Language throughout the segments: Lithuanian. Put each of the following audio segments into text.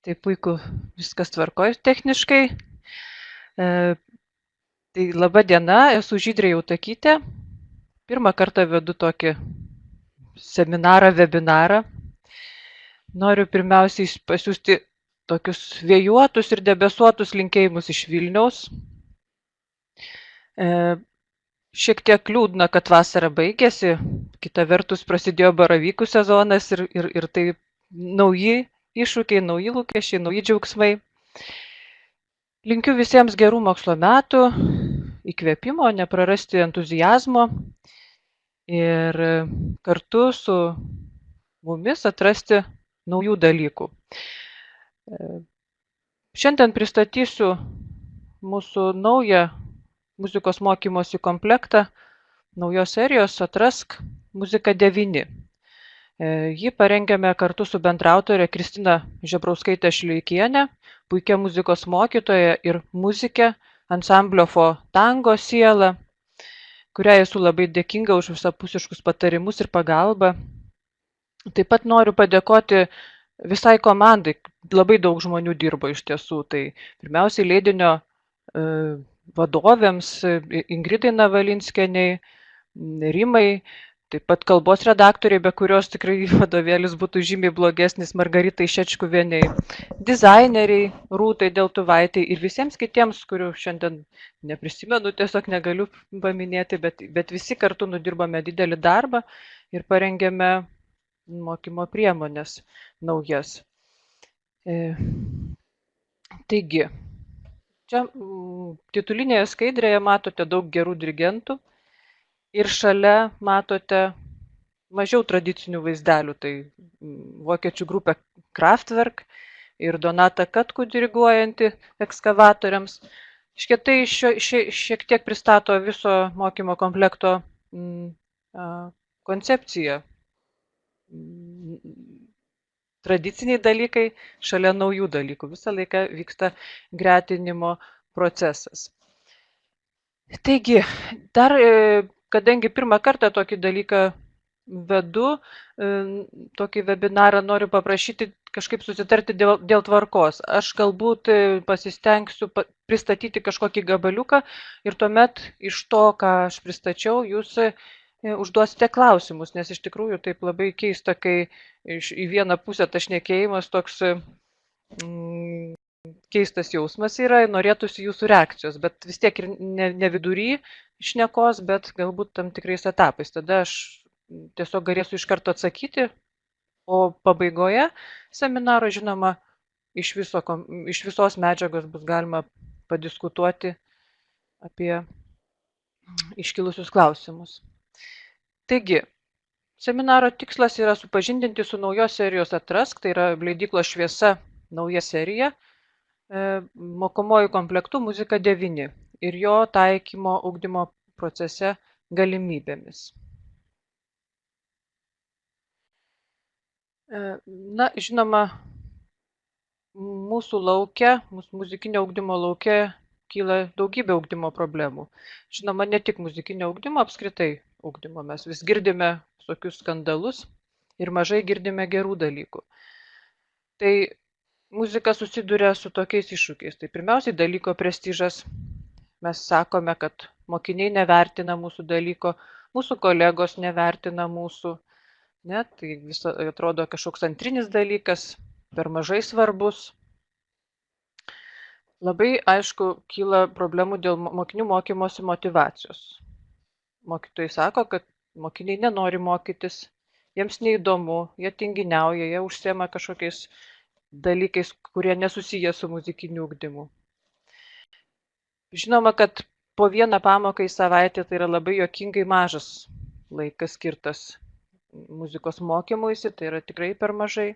Tai puiku, viskas tvarkoj techniškai. Tai laba diena, esu Žydrė Jautakytė. Pirmą kartą vedu tokį seminarą, webinarą. Noriu pirmiausiai pasiūsti tokius vėjuotus ir debesuotus linkėjimus iš Vilniaus. Šiek tiek liūdna, kad vasara baigėsi, kita vertus prasidėjo baravykų sezonas ir tai nauji iššūkiai, nauji lūkesčiai, nauji džiaugsmai. Linkiu visiems gerų mokslo metų, įkvėpimo, neprarasti entuziazmo ir kartu su mumis atrasti naujų dalykų. Šiandien pristatysiu mūsų naują muzikos mokymosi komplektą naujos serijos Atrask muziką 9. Jį parengėme kartu su bendraautorė Kristina Žebrauskaitė Šleikienė, puikia muzikos mokytoja ir muzikė, ansamblio Fo Tango siela, kuriai esu labai dėkinga už visapusiškus patarimus ir pagalbą. Taip pat noriu padėkoti visai komandai, labai daug žmonių dirbo iš tiesų. Tai pirmiausiai leidinio vadovėms Ingridai Navalinskieniai, Rimai, taip pat kalbos redaktoriai, be kurios tikrai vadovėlis būtų žymiai blogesnis, Margaritai Šečkuvieniai, dizaineriai, Rūtai Deltuvaitai ir visiems kitiems, kurių šiandien neprisimenu, tiesiog negaliu paminėti, bet visi kartu nudirbame didelį darbą ir parengėme mokymo priemonės naujas. Taigi, čia titulinėje skaidrėje matote daug gerų dirigentų ir šalia matote mažiau tradicinių vaizdelių. Tai vokiečių grupė Kraftwerk ir Donata Katkų diriguojanti ekskavatoriams. Tai šiek tiek pristato viso mokymo komplekto koncepciją. Tradiciniai dalykai šalia naujų dalykų. Visą laiką vyksta gretinimo procesas. Taigi, dar kadangi pirmą kartą tokį dalyką vedu, tokį webinarą, noriu paprašyti kažkaip susitarti dėl tvarkos. Aš galbūt pasistengsiu pristatyti kažkokį gabaliuką ir tuomet iš to, ką aš pristačiau, jūs užduosite klausimus, nes iš tikrųjų taip labai keista, kai į vieną pusę tas šnekėjimas toks keistas jausmas yra, norėtųsi jūsų reakcijos, bet vis tiek ir ne vidury šnekos, bet galbūt tam tikrais etapais. Tada aš tiesiog galėsiu iš karto atsakyti, o pabaigoje seminaro, žinoma, iš visos medžiagos bus galima padiskutuoti apie iškilusius klausimus. Taigi, seminaro tikslas yra supažindinti su naujos serijos Atrask, tai yra leidyklos Šviesa nauja serija, mokomuoju komplektu Muzika 9 ir jo taikymo ugdymo procese galimybėmis. Na, žinoma, mūsų lauke, mūsų muzikinio ugdymo lauke kyla daugybė ugdymo problemų. Žinoma, ne tik muzikinio ugdymo, apskritai ugdymo. Mes vis girdime tokius skandalus ir mažai girdime gerų dalykų. Tai muzika susiduria su tokiais iššūkiais. Tai pirmiausiai dalyko prestižas. Mes sakome, kad mokiniai nevertina mūsų dalyko, mūsų kolegos nevertina mūsų. Ne, tai atrodo kažkoks antrinis dalykas, per mažai svarbus. Labai aišku, kyla problemų dėl mokinių mokymosi motyvacijos. Mokytojai sako, kad mokiniai nenori mokytis, jiems neįdomu, jie tinginiauja, jie užsiema kažkokiais dalykais, kurie nesusiję su muzikiniu ugdymu. Žinoma, kad po vieną pamoką į savaitę tai yra labai juokingai mažas laikas skirtas muzikos mokymuisi, tai yra tikrai per mažai.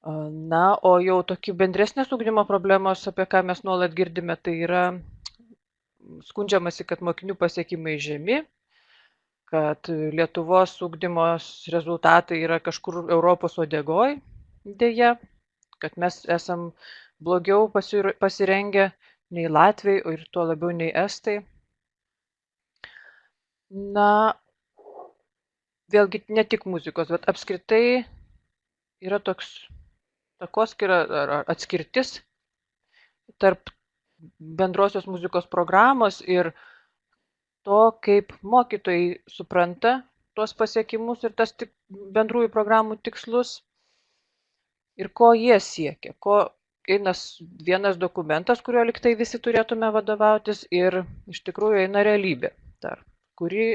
Na, o jau tokie bendresnės ugdymo problemos, apie ką mes nuolat girdime, tai yra skundžiamasi, kad mokinių pasiekimai žemi, kad Lietuvos ugdymos rezultatai yra kažkur Europos uodegoj dėja, kad mes esam blogiau pasirengę nei Latviai ir tuo labiau nei Estai. Na, vėlgi ne tik muzikos, bet apskritai yra takoskyra ar atskirtis tarp bendrosios muzikos programos ir to, kaip mokytojai supranta tuos pasiekimus ir tas bendrųjų programų tikslus ir ko jie siekia, ko eina vienas dokumentas, kuriuo liktai visi turėtume vadovautis ir iš tikrųjų eina realybė, kuri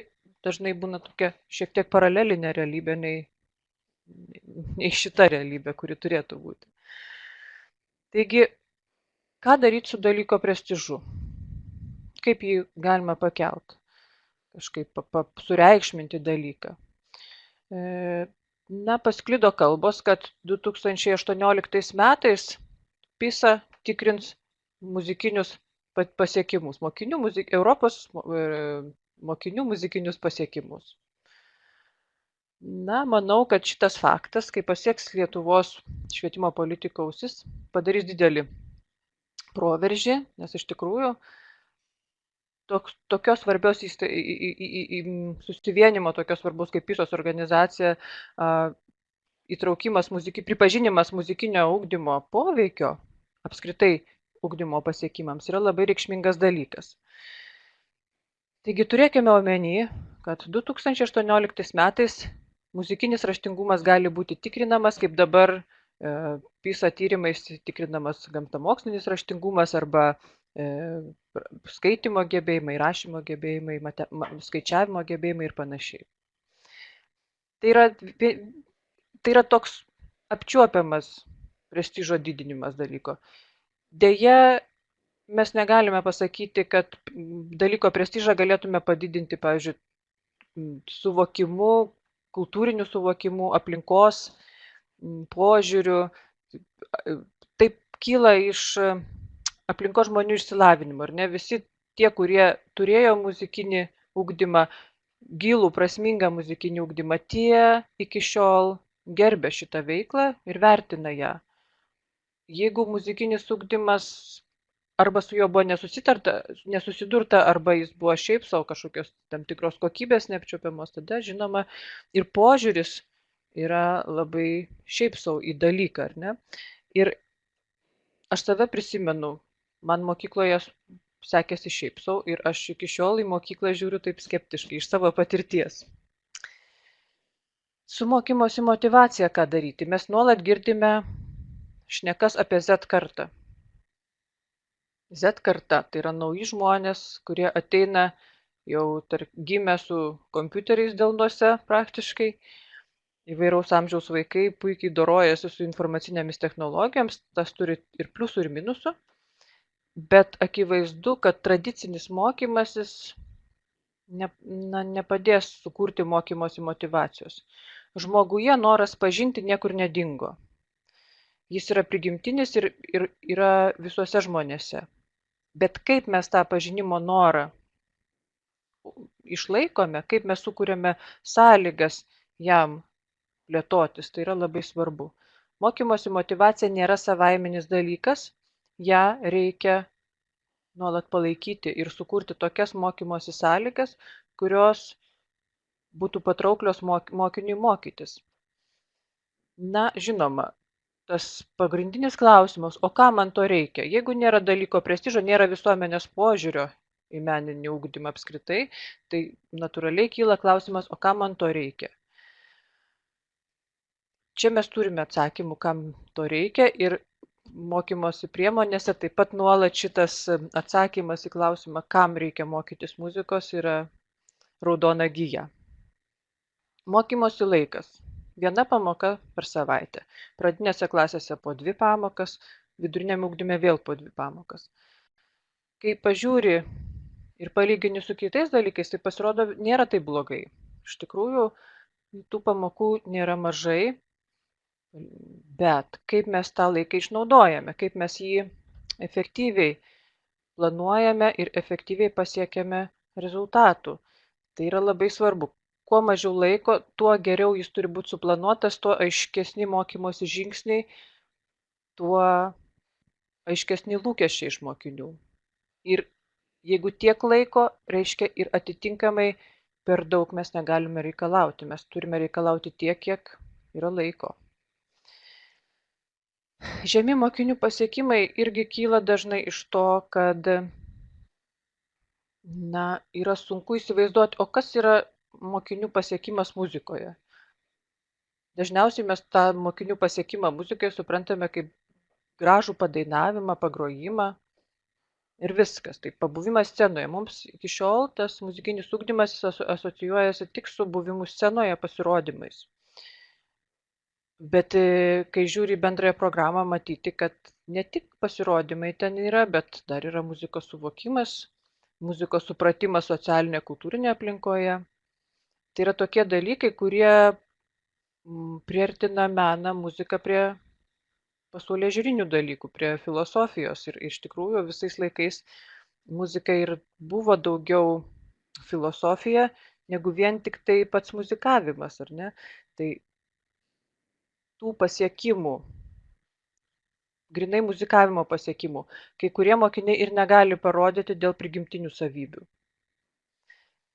dažnai būna tokia šiek tiek paralelinė realybė nei šita realybė, kuri turėtų būti. Taigi, ką daryti su dalyko prestižu? Kaip jį galima pakelt? Kažkaip sureikšminti dalyką. Pasklido kalbos, kad 2018 metais PISA tikrins muzikinius pasiekimus, Europos mokinių muzikinius pasiekimus. Manau, kad šitas faktas, kai pasieks Lietuvos švietimo politikų ausis, padarys didelį proveržį, nes iš tikrųjų tokios svarbios susivienimo, tokios svarbus kaip PISOS organizacija, įtraukimas, pripažinimas muzikinio ugdymo poveikio, apskritai ugdymo pasiekimams, yra labai reikšmingas dalykas. Taigi turėkime omeny, kad 2018 metais muzikinis raštingumas gali būti tikrinamas, kaip dabar PISA tyrimais tikrinamas gamtamokslinis raštingumas arba skaitimo gebėjimai, rašymo gebėjimai, skaičiavimo gebėjimai ir panašiai. Tai yra toks apčiuopiamas prestižo didinimas dalyko. Deja, mes negalime pasakyti, kad dalyko prestižą galėtume padidinti, pavyzdžiui, suvokimu, kultūriniu suvokimu, aplinkos požiūriu. Taip kyla iš aplinkos žmonių išsilavinimo, ar ne? Visi tie, kurie turėjo muzikinį ugdymą, gilų, prasmingą muzikinį ugdymą, tie iki šiol gerbia šitą veiklą ir vertina ją. Jeigu muzikinis ugdymas arba su juo buvo nesusidurta, arba jis buvo šiaip savo kažkokios tam tikros kokybės neapčiuopiamos, tada žinoma ir požiūris yra labai šiaip savo į dalyką, ar ne? Ir aš save prisimenu, man mokykloje sekėsi šiaip savo ir aš iki šiol į mokyklą žiūriu taip skeptiškai iš savo patirties. Su mokymosi motyvacija ką daryti? Mes nuolat girdime šnekas apie Z kartą. Z karta tai yra nauji žmonės, kurie ateina jau gimę su kompiuteriais delnuose praktiškai. Įvairaus amžiaus vaikai puikiai dorojasi su informacinėmis technologijomis, tas turi ir pliusų, ir minusų. Bet akivaizdu, kad tradicinis mokymasis nepadės sukurti mokymosi motyvacijos. Žmoguje noras pažinti niekur nedingo. Jis yra prigimtinis ir yra visuose žmonėse. Bet kaip mes tą pažinimo norą išlaikome, kaip mes sukūrėme sąlygas jam plėtotis, tai yra labai svarbu. Mokymosi motyvacija nėra savaiminis dalykas, ją reikia nuolat palaikyti ir sukurti tokias mokymosi sąlygas, kurios būtų patrauklios mokiniui mokytis. Žinoma, tas pagrindinis klausimas, o ką man to reikia? Jeigu nėra dalyko prestižo, nėra visuomenės požiūrio į meninį ugdymą apskritai, tai natūraliai kyla klausimas, o ką man to reikia? Čia mes turime atsakymų, kam to reikia ir mokymosi priemonėse taip pat nuolat šitas atsakymas į klausimą, kam reikia mokytis muzikos, yra raudona gija. Mokymosi laikas. Viena pamoka per savaitę. Pradinėse klasėse po 2 pamokas, viduriniame ugdyme vėl po 2 pamokas. Kai pažiūri ir palygini su kitais dalykais, tai pasirodo nėra taip blogai. Iš tikrųjų, tų pamokų nėra mažai. Bet kaip mes tą laiką išnaudojame, kaip mes jį efektyviai planuojame ir efektyviai pasiekiame rezultatų. Tai yra labai svarbu. Kuo mažiau laiko, tuo geriau jis turi būti suplanuotas, tuo aiškesni mokymosi žingsniai, tuo aiškesni lūkesčiai iš mokinių. Ir jeigu tiek laiko, reiškia ir atitinkamai per daug mes negalime reikalauti. Mes turime reikalauti tiek, kiek yra laiko. Žemi mokinių pasiekimai irgi kyla dažnai iš to, kad yra sunku įsivaizduoti, o kas yra mokinių pasiekimas muzikoje. Dažniausiai mes tą mokinių pasiekimą muzikoje suprantame kaip gražų padainavimą, pagrojimą ir viskas. Tai pabuvimas scenoje. Mums iki šiol tas muzikinis ugdymas asocijuojasi tik su buvimu scenoje, pasirodymais. Bet kai žiūri bendrąją programą, matyti, kad ne tik pasirodymai ten yra, bet dar yra muzikos suvokimas, muzikos supratimas socialinėje, kultūrinėje aplinkoje. Tai yra tokie dalykai, kurie priartina meną, muziką prie pasaulėžiūrinių dalykų, prie filosofijos. Ir iš tikrųjų visais laikais muzika ir buvo daugiau filosofija, negu vien tik tai pats muzikavimas, ar ne? Tai tų pasiekimų, grynai muzikavimo pasiekimų, kai kurie mokiniai ir negali parodyti dėl prigimtinių savybių.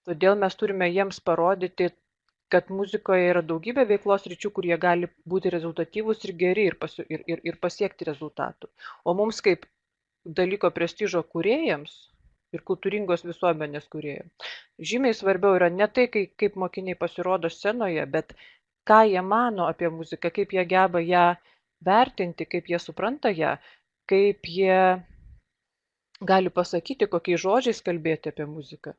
Todėl mes turime jiems parodyti, kad muzikoje yra daugybė veiklos ryčių, kurie gali būti rezultatyvūs ir geri ir pasiekti rezultatų. O mums kaip dalyko prestižo kūrėjams ir kultūringos visuomenės kūrėjams, žymiai svarbiau yra ne tai, kaip mokiniai pasirodo scenoje, bet ką jie mano apie muziką, kaip jie geba ją vertinti, kaip jie supranta ją, kaip jie gali pasakyti, kokiais žodžiais kalbėti apie muziką.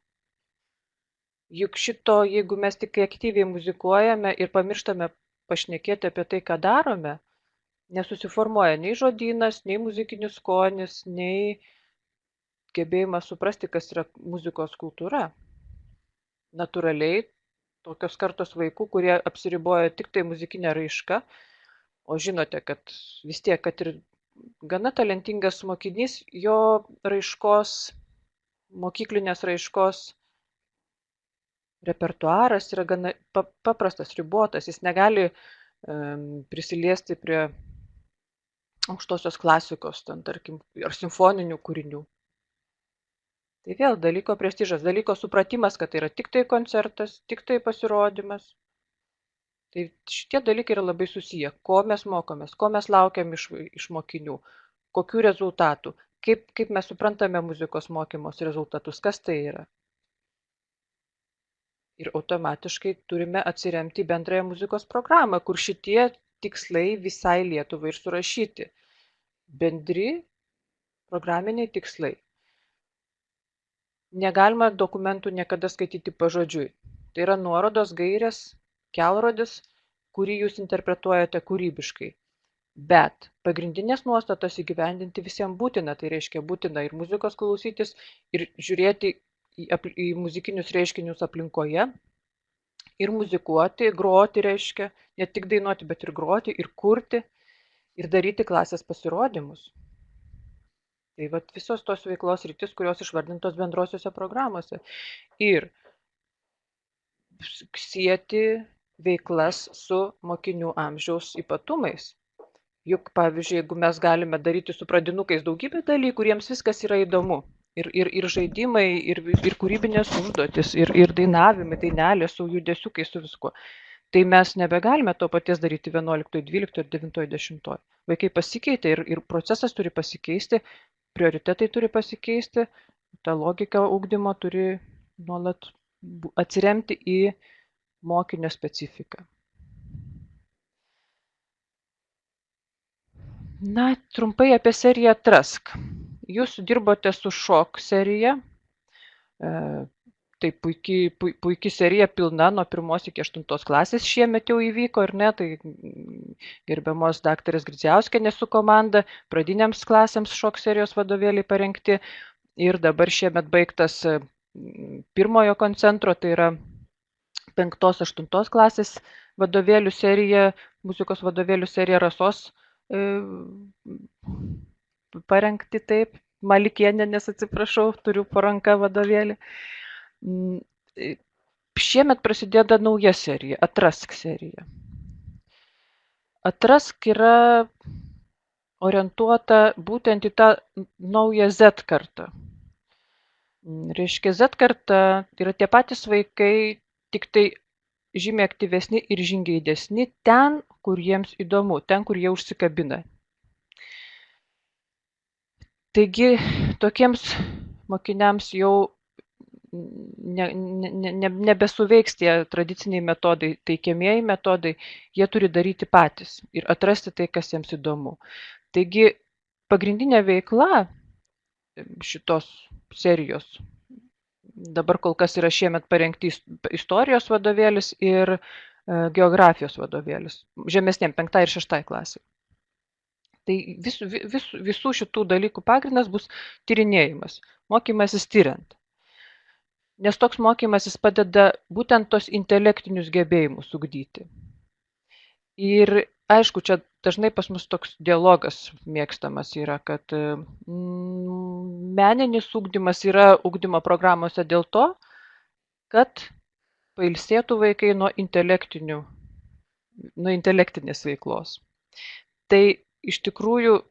Juk šito, jeigu mes tik aktyviai muzikuojame ir pamirštame pašnekėti apie tai, ką darome, nesusiformuoja nei žodynas, nei muzikinis skonis, nei gebėjimas suprasti, kas yra muzikos kultūra. Natūraliai tokios kartos vaikų, kurie apsiriboja tik tai muzikinę raišką, o žinote, kad vis tiek, kad ir gana talentingas mokinys, jo raiškos, mokyklinės raiškos repertuaras yra gana paprastas, ribotas, jis negali prisiliesti prie aukštosios klasikos, ten, tarkim, ar simfoninių kūrinių. Tai vėl dalyko prestižas, dalyko supratimas, kad tai yra tik tai koncertas, tik tai pasirodymas. Tai šitie dalykai yra labai susiję. Ko mes mokomės, ko mes laukiam iš mokinių, kokių rezultatų, kaip mes suprantame muzikos mokymos rezultatus, kas tai yra. Ir automatiškai turime atsiremti bendrąją muzikos programą, kur šitie tikslai visai Lietuvai ir surašyti. Bendri programiniai tikslai. Negalima dokumentų niekada skaityti pažodžiui. Tai yra nuorodos, gairės, kelrodis, kurį jūs interpretuojate kūrybiškai. Bet pagrindinės nuostatas įgyvendinti visiems būtina. Tai reiškia būtina ir muzikos klausytis, ir žiūrėti į muzikinius reiškinius aplinkoje, ir muzikuoti, groti reiškia, ne tik dainuoti, bet ir groti, ir kurti, ir daryti klasės pasirodymus. Tai vat visos tos veiklos rytis, kurios išvardintos bendrosiuose programuose. Ir sieti veiklas su mokinių amžiaus ypatumais. Juk, pavyzdžiui, jeigu mes galime daryti su pradinukais daugybę dalykų, kuriems viskas yra įdomu. Ir žaidimai, ir kūrybinės užduotis, ir dainavimai, dainelės su judesiukai, su viskuo. Tai mes nebegalime to paties daryti 11, 12 ir 9, 10. Vaikai pasikeitė ir procesas turi pasikeisti, prioritetai turi pasikeisti, ta logika ugdymo turi nuolat atsiremti į mokinio specifiką. Na, trumpai apie seriją Atrask. Jūs dirbote su Šok serija. Tai puikiai serija pilna nuo 1 iki 8 klasės šiemet jau įvyko, ir ne, tai gerbiamos daktarės Gridziauskienės su komanda, pradiniams klasėms Šok serijos vadovėliai parengti, ir dabar šiemet baigtas pirmojo koncentro, tai yra 5-8 klasės vadovėlių serija, muzikos vadovėlių serija Rasos parengti taip, Malikienės, atsiprašau, turiu po ranka vadovėlį. Šiemet prasideda nauja serija, Atrask serija. Atrask yra orientuota būtent į tą naują Z kartą. Reiškia, Z karta yra tie patys vaikai, tik tai žymiai aktyvesni ir žingeidesni ten, kur jiems įdomu, ten, kur jie užsikabina. Taigi tokiems mokiniams jau nebesuveiks tie tradiciniai metodai, taikiamieji metodai, jie turi daryti patys ir atrasti tai, kas jiems įdomu. Taigi pagrindinė veikla šitos serijos, dabar kol kas yra šiemet parengti istorijos vadovėlis ir geografijos vadovėlis, žemesniem 5 ir 6 klasiai. Tai visų šitų dalykų pagrindas bus tyrinėjimas, mokymasis tyriant. Nes toks mokymasis padeda būtent tos intelektinius gebėjimus ugdyti. Ir aišku, čia dažnai pas mus toks dialogas mėgstamas yra, kad meninis ugdymas yra ugdymo programuose dėl to, kad pailsėtų vaikai nuo intelektinės veiklos. Tai iš tikrųjų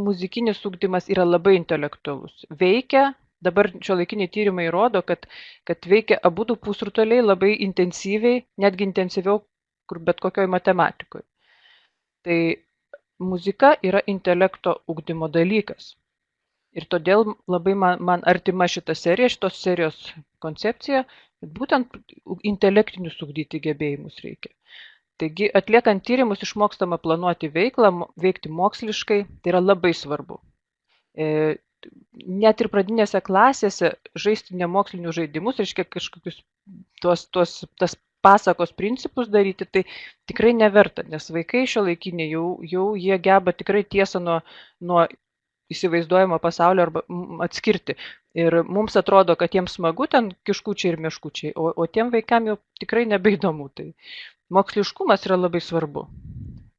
muzikinis ugdymas yra labai intelektualus. Veikia, dabar šiuolaikiniai tyrimai rodo, kad veikia abudu pusrutuliai labai intensyviai, netgi intensyviau bet kokioj matematikoje. Tai muzika yra intelekto ugdymo dalykas. Ir todėl labai man artima šita serija, šitos serijos koncepcija, būtent intelektinius ugdyti gebėjimus reikia. Taigi atliekant tyrimus išmokstama planuoti veiklą, veikti moksliškai, tai yra labai svarbu. Net ir pradinėse klasėse žaisti nemokslinius žaidimus, reiškia kažkokius tas pasakos principus daryti, tai tikrai neverta, nes vaikai šiuolaikiniai jau jie geba tikrai tiesą nuo įsivaizduojamo pasaulio arba atskirti. Ir mums atrodo, kad jiems smagu ten kiškučiai ir meškučiai, o tiem vaikam jau tikrai nebeįdomu. Tai moksliškumas yra labai svarbu.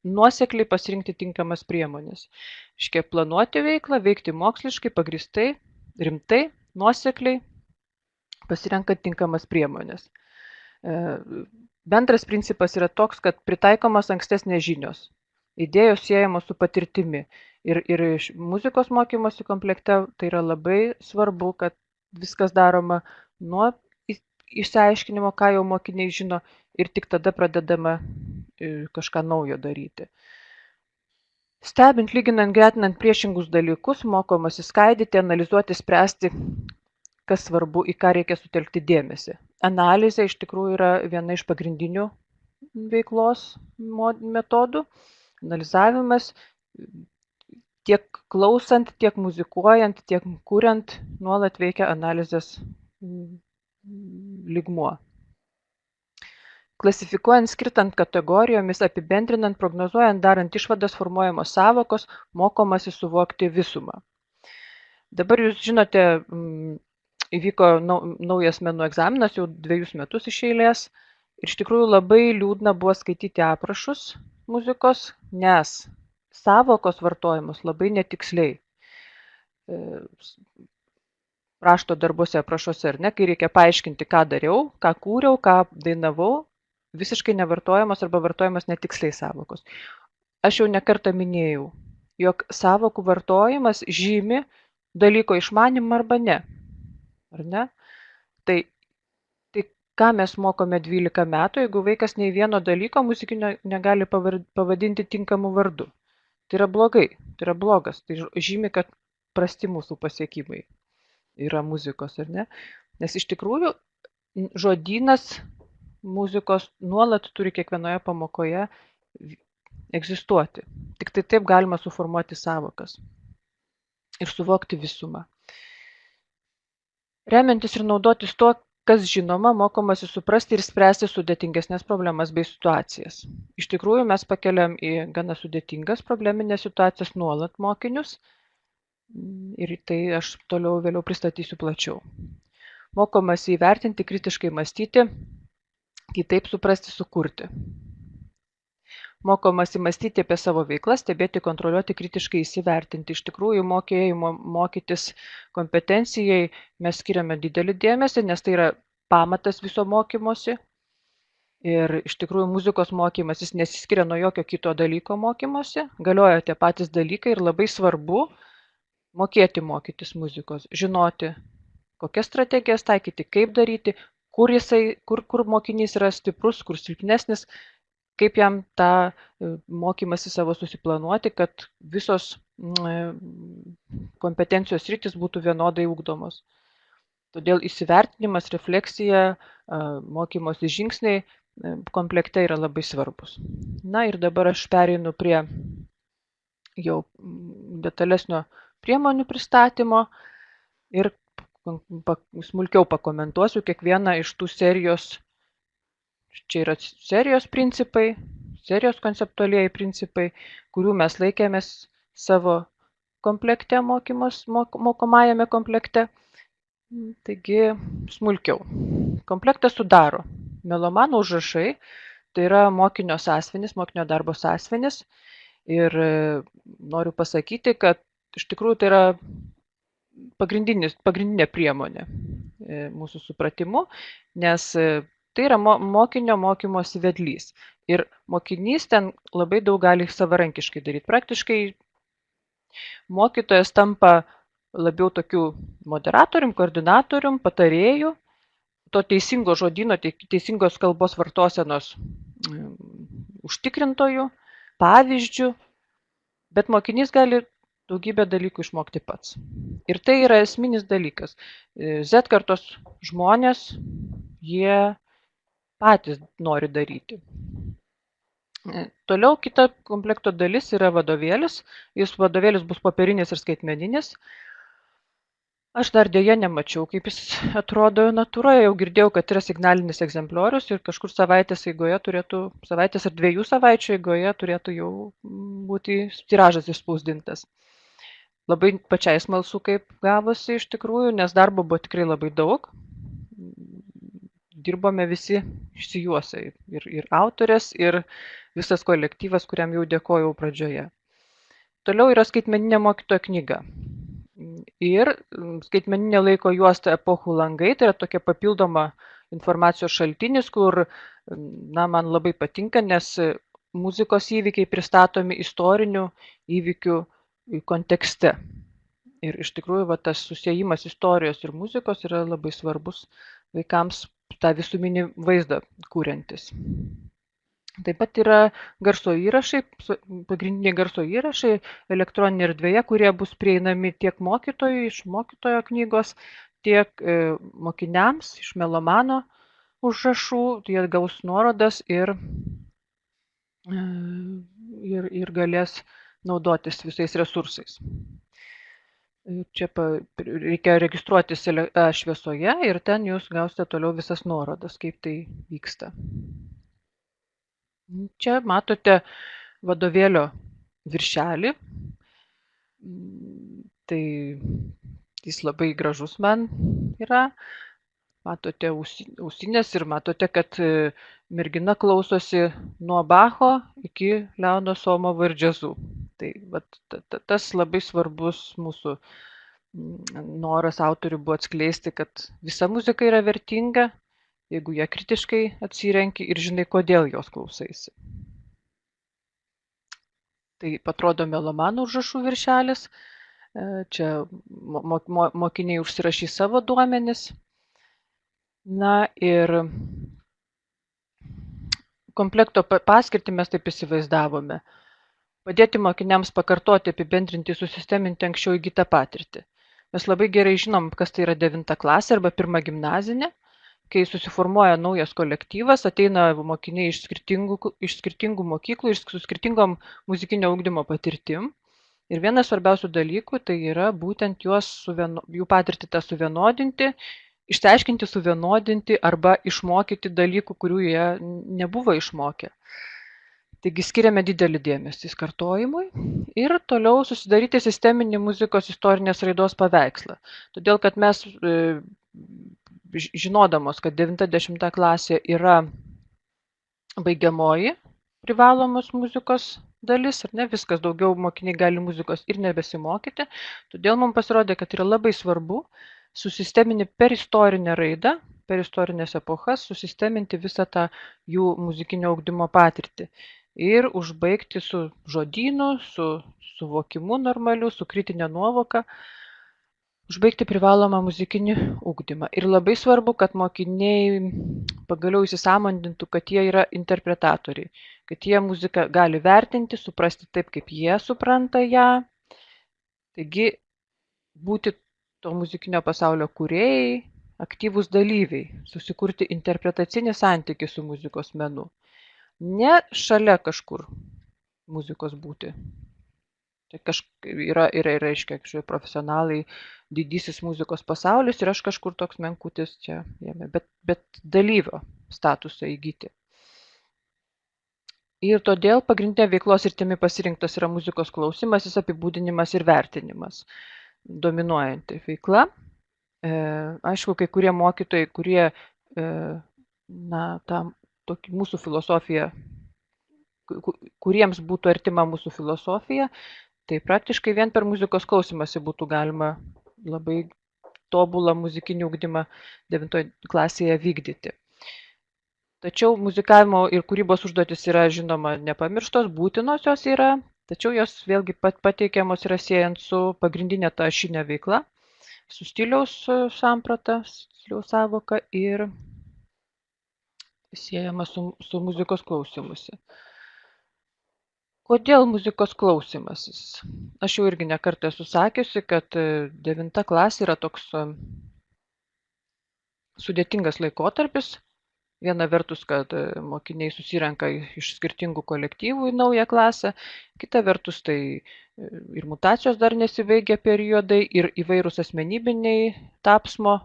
Nuosekliai pasirinkti tinkamas priemonės. Reiškia planuoti veiklą, veikti moksliškai, pagristai, rimtai, nuosekliai, pasirenkant tinkamas priemonės. Bendras principas yra toks, kad pritaikomas ankstesnės žinios. Idėjos siejamos su patirtimi. Ir muzikos mokymosi komplekte tai yra labai svarbu, kad viskas daroma nuo išsiaiškinimo, ką jau mokiniai žino, ir tik tada pradedama kažką naujo daryti. Stebint, lyginant, gretinant priešingus dalykus, mokomasi skaidyti, analizuoti, spręsti, kas svarbu, į ką reikia sutelkti dėmesį. Analizė iš tikrųjų yra viena iš pagrindinių veiklos metodų. Analizavimas tiek klausant, tiek muzikuojant, tiek kuriant nuolat veikia analizės lygmuo. Klasifikuojant, skirtant kategorijomis, apibendrinant, prognozuojant, darant išvadas, formuojamos sąvokos, mokomasi suvokti visumą. Dabar jūs žinote, įvyko naujas menų egzaminas jau 2 metus iš eilės ir iš tikrųjų labai liūdna buvo skaityti aprašus muzikos, nes sąvokos vartojimus labai netiksliai. Rašto darbuose aprašuose, ar ne, kai reikia paaiškinti, ką dariau, ką kūriau, ką dainavau, visiškai nevartojamos arba vartojamos netiksliai sąvokos. Aš jau nekartą minėjau, jog sąvokų vartojimas žymi dalyko išmanimą arba ne. Ar ne? Tai ką mes mokome 12 metų, jeigu vaikas nei vieno dalyko muzikinio negali pavadinti tinkamu vardu. Tai yra blogai, tai yra blogas, tai žymi, kad prasti mūsų pasiekimai yra muzikos, ar ne? Nes iš tikrųjų žodynas muzikos nuolat turi kiekvienoje pamokoje egzistuoti. Tik tai taip galima suformuoti sąvokas ir suvokti visumą. Remiantis ir naudotis tuo, kas žinoma, mokomasi suprasti ir spręsti sudėtingesnės problemas bei situacijas. Iš tikrųjų, mes pakeliam į gana sudėtingas probleminės situacijas nuolat mokinius ir tai aš vėliau pristatysiu plačiau. Mokomasi įvertinti, kritiškai mąstyti, kitaip suprasti, sukurti. Mokomasi mąstyti apie savo veiklą, stebėti, kontroliuoti, kritiškai įsivertinti. Iš tikrųjų, mokytis kompetencijai mes skiriame didelį dėmesį, nes tai yra pamatas viso mokymosi. Ir iš tikrųjų muzikos mokymasis nesiskiria nuo jokio kito dalyko mokymosi. Galioja tie patys dalykai ir labai svarbu mokėti mokytis muzikos, žinoti, kokias strategijas taikyti, kaip daryti, kur mokinys yra stiprus, kur silpnesnis. kaip jam tą mokymąsi savo susiplanuoti, kad visos kompetencijos sritys būtų vienodai ugdomos. Todėl įsivertinimas, refleksija, mokymosi žingsniai komplekte yra labai svarbus. Na ir dabar aš pereinu prie jau detalesnio priemonių pristatymo ir smulkiau pakomentuosiu kiekvieną iš tų serijos. Čia yra serijos principai, serijos konceptualieji principai, kurių mes laikėmės savo komplekte mokomajame komplekte. Taigi smulkiau. Komplektą sudaro melomano užrašai, tai yra mokinio sąsiuvinis, mokinio darbo sąsiuvinis. Ir noriu pasakyti, kad iš tikrųjų tai yra pagrindinė priemonė mūsų supratimu, nes tai yra mokinio mokymosi vedlys. Ir mokinys ten labai daug gali savarankiškai daryti. Praktiškai mokytojas tampa labiau tokiu moderatorium, koordinatorium, patarėju, to teisingo žodyno, teisingos kalbos vartosenos užtikrintojų, pavyzdžių, bet mokinys gali daugybę dalykų išmokti pats. Ir tai yra esminis dalykas. Z kartos žmonės, jie patys nori daryti. Toliau kita komplekto dalis yra vadovėlis. Jis vadovėlis bus popierinis ir skaitmeninis. Aš dar dėja nemačiau, kaip jis atrodo natūroje, jau girdėjau, kad yra signalinis egzempliorius ir kažkur savaitės ar 2 savaičių eigoje turėtų jau būti tiražas išspausdintas. Labai pačiai smalsu, kaip gavosi iš tikrųjų, nes darbo buvo tikrai labai daug. Dirbome visi išsijuosę, ir autorės, ir visas kolektyvas, kuriam jau dėkojau pradžioje. Toliau yra skaitmeninė mokytojo knyga. Ir skaitmeninė laiko juosta epochų langai, tai yra tokia papildoma informacijos šaltinis, kur man labai patinka, nes muzikos įvykiai pristatomi istorinių įvykių kontekste. Ir iš tikrųjų tas susiejimas istorijos ir muzikos yra labai svarbus vaikams tą visuminį vaizdą kūriantis. Taip pat yra garso įrašai, pagrindiniai garso įrašai elektroninėje erdvėje, kurie bus prieinami tiek mokytojui iš mokytojo knygos, tiek mokiniams iš melomano užrašų. Jie gaus nuorodas ir galės naudotis visais resursais. Čia reikia registruotis šviesoje ir ten jūs gausite toliau visas nuorodas, kaip tai vyksta. Čia matote vadovėlio viršelį. Tai jis labai gražus man yra. Matote ausinės ir matote, kad mergina klausosi nuo Bacho iki Leono Somovo ir džiazų. Tai tas labai svarbus mūsų noras autorių buvo atskleisti, kad visa muzika yra vertinga, jeigu ją kritiškai atsirenki ir žinai, kodėl jos klausaisi. Tai atrodo melomano užrašų viršelis. Čia mokiniai užsirašys savo duomenis. Na ir komplekto paskirtį mes taip įsivaizdavome. Padėti mokiniams pakartoti, apibendrinti, susisteminti anksčiau įgytą patirtį. Mes labai gerai žinom, kas tai yra 9 klasė arba 1 gimnazinė. Kai susiformuoja naujas kolektyvas, ateina mokiniai iš skirtingų mokyklų ir su skirtingom muzikinio ugdymo patirtim. Ir vienas svarbiausių dalykų tai yra būtent jų patirtį tą suvienodinti, išsiaiškinti, suvienodinti arba išmokyti dalykų, kurių jie nebuvo išmokę. Taigi skiriame didelį dėmesį kartojimui ir toliau susidaryti sisteminį muzikos istorinės raidos paveikslą. Todėl, kad mes žinodamos, kad 9-10 klasė yra baigiamoji privalomos muzikos dalis, ar ne, viskas daugiau mokiniai gali muzikos ir nebesimokyti, todėl mums pasirodė, kad yra labai svarbu susisteminti per istorinę raidą, per istorinės epochas, susisteminti visą tą jų muzikinio ugdymo patirtį ir užbaigti su žodynu, su suvokimu normaliu, su kritinė nuovoka, užbaigti privalomą muzikinį ugdymą. Ir labai svarbu, kad mokiniai pagaliau įsisąmonintų, kad jie yra interpretatoriai. kad jie muziką gali vertinti, suprasti taip, kaip jie supranta ją. Taigi būti to muzikinio pasaulio kūrėjai, aktyvūs dalyviai, susikurti interpretacinį santykį su muzikos menu. Ne šalia kažkur muzikos būti. Tai reiškia kažkokie profesionalai, didysis muzikos pasaulis ir aš kažkur toks menkutis čia jame, bet dalyvio statusą įgyti. Ir todėl pagrindinė veiklos rytimi pasirinktas yra muzikos klausymasis, apibūdinimas ir vertinimas. Dominuojanti veikla. Aišku, kai kurie mokytojai, kurie mūsų filosofija, kuriems būtų artima mūsų filosofija, tai praktiškai vien per muzikos klausymąsi būtų galima labai tobulą muzikinį ugdymą 9 klasėje vykdyti. Tačiau muzikavimo ir kūrybos užduotis yra, žinoma, nepamirštos, būtinos jos yra, tačiau jos vėlgi pateikiamos yra siejant su pagrindinė ta ašinė veikla, su stiliaus samprata, stiliaus savoka ir siejama su muzikos klausymusi. Kodėl muzikos klausymasis? Aš jau irgi nekartą esu sakiusi, kad 9 klasė yra toks sudėtingas laikotarpis. Viena vertus, kad mokiniai susirenka iš skirtingų kolektyvų į naują klasę, kita vertus tai ir mutacijos dar nesibaigia periodai, ir įvairūs asmenybiniai tapsmo,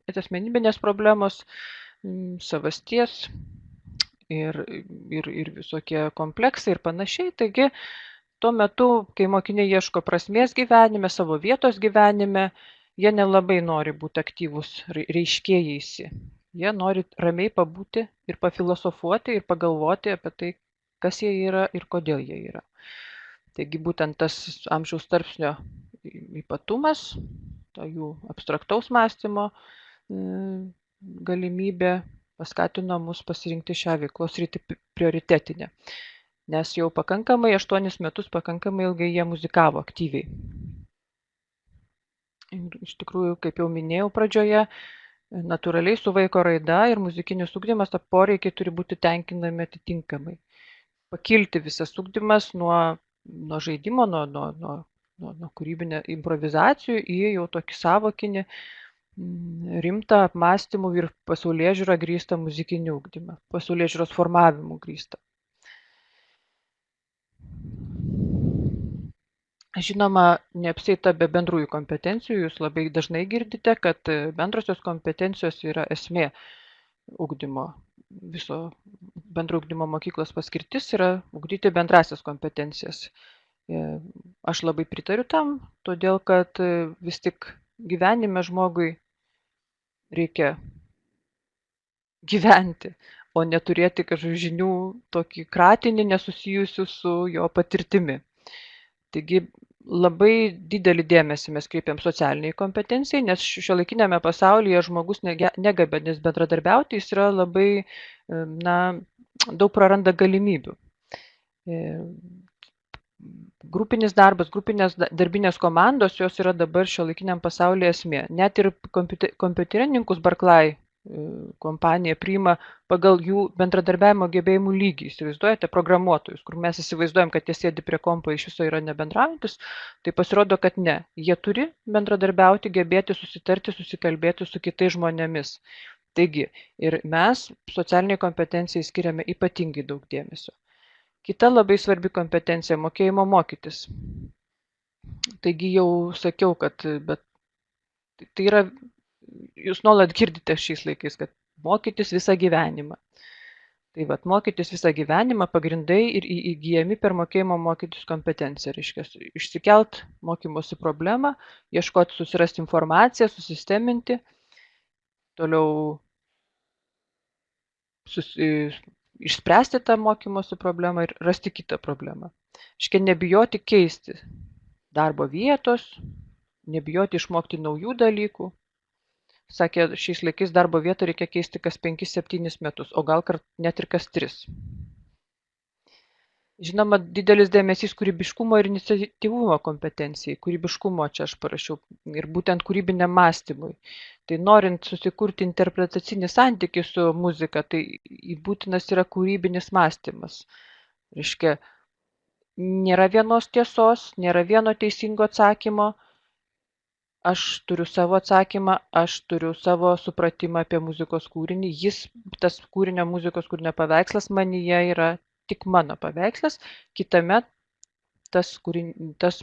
asmenybinės problemos, savasties ir visokie kompleksai ir panašiai. Taigi, tuo metu, kai mokiniai ieško prasmės gyvenime, savo vietos gyvenime, jie nelabai nori būti aktyvūs reiškėjaisi. Jie nori ramiai pabūti ir pafilosofuoti ir pagalvoti apie tai, kas jie yra ir kodėl jie yra. Taigi būtent tas amžiaus tarpsnio ypatumas, to jų abstraktaus mąstymo galimybė paskatino mus pasirinkti šią veiklos sritį prioritetinę. Nes jau 8 metus pakankamai ilgai jie muzikavo aktyviai. Ir iš tikrųjų, kaip jau minėjau pradžioje, natūraliai su vaiko raida ir muzikinis ugdymas poreikiai turi būti tenkinami atitinkamai. Pakilti visas ugdymas nuo žaidimo, nuo kūrybinio improvizacijų į jau tokį savokinį rimtą apmąstymų ir pasaulėžiūrą grįstą muzikinį ugdymą, pasaulėžiūros formavimų grįstą. Žinoma, neapsieita be bendrųjų kompetencijų. Jūs labai dažnai girdite, kad bendrosios kompetencijos yra esmė ugdymo. Viso bendro ugdymo mokyklos paskirtis yra ugdyti bendrasias kompetencijas. Aš labai pritariu tam, todėl kad vis tik gyvenime žmogui reikia gyventi, o neturėti kažkokių žinių tokį kratinį nesusijusių su jo patirtimi. Taigi labai didelį dėmesį mes kreipiam socialiniai kompetencijai, nes šiuolaikiniame pasaulyje žmogus negebės bendradarbiauti, jis yra labai, daug praranda galimybių. Grupinis darbas, grupinės darbinės komandos, jos yra dabar šiuolaikiniam pasaulyje esmė. Net ir kompiuterininkus Barclay kompanija priima pagal jų bendradarbiavimo gebėjimų lygį. Įsivaizduojate, programuotojus, kur mes įsivaizduojam, kad jie sėdi prie kompo iš viso yra nebendraujantis, tai pasirodo, kad ne. Jie turi bendradarbiauti, gebėti susitarti, susikalbėti su kitais žmonėmis. Taigi, ir mes socialiniai kompetencijai skiriame ypatingai daug dėmesio. Kita labai svarbi kompetencija – mokėjimo mokytis. Taigi jau sakiau, kad tai yra, jūs nuolat girdite šiais laikais, kad mokytis visą gyvenimą. Tai vat, mokytis visą gyvenimą pagrindai ir įgyjami per mokėjimo mokytis kompetenciją. Reiškia, išsikelt mokymosi problemą, ieškoti, susirasti informaciją, susisteminti, toliau išspręsti tą mokymosi problemą ir rasti kitą problemą. Reiškia, nebijoti keisti darbo vietos, nebijoti išmokti naujų dalykų. Sakė, šiais laikais darbo vietą reikia keisti kas 5-7 metus, o gal net ir kas 3. Žinoma, didelis dėmesys kūrybiškumo ir iniciatyvumo kompetencijai. Kūrybiškumo čia aš parašiau ir būtent kūrybiniam mąstymui. Tai norint susikurti interpretacinį santykį su muzika, tai būtinas yra kūrybinis mąstymas. Reiškia, nėra vienos tiesos, nėra vieno teisingo atsakymo. Aš turiu savo atsakymą, aš turiu savo supratimą apie muzikos kūrinį. Tas kūrinio muzikos kūrinio paveikslas manyje yra tik mano paveikslas, kitame tas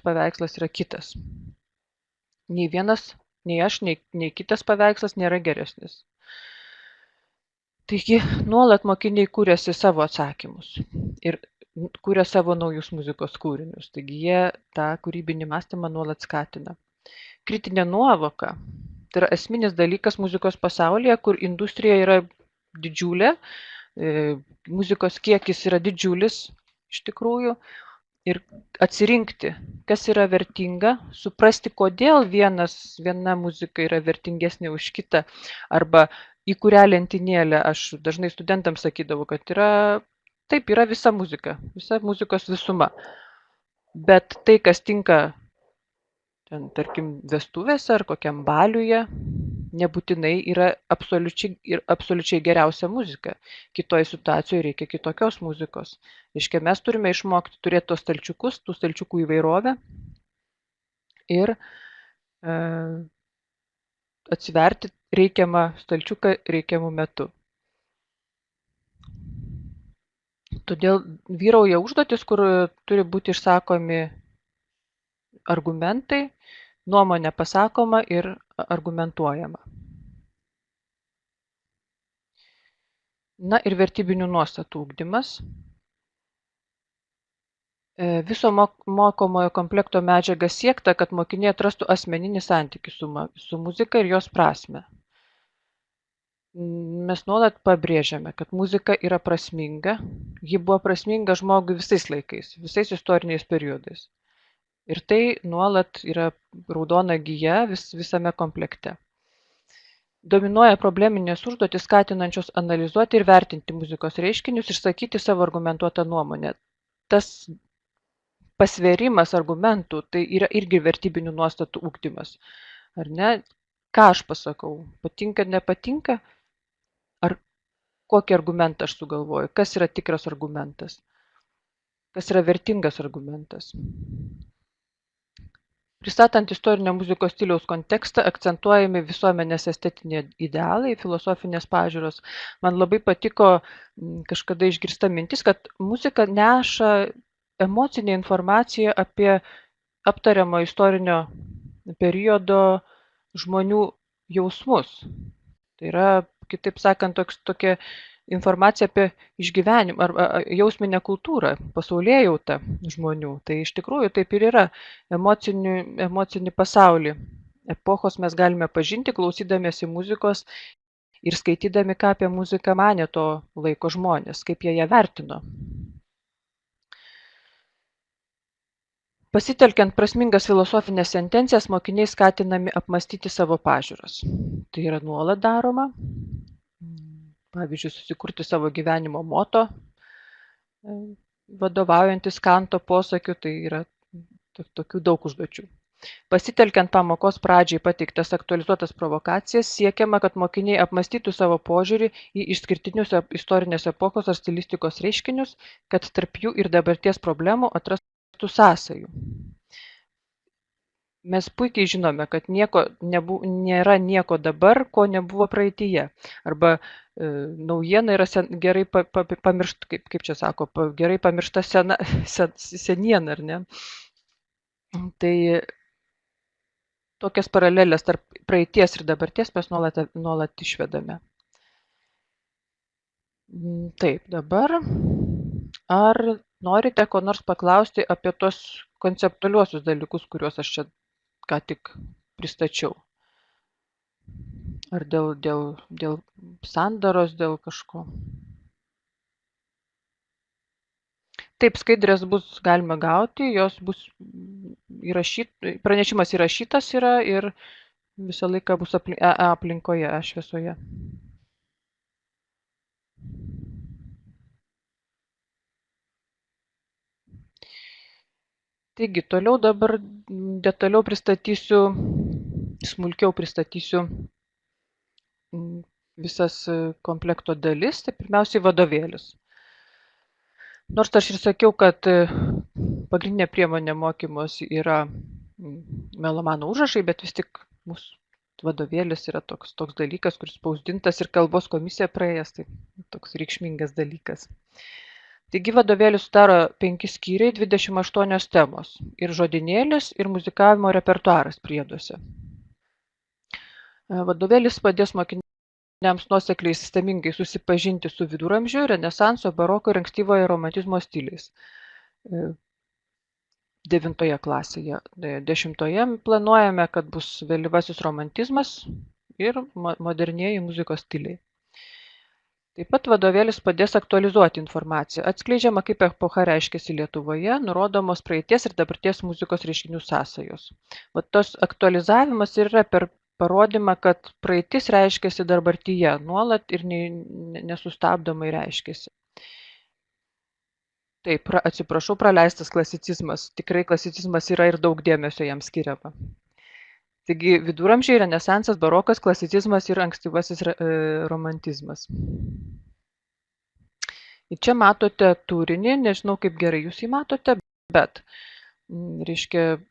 paveikslas yra kitas. Nei vienas, nei aš, nei kitas paveikslas nėra geresnis. Taigi nuolat mokiniai kūrėsi savo atsakymus ir kūrė savo naujus muzikos kūrinius. Taigi jie tą kūrybinį mąstymą nuolat skatina. Kritinė nuovoka tai yra esminis dalykas muzikos pasaulyje, kur industrija yra didžiulė, muzikos kiekis yra didžiulis iš tikrųjų. Ir atsirinkti, kas yra vertinga, suprasti, kodėl viena muzika yra vertingesnė už kitą, arba į kurią lentynėlę aš dažnai studentams sakydavau, kad yra visa muzika, visa muzikos visuma. Bet tai, kas tinka, ten, tarkim, vestuvėse ar kokiam baliuje, nebūtinai yra absoliučiai geriausia muzika. Kitoje situacijoje reikia kitokios muzikos. Reiškia, mes turime išmokti turėti tos stalčiukus, tų stalčiukų įvairovę ir atsiverti reikiamą stalčiuką reikiamų metu. Todėl vyrauja užduotis, kur turi būti išsakomi argumentai, nuomonė pasakoma ir argumentuojama. Na ir vertybinių nuostatų ugdymas. Viso mokomojo komplekto medžiaga siekta, kad mokiniai atrastų asmeninį santykį su muzika ir jos prasme. Mes nuolat pabrėžiame, kad muzika yra prasminga, ji buvo prasminga žmogui visais laikais, visais istoriniais periodais. Ir tai nuolat yra raudona gija visame komplekte. Dominuoja probleminės užduotis, skatinančios analizuoti ir vertinti muzikos reiškinius, išsakyti savo argumentuotą nuomonę. Tas pasverimas argumentų, tai yra irgi vertybinių nuostatų ugdymas. Ar ne? Ką aš pasakau? Patinka, nepatinka? Ar kokį argumentą aš sugalvoju? Kas yra tikras argumentas? Kas yra vertingas argumentas? Pristatant istorinio muzikos stiliaus kontekstą, akcentuojami visuomenės estetiniai idealai, filosofinės pažiūros. Man labai patiko kažkada išgirsta mintis, kad muzika neša emocinę informaciją apie aptariamo istorinio periodo žmonių jausmus. Tai yra, kitaip sakant, tokia informacija apie išgyvenimą ar jausminę kultūrą, pasaulėjautą žmonių. Tai iš tikrųjų taip ir yra emocinį pasaulį. Epochos mes galime pažinti, klausydamiesi muzikos ir skaitydami, ką apie muziką manė to laiko žmonės, kaip jie ją vertino. Pasitelkiant prasmingas filosofinės sentencijas, mokiniai skatinami apmąstyti savo pažiūras. Tai yra nuolat daroma. Pavyzdžiui, susikurti savo gyvenimo moto, vadovaujantis Kanto posakiu, tai yra tokių daug užduočių. Pasitelkiant pamokos pradžiai pateiktas aktualizuotas provokacijas, siekiama, kad mokiniai apmąstytų savo požiūrį į išskirtinius istorinės epochos ar stilistikos reiškinius, kad tarp jų ir dabarties problemų atrastų sąsajų. Mes puikiai žinome, kad nėra nieko dabar, ko nebuvo praeityje. Arba naujiena yra gerai pamiršta, kaip čia sako, gerai pamiršta seniena, ar ne? Tai tokias paralelės tarp praeities ir dabarties mes nuolat išvedame. Taip, dabar. Ar norite ko nors paklausti apie tos konceptualiuosius dalykus, kuriuos aš čia ką tik pristačiau? Ar dėl sandaros, dėl kažko? Taip, skaidrės bus galima gauti, jos bus pranešimas įrašytas yra ir visą laiką bus aplinkoje, šviesoje. Taigi, toliau dabar detaliau smulkiau pristatysiu visas komplekto dalis. Tai pirmiausiai vadovėlis. Nors aš ir sakiau, kad pagrindinė priemonė mokymosi yra melomano užrašai, bet vis tik mūsų vadovėlis yra toks dalykas, kuris spausdintas ir kalbos komisija praėjęs, tai toks reikšmingas dalykas. Taigi vadovėlis sudaro 5 skyriai, 28 temos ir žodynėlis, ir muzikavimo repertuaras prieduose. Vadovėlis padės mokiniams nuosekliai sistemingai susipažinti su viduramžių, renesanso, baroko ir ankstyvojo romantizmo stiliais. 9 klasėje. 10 planuojame, kad bus vėlyvasis romantizmas ir modernieji muzikos stiliai. Taip pat vadovėlis padės aktualizuoti informaciją. Atskleidžiama, kaip epocha reiškėsi Lietuvoje, nurodomos praeities ir dabarties muzikos reiškinių sąsajos. Tas aktualizavimas yra per parodymą, kad praeitis reiškėsi dabartyje nuolat ir nesustabdomai reiškėsi. Taip, atsiprašau, praleistas klasicizmas. Tikrai klasicizmas yra ir daug dėmesio jam skiriama. Taigi viduramžiai, renesansas, barokas, klasicizmas ir ankstyvasis romantizmas. Ir čia matote turinį, nežinau kaip gerai jūs jį matote, bet reiškia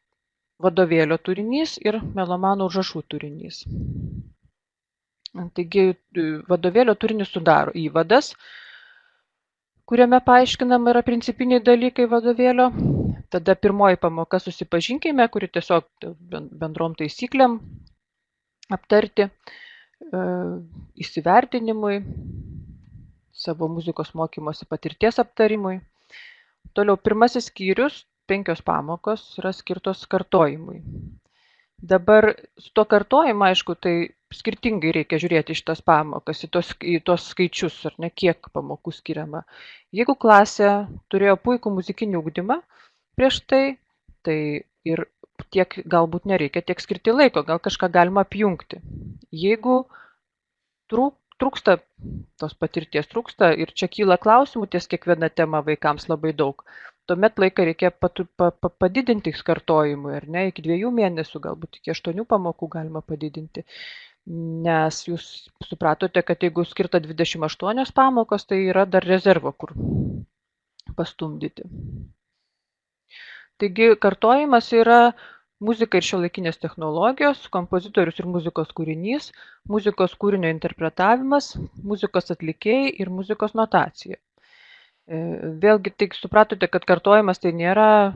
vadovėlio turinys ir melomano užrašų turinys. Taigi vadovėlio turinį sudaro įvadas, kuriame paaiškinama yra principiniai dalykai vadovėlio. Tada pirmoji pamoka susipažinkime, kuri tiesiog bendrom taisyklėm aptarti, įsivertinimui, savo muzikos mokymosi patirties aptarimui. Toliau pirmasis skyrius, 5 pamokos yra skirtos kartojimui. Dabar su to kartojimu, aišku, tai skirtingai reikia žiūrėti šitas pamokas, į tos skaičius, ar ne, kiek pamokų skiriama. Jeigu klasė turėjo puikų muzikinį ugdymą prieš tai ir tiek galbūt nereikia tiek skirti laiko, gal kažką galima apjungti. Jeigu trūksta tos patirties, trūksta ir čia kyla klausimų ties kiekviena tema vaikams labai daug, tuomet laiką reikia padidinti kartojimui, ar ne, iki 2 mėnesių, galbūt iki 8 pamokų galima padidinti. Nes jūs supratote, kad jeigu skirta 28 pamokos, tai yra dar rezervo, kur pastumdyti. Taigi kartojimas yra muzika ir šiuolaikinės technologijos, kompozitorius ir muzikos kūrinys, muzikos kūrinio interpretavimas, muzikos atlikėjai ir muzikos notacija. Vėlgi, tik supratote, kad kartojimas tai nėra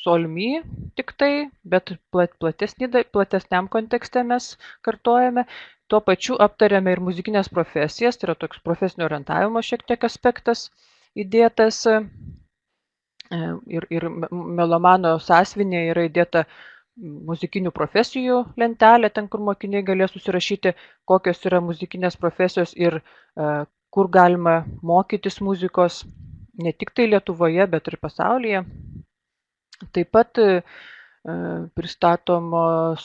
solmi tik tai, bet platesniam kontekste mes kartojame. Tuo pačiu aptariame ir muzikinės profesijas, tai yra toks profesinio orientavimo šiek tiek aspektas įdėtas. Ir melomano sąsiuvinyje yra įdėta muzikinių profesijų lentelė, ten kur mokiniai galės susirašyti, kokios yra muzikinės profesijos ir kur galima mokytis muzikos, ne tik tai Lietuvoje, bet ir pasaulyje. Taip pat pristatomos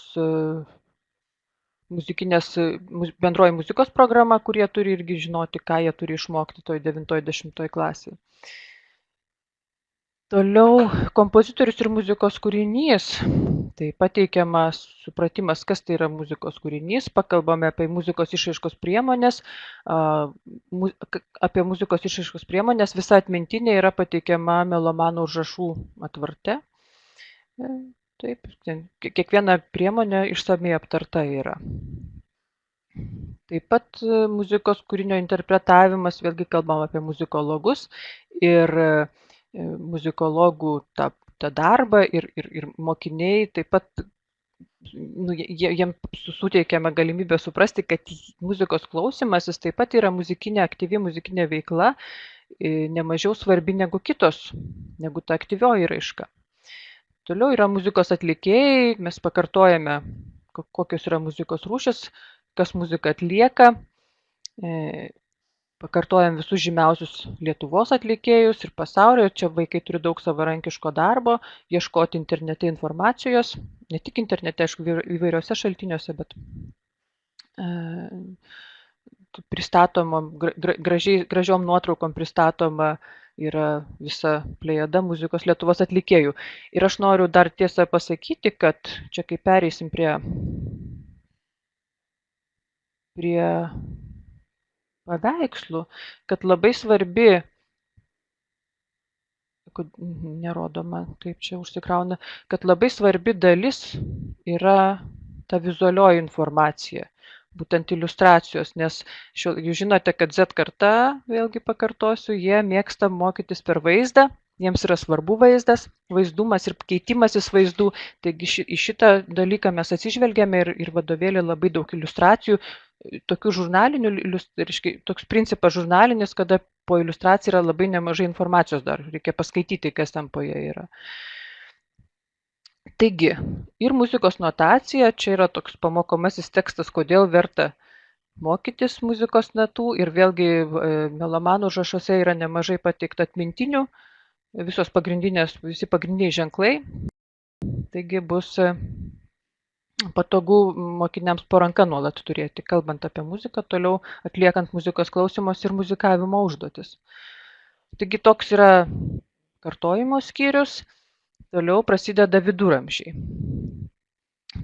bendroji muzikos programa, kurie turi irgi žinoti, ką jie turi išmokti toj 9-10 klasėje. Toliau kompozitorius ir muzikos kūrinys. Tai pateikiamas supratimas, kas tai yra muzikos kūrinys, pakalbame apie muzikos išraiškos priemonės. Apie muzikos išraiškos priemonės visa atmintinė yra pateikiama melomano užrašų atvarte. Taip, kiekviena priemonė išsamiai aptarta yra. Taip pat muzikos kūrinio interpretavimas, vėlgi kalbam apie muzikologus ir muzikologų tą darbą ir mokiniai taip pat jiems suteikiama galimybė suprasti, kad muzikos klausymasis taip pat yra aktyvi muzikinė veikla, nemažiau svarbi negu ta aktyvioji raiška. Toliau yra muzikos atlikėjai, mes pakartojame, kokios yra muzikos rūšis, kas muziką atlieka. Pakartojam visus žymiausius Lietuvos atlikėjus ir pasaulio. Čia vaikai turi daug savarankiško darbo, ieškoti internete informacijos, ne tik internete, aišku, įvairiuose šaltiniuose, bet pristatoma, gražiom nuotraukom pristatoma yra visa plejada muzikos Lietuvos atlikėjų. Ir aš noriu dar tiesą pasakyti, kad čia kai pereisim prie paveikslų, kad labai svarbi, nerodoma, taip čia užsikrauna, kad labai svarbi dalis yra ta vizualioji informacija, būtent iliustracijos, nes jūs žinote, kad Z karta, vėlgi pakartosiu, jie mėgsta mokytis per vaizdą, jiems yra svarbu vaizdas, vaizdumas ir keitimasis vaizdų, taigi į šitą dalyką mes atsižvelgiame ir vadovėlį labai daug iliustracijų, tokių žurnalinių, toks principas žurnalinis, kada po iliustracija yra labai nemažai informacijos dar, reikia paskaityti, kas ten po ją yra. Taigi, ir muzikos notacija, čia yra toks pamokomasis tekstas, kodėl verta mokytis muzikos natų, ir vėlgi melomanų užrašuose yra nemažai pateikta atmintinių, visi pagrindiniai ženklai, taigi bus patogu mokiniams po ranka nuolat turėti, kalbant apie muziką, toliau atliekant muzikos klausymos ir muzikavimo užduotis. Taigi toks yra kartojimo skyrius, toliau prasideda viduramžiai.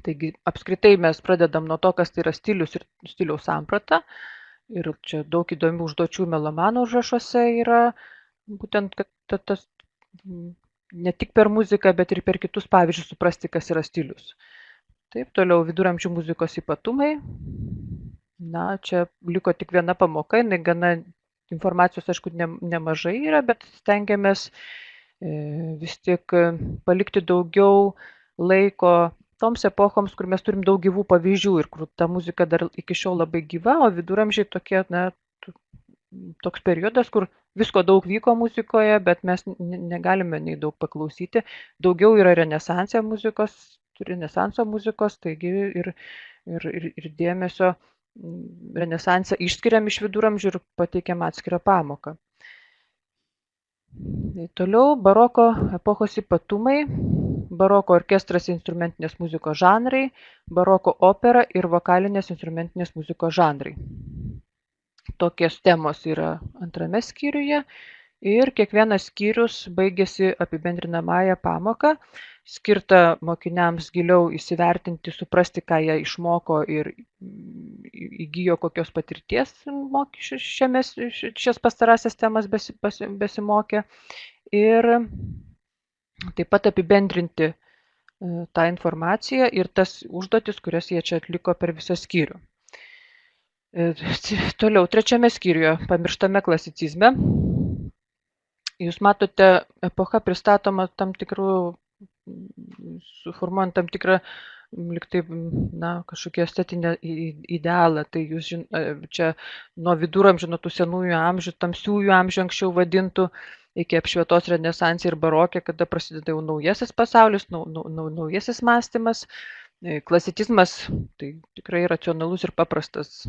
Taigi apskritai mes pradedam nuo to, kas tai yra stilius ir stiliaus samprata, ir čia daug įdomių užduočių melomanų užrašuose yra, būtent, kad tas ne tik per muziką, bet ir per kitus pavyzdžius suprasti, kas yra stilius. Taip, toliau viduramžių muzikos ypatumai. Na, čia liko tik viena pamoka, jinai gana informacijos, aišku, nemažai yra, bet stengiamės vis tik palikti daugiau laiko toms epochoms, kur mes turim daug gyvų pavyzdžių ir kur ta muzika dar iki šiol labai gyva, o viduramžiai tokie, toks periodas, kur visko daug vyko muzikoje, bet mes negalime nei daug paklausyti. Daugiau yra renesanso muzikos, taigi ir dėmesio renesansą išskiriam iš viduramžių ir pateikiam atskirą pamoką. Toliau baroko epochos ypatumai, baroko orkestras instrumentinės muzikos žanrai, baroko opera ir vokalinės instrumentinės muzikos žanrai. Tokios temos yra antrame skyriuje. Ir kiekvienas skyrius baigėsi apibendrinamąją pamoką, skirtą mokiniams giliau įsivertinti, suprasti, ką jie išmoko ir įgijo kokios patirties šias pastarąsias temas besimokė. Ir taip pat apibendrinti tą informaciją ir tas užduotis, kurias jie čia atliko per visą skyrių. Toliau, trečiame skyriuje, pamirštame klasicizme. Jūs matote, epocha pristatoma tam tikrų, suformuojant tam tikrą, liktai, kažkokią estetinę idealą. Tai jūs čia nuo viduramžių, nuo tų senųjų amžių, tamsiųjų amžių anksčiau vadintų, iki apšvietos renesansai ir barokė, kada prasideda jau naujasis pasaulis, naujasis mąstymas. Klasicizmas tai tikrai racionalus ir paprastas,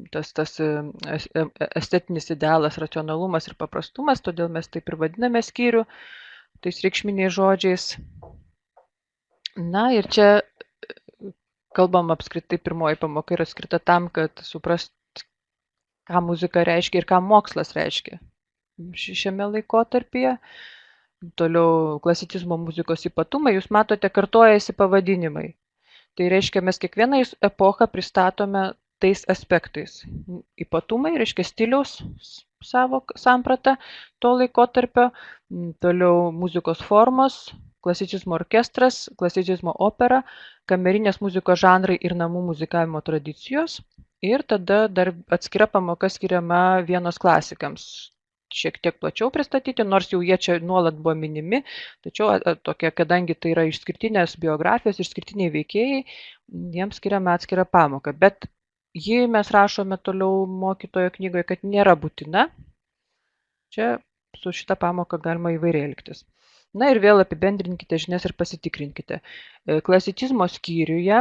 tas estetinis idealas, racionalumas ir paprastumas, todėl mes taip ir vadiname skyrių, tais reikšminiais žodžiais. Na ir čia kalbam apskritai, pirmoji pamoka yra skirta tam, kad suprast, ką muzika reiškia ir ką mokslas reiškia šiame laikotarpyje. Toliau klasicizmo muzikos ypatumai, jūs matote, kartojasi pavadinimai. Tai reiškia, mes kiekvieną epochą pristatome tais aspektais. Ypatumai reiškia stiliaus savo sampratą to laikotarpio, toliau muzikos formos, klasicizmo orkestras, klasicizmo opera, kamerinės muzikos žanrai ir namų muzikavimo tradicijos. Ir tada dar atskira pamoka skiriama vienos klasikams. Šiek tiek plačiau pristatyti, nors jau jie čia nuolat buvo minimi, tačiau tokia, kadangi tai yra išskirtinės biografijos, išskirtiniai veikėjai, jiems skiriame atskirą pamoką. Bet jį mes rašome toliau mokytojo knygoje, kad nėra būtina. Čia su šita pamoka galima įvairiai elgtis. Na ir vėl apibendrinkite žinias ir pasitikrinkite. Klasicizmo skyriuje,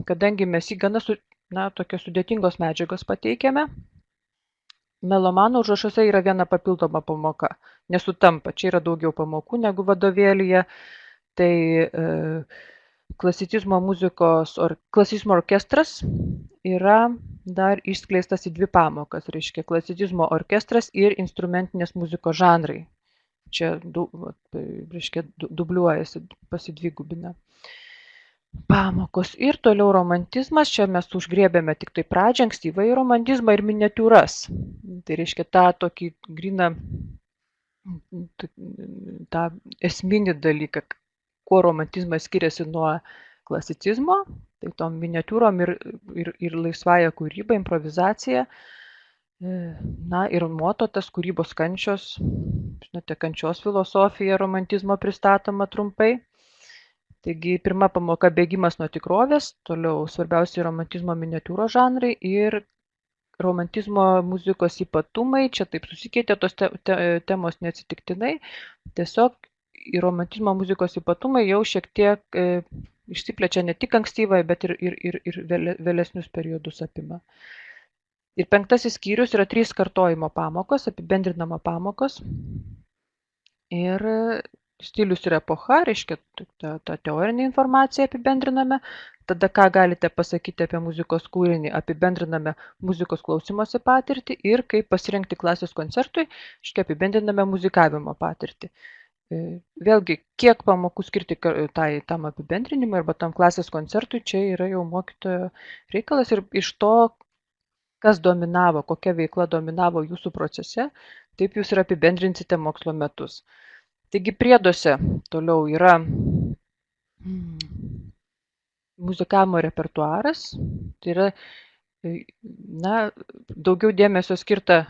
kadangi mes jį gana tokios sudėtingos medžiagos pateikiame, melomanų užrašuose yra viena papildoma pamoka, nesutampa, čia yra daugiau pamokų negu vadovėlyje. Tai klasicizmo orkestras yra dar išskleistas į dvi pamokas, reiškia klasicizmo orkestras ir instrumentinės muzikos žanrai. Čia reiškia dubliuojasi, pasidvigubina. pamokos. Ir toliau romantizmas, čia mes užgriebėme tik tai pradžią, ankstyvąjį romantizmą ir miniatiūras. Tai reiškia tą tokį gryną, tą esminį dalyką, kuo romantizmas skiriasi nuo klasicizmo, tai tom miniatiūrom ir laisvąja kūryba, improvizacija. Na ir moto tas kūrybos kančios, žinote, kančios filosofija romantizmo pristatoma trumpai. Taigi pirma pamoka bėgimas nuo tikrovės, toliau svarbiausi romantizmo miniatiūros žanrai ir romantizmo muzikos ypatumai. Čia taip susikeitė tos temos neatsitiktinai. Tiesiog į romantizmo muzikos ypatumai jau šiek tiek išsiplečia ne tik ankstyvąją, bet ir vėlesnius periodus apima. Ir 5 skyrius yra 3 kartojimo pamokos, apibendrinama pamokos. Ir stilius ir epocha, reiškia, tą teorinę informaciją apibendriname. Tada ką galite pasakyti apie muzikos kūrinį, apibendriname muzikos klausymosi patirtį ir kaip pasirinkti klasės koncertui, reiškia, apibendriname muzikavimo patirtį. Vėlgi, kiek pamokų skirti tam apibendrinimui arba tam klasės koncertui, čia yra jau mokytojo reikalas ir iš to, kas dominavo, kokia veikla dominavo jūsų procese, taip jūs ir apibendrinsite mokslo metus. Taigi prieduose toliau yra muzikavimo repertuaras, tai yra daugiau dėmesio skirta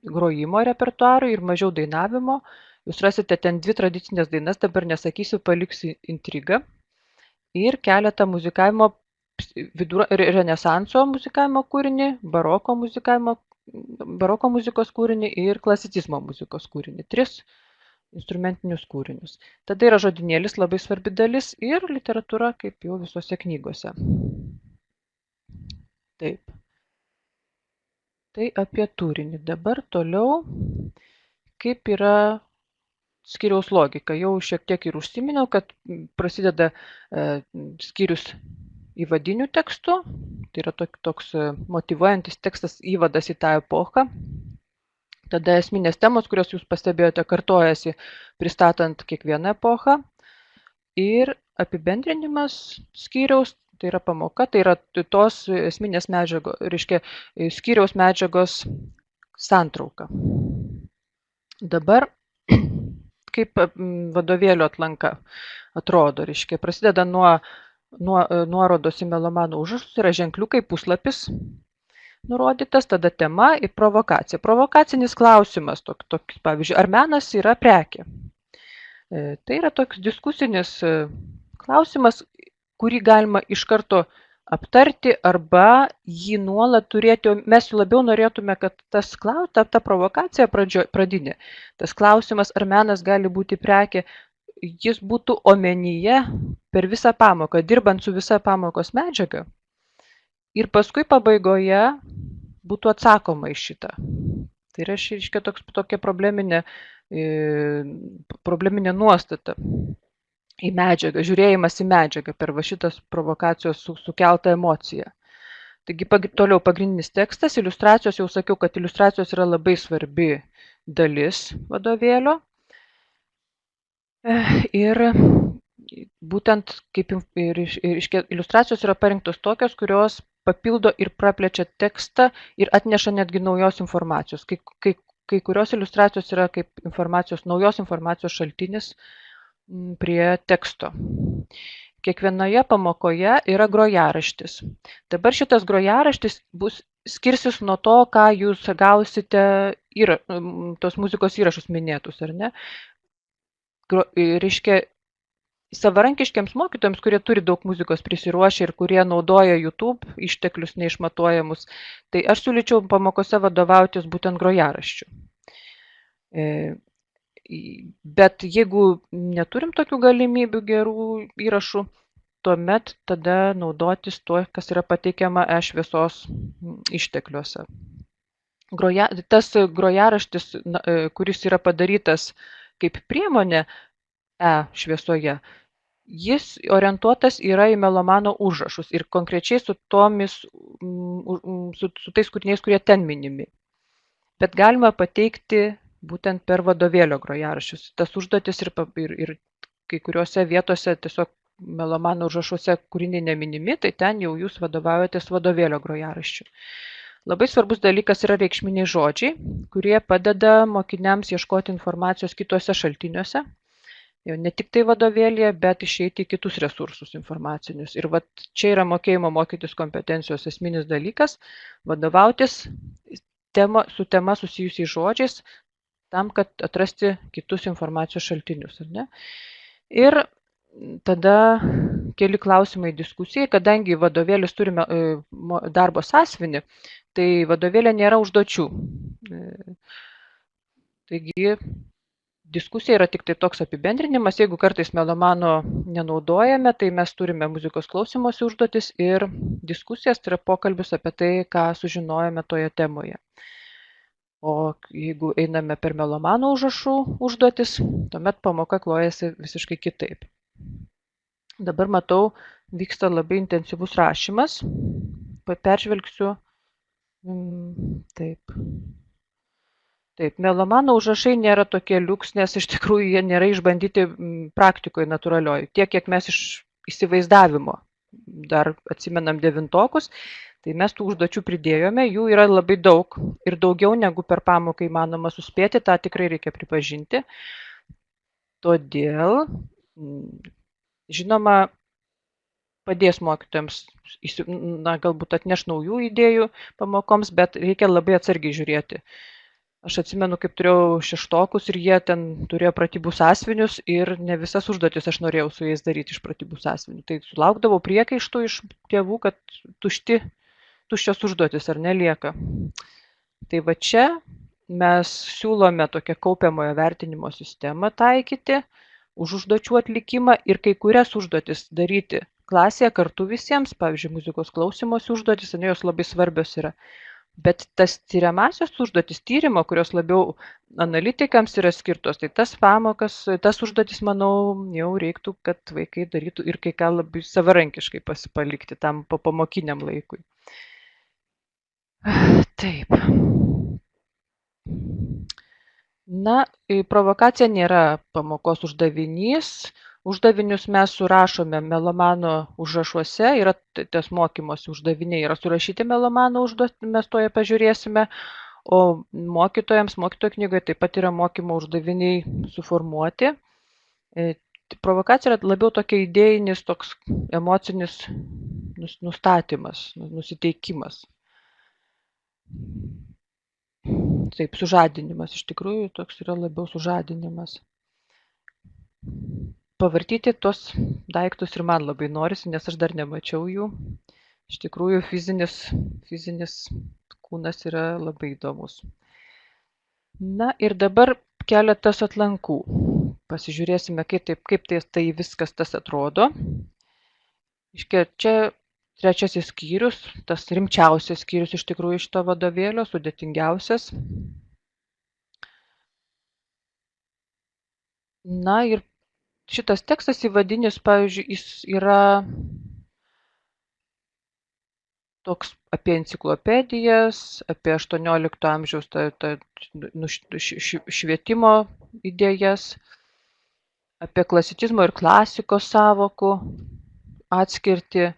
grojimo repertuarui ir mažiau dainavimo. Jūs rasite ten 2 tradicinės dainas, dabar nesakysiu, paliksiu intrigą. Ir keletą muzikavimo renesanso muzikavimo kūrinį, baroko muzikos kūrinį ir klasicizmo muzikos kūrinį. 3 instrumentinius kūrinius. Tada yra žodinėlis, labai svarbi dalis, ir literatūra, kaip jau visose knygose. Taip. Tai apie turinį. Dabar toliau, kaip yra skyriaus logika. Jau šiek tiek ir užsiminiau, kad prasideda skyrius įvadinių tekstų. Tai yra toks motyvuojantis tekstas, įvadas į tą epochą. Tada esminės temos, kurios jūs pastebėjote, kartojasi pristatant kiekvieną epochą. Ir apibendrinimas skyriaus, tai yra pamoka, tai yra tos esminės medžiagos, reiškia skyriaus medžiagos santrauka. Dabar kaip vadovėlio atlanka atrodo, reiškia, prasideda nuo nuorodos į melomanų užrašus, yra ženkliukai, puslapis nurodytas, tada tema ir provokacija. Provokacinis klausimas, toks, pavyzdžiui, ar menas yra prekė? Tai yra toks diskusinis klausimas, kurį galima iš karto aptarti arba jį nuolat turėti. Mes labiau norėtume, kad ta provokacija pradinė, tas klausimas, ar menas gali būti prekė, jis būtų omenyje per visą pamoką, dirbant su visa pamokos medžiaga. Ir paskui pabaigoje būtų atsakoma į šitą. Tai reiškia tokia probleminė nuostata į medžiagą, žiūrėjimas į medžiagą per šitas provokacijos sukeltą emociją. Taigi toliau pagrindinis tekstas, iliustracijos, jau sakiau, kad iliustracijos yra labai svarbi dalis vadovėlio. Ir būtent kaip iliustracijos yra parinktos tokios, kurios papildo ir praplečia tekstą ir atneša netgi naujos informacijos. Kai kurios iliustracijos yra kaip naujos informacijos šaltinis prie teksto. Kiekvienoje pamokoje yra grojaraštis. Dabar šitas grojaraštis skirsis nuo to, ką jūs gausite tos muzikos įrašus minėtus, ar ne? Reiškia, savarankiškiams mokytojams, kurie turi daug muzikos prisiruošę ir kurie naudoja YouTube išteklius neišmatuojamus, tai aš siūlyčiau pamokose vadovautis būtent grojaraščiu. Bet jeigu neturim tokių galimybių gerų įrašų, tuomet tada naudotis tuo, kas yra pateikiama e-šviesos ištekliuose. Tas grojaraštis, kuris yra padarytas kaip priemonė e-šviesoje, jis orientuotas yra į melomano užrašus ir konkrečiai su tais kūriniais, kurie ten minimi. Bet galima pateikti būtent per vadovėlio grojaraščius. Tas užduotis ir kai kuriuose vietose tiesiog melomano užrašuose kūriniai neminimi, tai ten jau jūs vadovaujatės vadovėlio grojaraščiu. Labai svarbus dalykas yra reikšminiai žodžiai, kurie padeda mokiniams ieškoti informacijos kitose šaltiniuose. Jau ne tik tai vadovėlyje, bet išeiti į kitus resursus informacinius. Ir vat čia yra mokėjimo mokytis kompetencijos esminis dalykas - vadovautis su tema susijusiais žodžiais tam, kad atrasti kitus informacijos šaltinius. Ar ne? Ir tada keli klausimai diskusijai, kadangi vadovėlis turime darbo sąsiuvinį, tai vadovėlė nėra užduočių. Taigi diskusija yra tik tai toks apibendrinimas. Jeigu kartais melomano nenaudojame, tai mes turime muzikos klausymosi užduotis ir diskusijas, tai yra pokalbis apie tai, ką sužinojome toje temoje. O jeigu einame per melomano užrašų užduotis, tuomet pamoka klojasi visiškai kitaip. Dabar matau, vyksta labai intensyvus rašymas. Peržvelgsiu. Taip. Taip, melomano užrašai nėra tokie liuks, nes iš tikrųjų jie nėra išbandyti praktikoje natūralioj. Tiek, kiek mes iš įsivaizdavimo dar atsimenam devintokus, tai mes tų užduočių pridėjome, jų yra labai daug ir daugiau negu per pamoką įmanoma suspėti, tą tikrai reikia pripažinti. Todėl, žinoma, padės mokytojams, galbūt atneš naujų idėjų pamokoms, bet reikia labai atsargiai žiūrėti. Aš atsimenu, kaip turėjau šeštokus ir jie ten turėjo pratybų sąsiuvinius ir ne visas užduotis aš norėjau su jais daryti iš pratybų sąsiuvinių. Tai sulaukdavau priekaištų iš tėvų, kad tuščios užduotis ar nelieka. Tai va čia mes siūlome tokią kaupiamojo vertinimo sistemą taikyti už užduočių atlikimą ir kai kurias užduotis daryti klasėje kartu visiems, pavyzdžiui, muzikos klausymosi užduotis, jos labai svarbios yra. Bet tas tyriamasios užduotis tyrimo, kurios labiau analitikams yra skirtos, tai tas pamokas, tas užduotis, manau, jau reiktų, kad vaikai darytų ir kai ką labai savarankiškai palikti tam pamokiniam laikui. Taip. Na, provokacija nėra pamokos uždavinys. Uždavinius mes surašome melomano užrašuose, yra tas mokymosi uždaviniai, yra surašyti melomano užduotį, mes toje pažiūrėsime, o mokytojams, mokytojo knygoje taip pat yra mokymo uždaviniai suformuoti. Provokacija yra labiau tokia idėjinis, toks emocinis nustatymas, nusiteikimas. Taip, sužadinimas, iš tikrųjų toks yra labiau sužadinimas. Pavartyti tos daiktus ir man labai norisi, nes aš dar nemačiau jų. Iš tikrųjų, fizinis kūnas yra labai įdomus. Na ir dabar keletas atlankų. Pasižiūrėsime, kaip tai viskas tas atrodo. Čia trečiasis skyrius, tas rimčiausias skyrius iš tikrųjų iš to vadovėlio, sudėtingiausias. Na ir šitas tekstas įvadinis, pavyzdžiui, jis yra toks apie enciklopedijas, apie 18 amžiaus švietimo idėjas, apie klasicizmo ir klasikos sąvokų atskirti.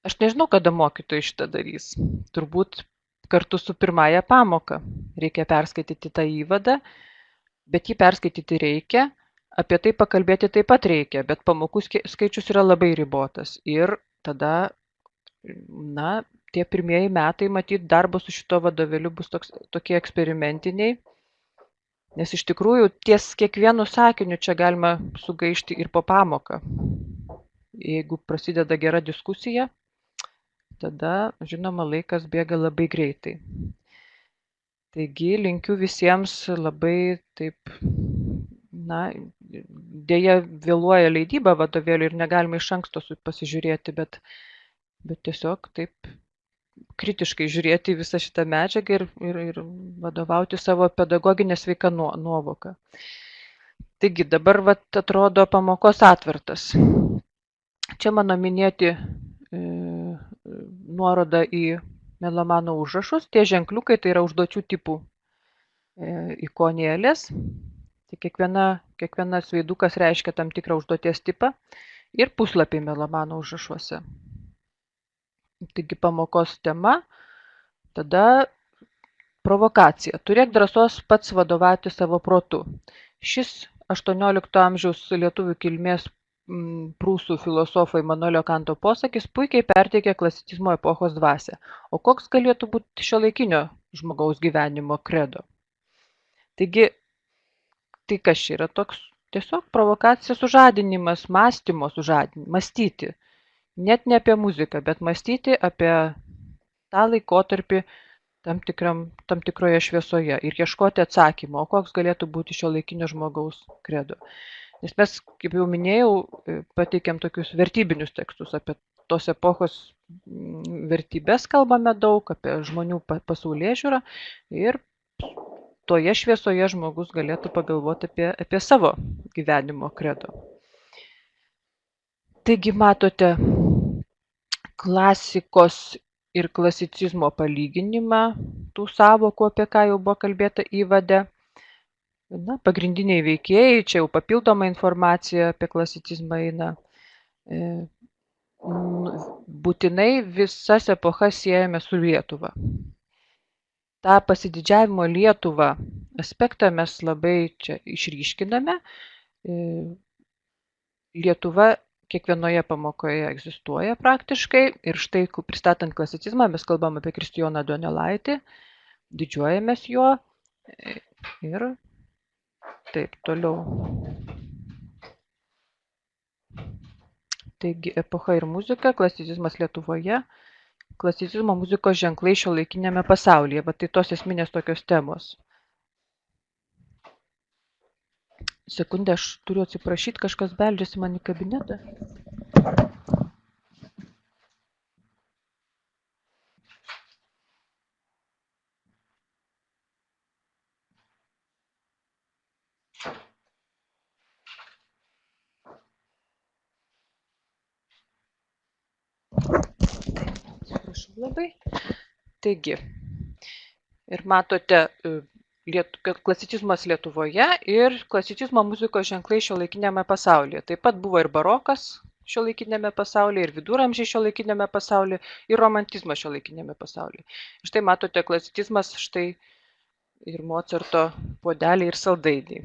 Aš nežinau, kada mokytojai šitą darys. Turbūt kartu su pirmąja pamoka. Reikia perskaityti tą įvadą, bet jį perskaityti reikia. Apie tai pakalbėti taip pat reikia, bet pamokų skaičius yra labai ribotas. Ir tada, tie pirmieji metai, matyt, darbo su šito vadovėliu bus tokie eksperimentiniai. Nes iš tikrųjų ties kiekvienu sakiniu čia galima sugaišti ir po pamoką. Jeigu prasideda gera diskusija, tada, žinoma, laikas bėga labai greitai. Taigi linkiu visiems labai taip, dėja vėluoja leidyba vadovėlių ir negalima iš anksto pasižiūrėti, bet tiesiog taip kritiškai žiūrėti visą šitą medžiagą ir vadovauti savo pedagoginę sveiką nuovoką. Taigi dabar atrodo pamokos atvartas. Čia mano minėti nuoroda į melomano užrašus. Tie ženkliukai tai yra užduočių tipų ikonėlės. Kiekvienas veidukas reiškia tam tikrą užduoties tipą ir puslapiai melomano užrašuose. Taigi pamokos tema, tada provokacija. Turėk drąsos pats vadovauti savo protu. Šis 18 amžiaus lietuvių kilmės prūsų filosofo Imanuelio Kanto posakis puikiai perteikia klasicizmo epochos dvasią. O koks galėtų būti šiuolaikinio žmogaus gyvenimo kredo? Taigi, tai kas čia yra toks tiesiog provokacija sužadinimas, mąstymo sužadinimas, mąstyti. Net ne apie muziką, bet mąstyti apie tą laikotarpį tam tikroje šviesoje ir ieškoti atsakymo, o koks galėtų būti šiuolaikinio žmogaus kredo. Nes mes, kaip jau minėjau, pateikėm tokius vertybinius tekstus apie tos epochos vertybės, kalbame daug apie žmonių pasaulėžiūrą ir toje šviesoje žmogus galėtų pagalvoti apie savo gyvenimo kredo. Taigi matote klasikos ir klasicizmo palyginimą tų sąvokų, apie ką jau buvo kalbėta įvade. Na, pagrindiniai veikėjai, čia jau papildoma informacija apie klasicizmą eina. Būtinai visas epochas siejame su Lietuva. Ta pasididžiavimo Lietuva aspektą mes labai čia išryškiname. Lietuva kiekvienoje pamokoje egzistuoja praktiškai ir štai, pristatant klasicizmą, mes kalbam apie Kristijoną Donelaitį, didžiuojamės juo ir taip toliau. Taigi epocha ir muzika, klasicizmas Lietuvoje, klasicizmo muzikos ženklai šiuolaikiniame pasaulyje. Va tai tos esminės tokios temos. Sekundę, aš turiu atsiprašyti, kažkas beldžiasi man į kabinetą. Atsiprašau labai. Taigi, ir matote klasicizmas Lietuvoje ir klasicizmo muzikos ženklai šiuolaikinėme pasaulyje. Taip pat buvo ir barokas šiuolaikinėme pasaulyje, ir viduramžiai šiuolaikinėme pasaulyje, ir romantizmas šiuolaikinėme pasaulyje. Štai matote klasicizmas, štai ir Mocarto puodeliai ir saldainiai.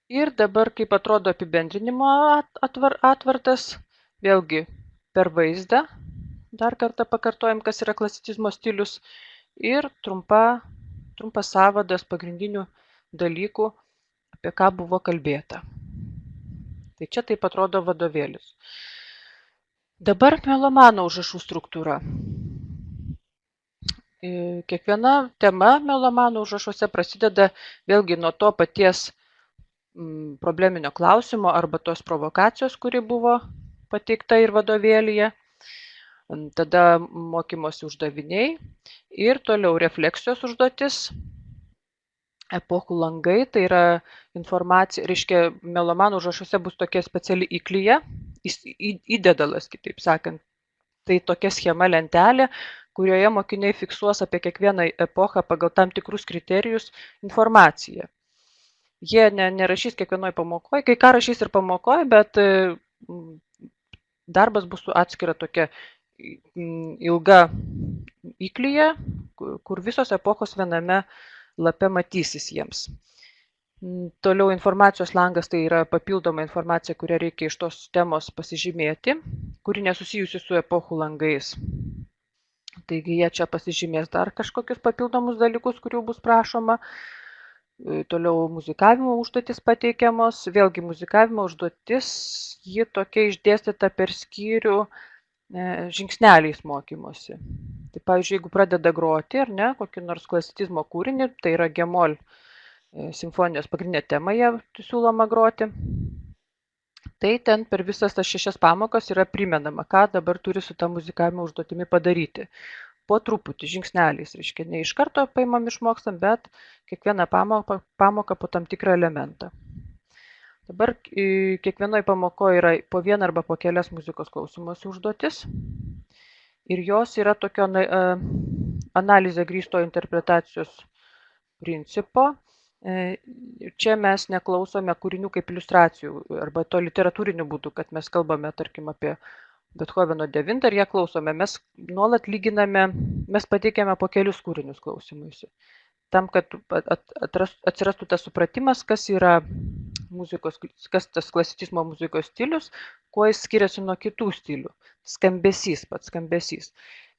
Ir dabar, kaip atrodo apibendrinimo atvartas, vėlgi per vaizdą, dar kartą pakartojam, kas yra klasicizmo stilius, ir trumpas sąvadas pagrindinių dalykų, apie ką buvo kalbėta. Tai čia taip atrodo vadovėlis. Dabar melomano užrašų struktūra. Kiekviena tema melomano užrašuose prasideda vėlgi nuo to paties probleminio klausimo arba tos provokacijos, kuri buvo pateikta ir vadovėlyje. Tada mokymosi uždaviniai ir toliau refleksijos užduotis, epochų langai, tai yra informacija, reiškia, melomano užrašuose bus tokia speciali įklyje, įdedalas, kitaip sakant. Tai tokia schema lentelė, kurioje mokiniai fiksuos apie kiekvieną epochą pagal tam tikrus kriterijus informaciją. Jie nerašys kiekvienoje pamokoje, kai ką rašys ir pamokoje, bet darbas bus su atskira tokia ilga įklyje, kur visos epochos viename lape matysis jiems. Toliau informacijos langas, tai yra papildoma informacija, kurią reikia iš tos temos pasižymėti, kuri nesusijusi su epochų langais. Taigi jie čia pasižymės dar kažkokius papildomus dalykus, kurių bus prašoma. Toliau muzikavimo užduotis pateikiamos. Vėlgi muzikavimo užduotis, ji tokia išdėstyta per skyrių žingsneliais mokymosi. Tai pavyzdžiui, jeigu pradeda groti, ar ne, kokį nors klasicizmo kūrinį, tai yra Gemol simfonijos pagrindinė tema, jie siūloma groti. Tai ten per visas tas 6 pamokas yra primenama, ką dabar turi su ta muzikavimo užduotimi padaryti. Po truputį žingsneliais, reiškia, ne iš karto paimam išmokstam, bet kiekvieną pamoką po tam tikrą elementą. Dabar kiekvienoje pamokoje yra po vieną arba po kelias muzikos klausymosi užduotis. Ir jos yra tokio analizė grįsto interpretacijos principo. Čia mes neklausome kūrinių kaip iliustracijų arba to literatūriniu būdu, kad mes kalbame, tarkim, apie Bethoveno 9 ir ją klausome. Mes nuolat lyginame, mes pateikiame po kelius kūrinius klausimuisi. Tam, kad atsirastų tas supratimas, kas yra muzikos, kas tas klasicizmo muzikos stilius, kuo jis skiriasi nuo kitų stilių. Skambesys, pats skambesys.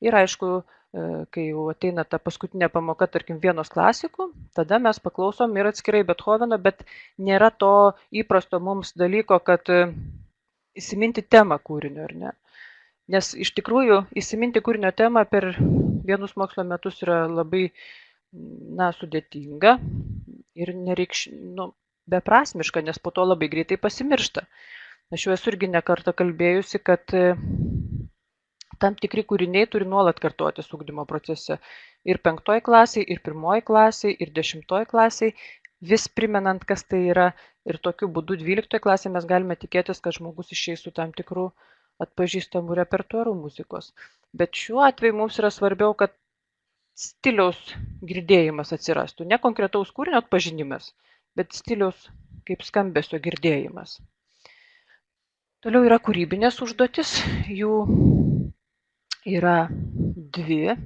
Ir aišku, kai jau ateina ta paskutinė pamoka, tarkim, vienos klasikų, tada mes paklausom ir atskirai Bethoveno, bet nėra to įprasto mums dalyko, kad įsiminti temą kūrinio, ar ne? Nes iš tikrųjų įsiminti kūrinio temą per vienus mokslo metus yra labai sudėtinga ir beprasmiška, nes po to labai greitai pasimiršta. Aš jau esu irgi ne kartą kalbėjusi, kad tam tikri kūriniai turi nuolat kartotis ugdymo procese. Ir 5 klasiai, ir 1 klasiai, ir 10 klasiai, vis primenant, kas tai yra. Ir tokiu būdu 12 klasėje mes galime tikėtis, kad žmogus išeis su tam tikrų atpažįstamų repertuarų muzikos. Bet šiuo atveju mums yra svarbiau, kad stiliaus girdėjimas atsirastų. Ne konkretaus kūrinio atpažinimas, bet stiliaus kaip skambesio girdėjimas. Toliau yra kūrybinės užduotis. Jų yra 2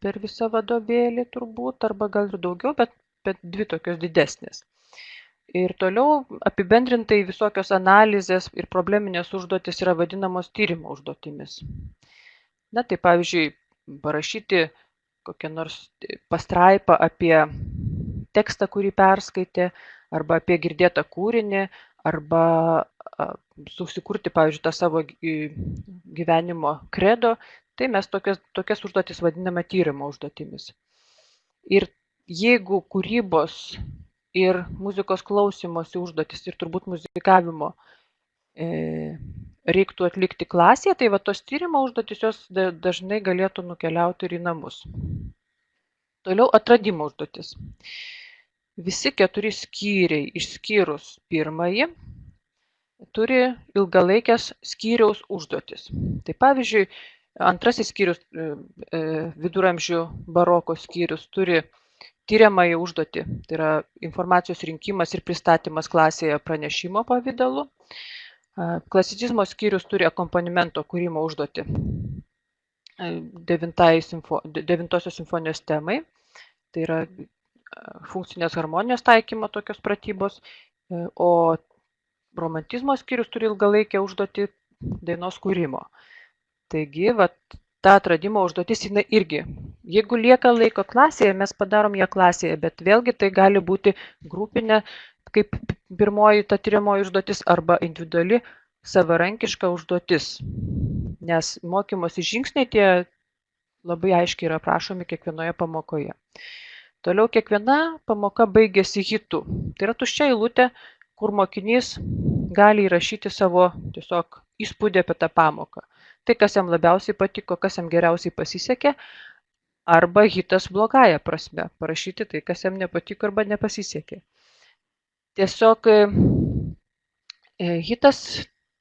per visą vadovėlį turbūt, arba gal ir daugiau, bet 2 tokios didesnės. Ir toliau apibendrintai visokios analizės ir probleminės užduotis yra vadinamos tyrimo užduotimis. Tai pavyzdžiui, parašyti kokią nors pastraipą apie tekstą, kurį perskaitė, arba apie girdėtą kūrinį, arba susikurti, pavyzdžiui, tą savo gyvenimo kredo, tai mes tokias užduotis vadiname tyrimo užduotimis. Ir jeigu kūrybos ir muzikos klausymosi užduotis ir turbūt muzikavimo reiktų atlikti klasėje, tai tos tyrimo užduotis jos dažnai galėtų nukeliauti ir į namus. Toliau atradimo užduotis. Visi 4 skyriai išskyrus 1 turi ilgalaikės skyriaus užduotis. Tai pavyzdžiui, 2 skyrius, viduramžių baroko skyrius, turi tyriamąją užduotį, tai yra informacijos rinkimas ir pristatymas klasėje pranešimo pavidalu. Klasicizmo skyrius turi akompanimento kūrimo užduotį 9 simfonijos temai, tai yra funkcinės harmonijos taikymo tokios pratybos, o romantizmo skyrius turi ilgalaikę užduotį dainos kūrimo. Taigi, ta atradimo užduotis irgi, jeigu lieka laiko klasėje, mes padarom ją klasėje, bet vėlgi tai gali būti grupinė, kaip pirmoji ta tyriamoji užduotis, arba individuali savarankiška užduotis. Nes mokymosi žingsniai tie labai aiškiai yra aprašomi kiekvienoje pamokoje. Toliau kiekviena pamoka baigėsi hitu. Tai yra tuščia eilutė, kur mokinys gali įrašyti savo tiesiog įspūdį apie tą pamoką. Tai, kas jam labiausiai patiko, kas jam geriausiai pasisekė, arba hitas blogąja prasme, parašyti tai, kas jam nepatiko arba nepasisekė. Tiesiog hitas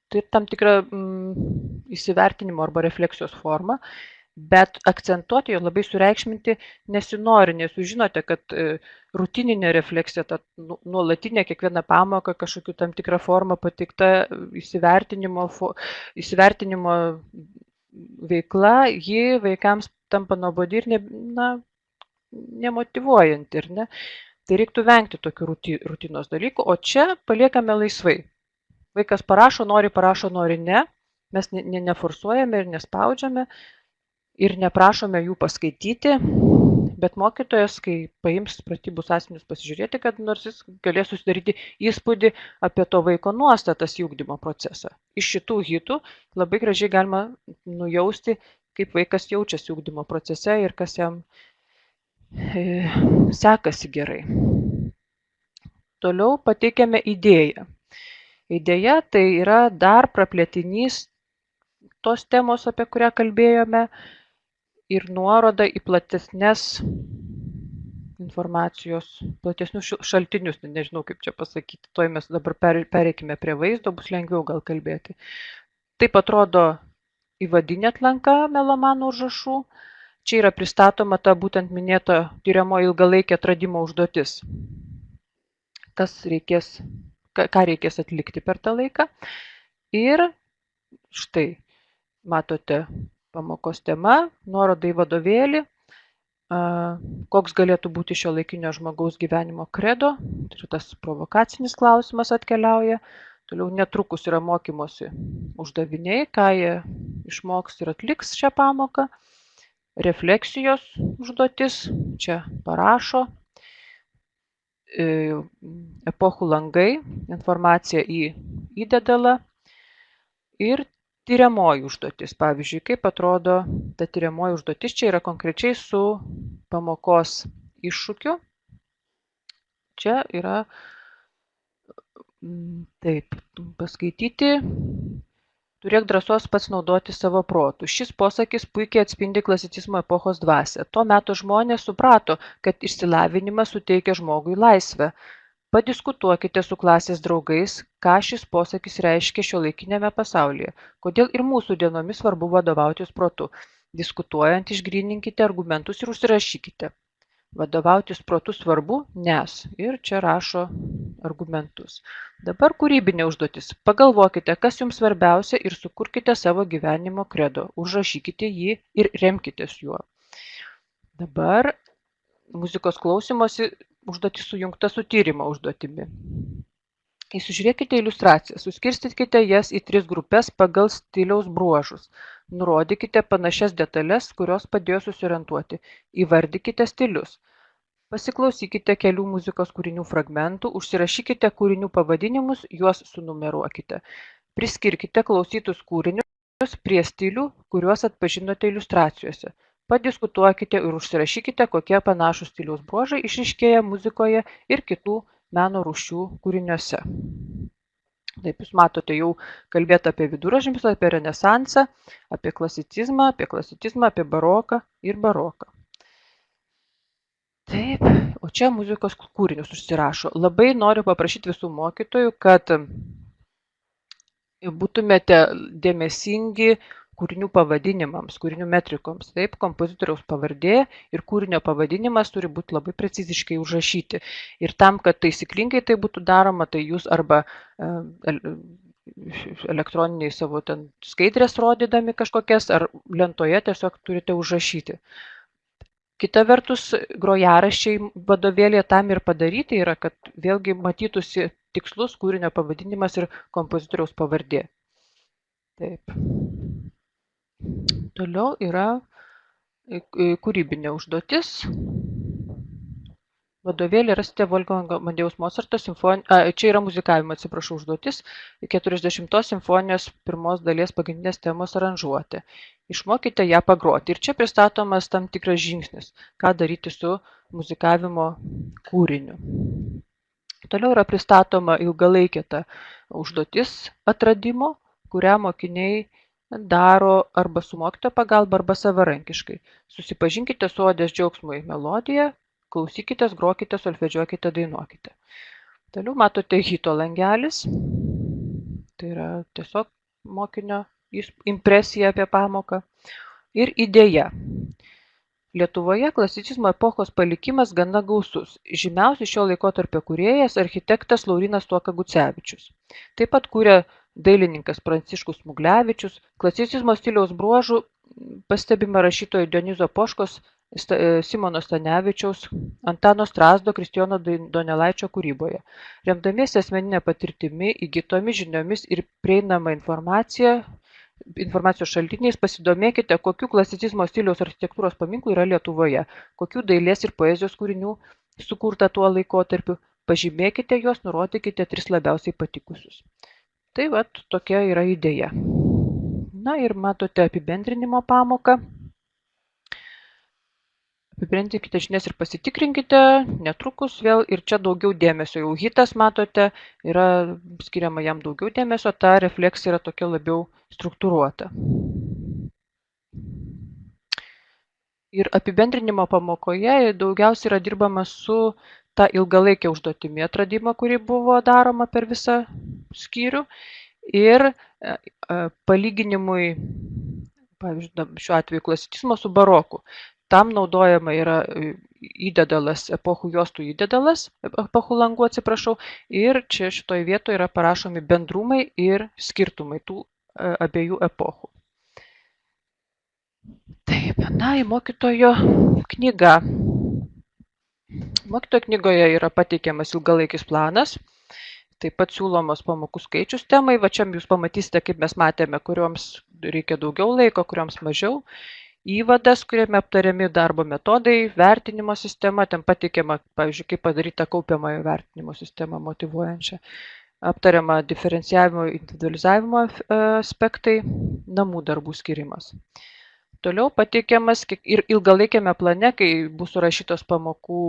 tai tam tikra įsivertinimo arba refleksijos forma, bet akcentuoti jo labai sureikšminti nesinori, nes jūs žinote, kad rutininė refleksija, ta nuolatinė kiekviena pamoka kažkokiu tam tikrą formą pateikta įsivertinimo veikla, ji vaikams tampa nuobodi ir nemotyvuojanti, ir ne? Tai reiktų vengti tokių rutinos dalykų, o čia paliekame laisvai. Vaikas parašo, nori ne, mes neforsuojame ir nespaudžiame ir neprašome jų paskaityti, bet mokytojas, kai paims pratybų sąsiuvinius pasižiūrėti, kad nors jis galės susidaryti įspūdį apie to vaiko nuostatas į ugdymo procesą. Iš šitų hitų labai gražiai galima nujausti, kaip vaikas jaučiasi ugdymo procese ir kas jam sekasi gerai. Toliau pateikiame idėją. Idėja tai yra dar praplėtinys tos temos, apie kurią kalbėjome, ir nuoroda į platesnės informacijos, platesnius šaltinius, nežinau kaip čia pasakyti, toj mes dabar pereikime prie vaizdo, bus lengviau gal kalbėti. Taip atrodo įvadinė atlanka melomanų užrašų, Čia yra pristatoma ta būtent minėta tiriamo ilgalaikė atradimo užduotis. Ką reikės atlikti per tą laiką. Ir štai, matote pamokos tema, nuoroda į vadovėlį, koks galėtų būti šiuolaikinio žmogaus gyvenimo kredo, tai yra tas provokacinis klausimas atkeliauja. Toliau netrukus yra mokymosi uždaviniai, ką jie išmoks ir atliks šią pamoką. Refleksijos užduotis, čia parašo. Epochų langai, informacija į įdedalą ir tiriamoji užduotis. Pavyzdžiui, kaip atrodo ta tiriamoji užduotis, čia yra konkrečiai su pamokos iššūkiu. Čia yra taip, paskaityti. Turėk drąsos pats naudoti savo protų. Šis posakis puikiai atspindi klasicizmo epochos dvasią. Tuo metu žmonės suprato, kad išsilavinimas suteikia žmogui laisvę. Padiskutuokite su klasės draugais, ką šis posakis reiškia šiuolaikinėme pasaulyje. Kodėl ir mūsų dienomis svarbu vadovautis protu. Diskutuojant išgryninkite argumentus ir užsirašykite. Vadovautis protu svarbu, nes. Ir čia rašo argumentus. Dabar kūrybinė užduotis. Pagalvokite, kas jums svarbiausia ir sukurkite savo gyvenimo kredo. Užrašykite jį ir remkitės juo. Dabar muzikos klausymosi užduotis sujungta su tyrimo užduotimi. Įsižiūrėkite iliustracijas, suskirstykite jas į 3 grupės pagal stiliaus bruožus. Nurodykite panašias detalės, kurios padėjo susiorientuoti. Įvardykite stilius. Pasiklausykite kelių muzikos kūrinių fragmentų, užsirašykite kūrinių pavadinimus, juos sunumeruokite. Priskirkite klausytus kūrinius prie stilių, kuriuos atpažinote iliustracijose. Padiskutuokite ir užsirašykite, kokie panašūs stiliaus bruožai išryškėja muzikoje ir kitų meno rūšių kūriniuose. Taip, jūs matote jau kalbėti apie viduramžius, apie renesansą, apie klasicizmą, apie baroką ir baroką. Taip, o čia muzikos kūrinius užsirašo. Labai noriu paprašyti visų mokytojų, kad būtumėte dėmesingi kūrinių pavadinimams, kūrinių metrikoms. Taip, kompozitoriaus pavardė ir kūrinio pavadinimas turi būti labai preciziškai užrašyti. Ir tam, kad taisyklingai tai būtų daroma, tai jūs arba elektroniniai savo ten skaidrės rodydami kažkokias, ar lentoje tiesiog turite užrašyti. Kita vertus, grojaraščiai vadovėlėje tam ir padaryti yra, kad vėlgi matytųsi tikslus kūrinio pavadinimas ir kompozitoriaus pavardė. Taip. Toliau yra kūrybinė užduotis. Vadovėlį rasite Wolfgango Amadeus Mozarto čia yra muzikavimo, atsiprašau, užduotis, 40 simfonijos pirmos dalies pagrindinės temos aranžuotė. Išmokite ją pagroti. Ir čia pristatomas tam tikras žingsnis, ką daryti su muzikavimo kūriniu. Toliau yra pristatoma ilgalaikė ta užduotis atradimo, kurią mokiniai daro arba su mokytojo pagalba, arba savarankiškai. Susipažinkite su Odės džiaugsmui melodiją, klausykitės, grokite, solfedžiuokite, dainuokite. Toliau matote hito langelis. Tai yra tiesiog mokinio impresija apie pamoką. Ir idėja. Lietuvoje klasicizmo epochos palikimas gana gausus. Žymiausias šio laikotarpio kūrėjas architektas Laurynas Stuoka Gucevičius. Taip pat kūrė dailininkas Pranciškus Smuglevičius. Klasicizmo stiliaus bruožų pastebima rašytojo Dionizo Poškos, Simono Stanevičiaus, Antano Strazdo, Kristijono Donelaičio kūryboje. Remdamiesi asmeninę patirtimi, įgytomis žiniomis ir prieinamą informacijos šaltiniais, pasidomėkite, kokių klasicizmo stiliaus architektūros paminklų yra Lietuvoje, kokių dailės ir poezijos kūrinių sukurta tuo laikotarpiu, pažymėkite juos, nurodykite 3 labiausiai patikusius. Tai vat tokia yra idėja. Na ir matote apibendrinimo pamoką. Apibendrinkite žinias ir pasitikrinkite, netrukus vėl ir čia daugiau dėmesio. Jau hitas, matote, yra skiriama jam daugiau dėmesio, ta refleksija yra tokia labiau struktūruota. Ir apibendrinimo pamokoje daugiausiai yra dirbama su ta ilgalaikė užduotimi atradimo, kuri buvo daroma per visą skyrių. Ir palyginimui, pavyzdžiui, šiuo atveju klasicizmo su baroku. tam naudojama yra įdedalas, epochų juostų įdedalas, epochų langų atsiprašau, ir čia šitoje vietoje yra parašomi bendrumai ir skirtumai tų abiejų epochų. Taip, na, į mokytojo knygą. Mokytojo knygoje yra pateikiamas ilgalaikis planas, taip pat siūlomas pamokų skaičius temai. Va čia jūs pamatysite, kaip mes matėme, kurioms reikia daugiau laiko, kurioms mažiau. Įvadas, kuriame aptariami darbo metodai, vertinimo sistema, ten pateikiama, pavyzdžiui, kaip padaryta kaupiamojo vertinimo sistema motyvuojančia. Aptariama diferencijavimo, individualizavimo aspektai, namų darbų skirimas. Toliau pateikiamas ir ilgalaikiame plane, kai bus surašytos pamokų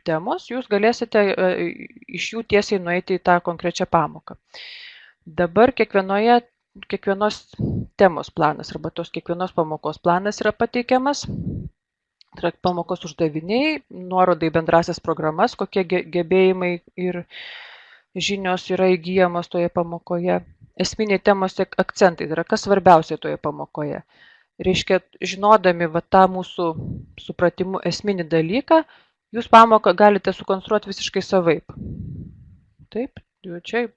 temos, jūs galėsite iš jų tiesiai nueiti į tą konkrečią pamoką. Dabar kiekvienos temos planas arba tos kiekvienos pamokos planas yra pateikiamas. Tai yra pamokos uždaviniai, nuorodai bendrasias programas, kokie gebėjimai ir žinios yra įgyjamos toje pamokoje. Esminiai temos akcentai, tai yra kas svarbiausia toje pamokoje. Reiškia, žinodami tą mūsų supratimu esminį dalyką, jūs pamoką galite sukonstruoti visiškai savaip. Taip, čia,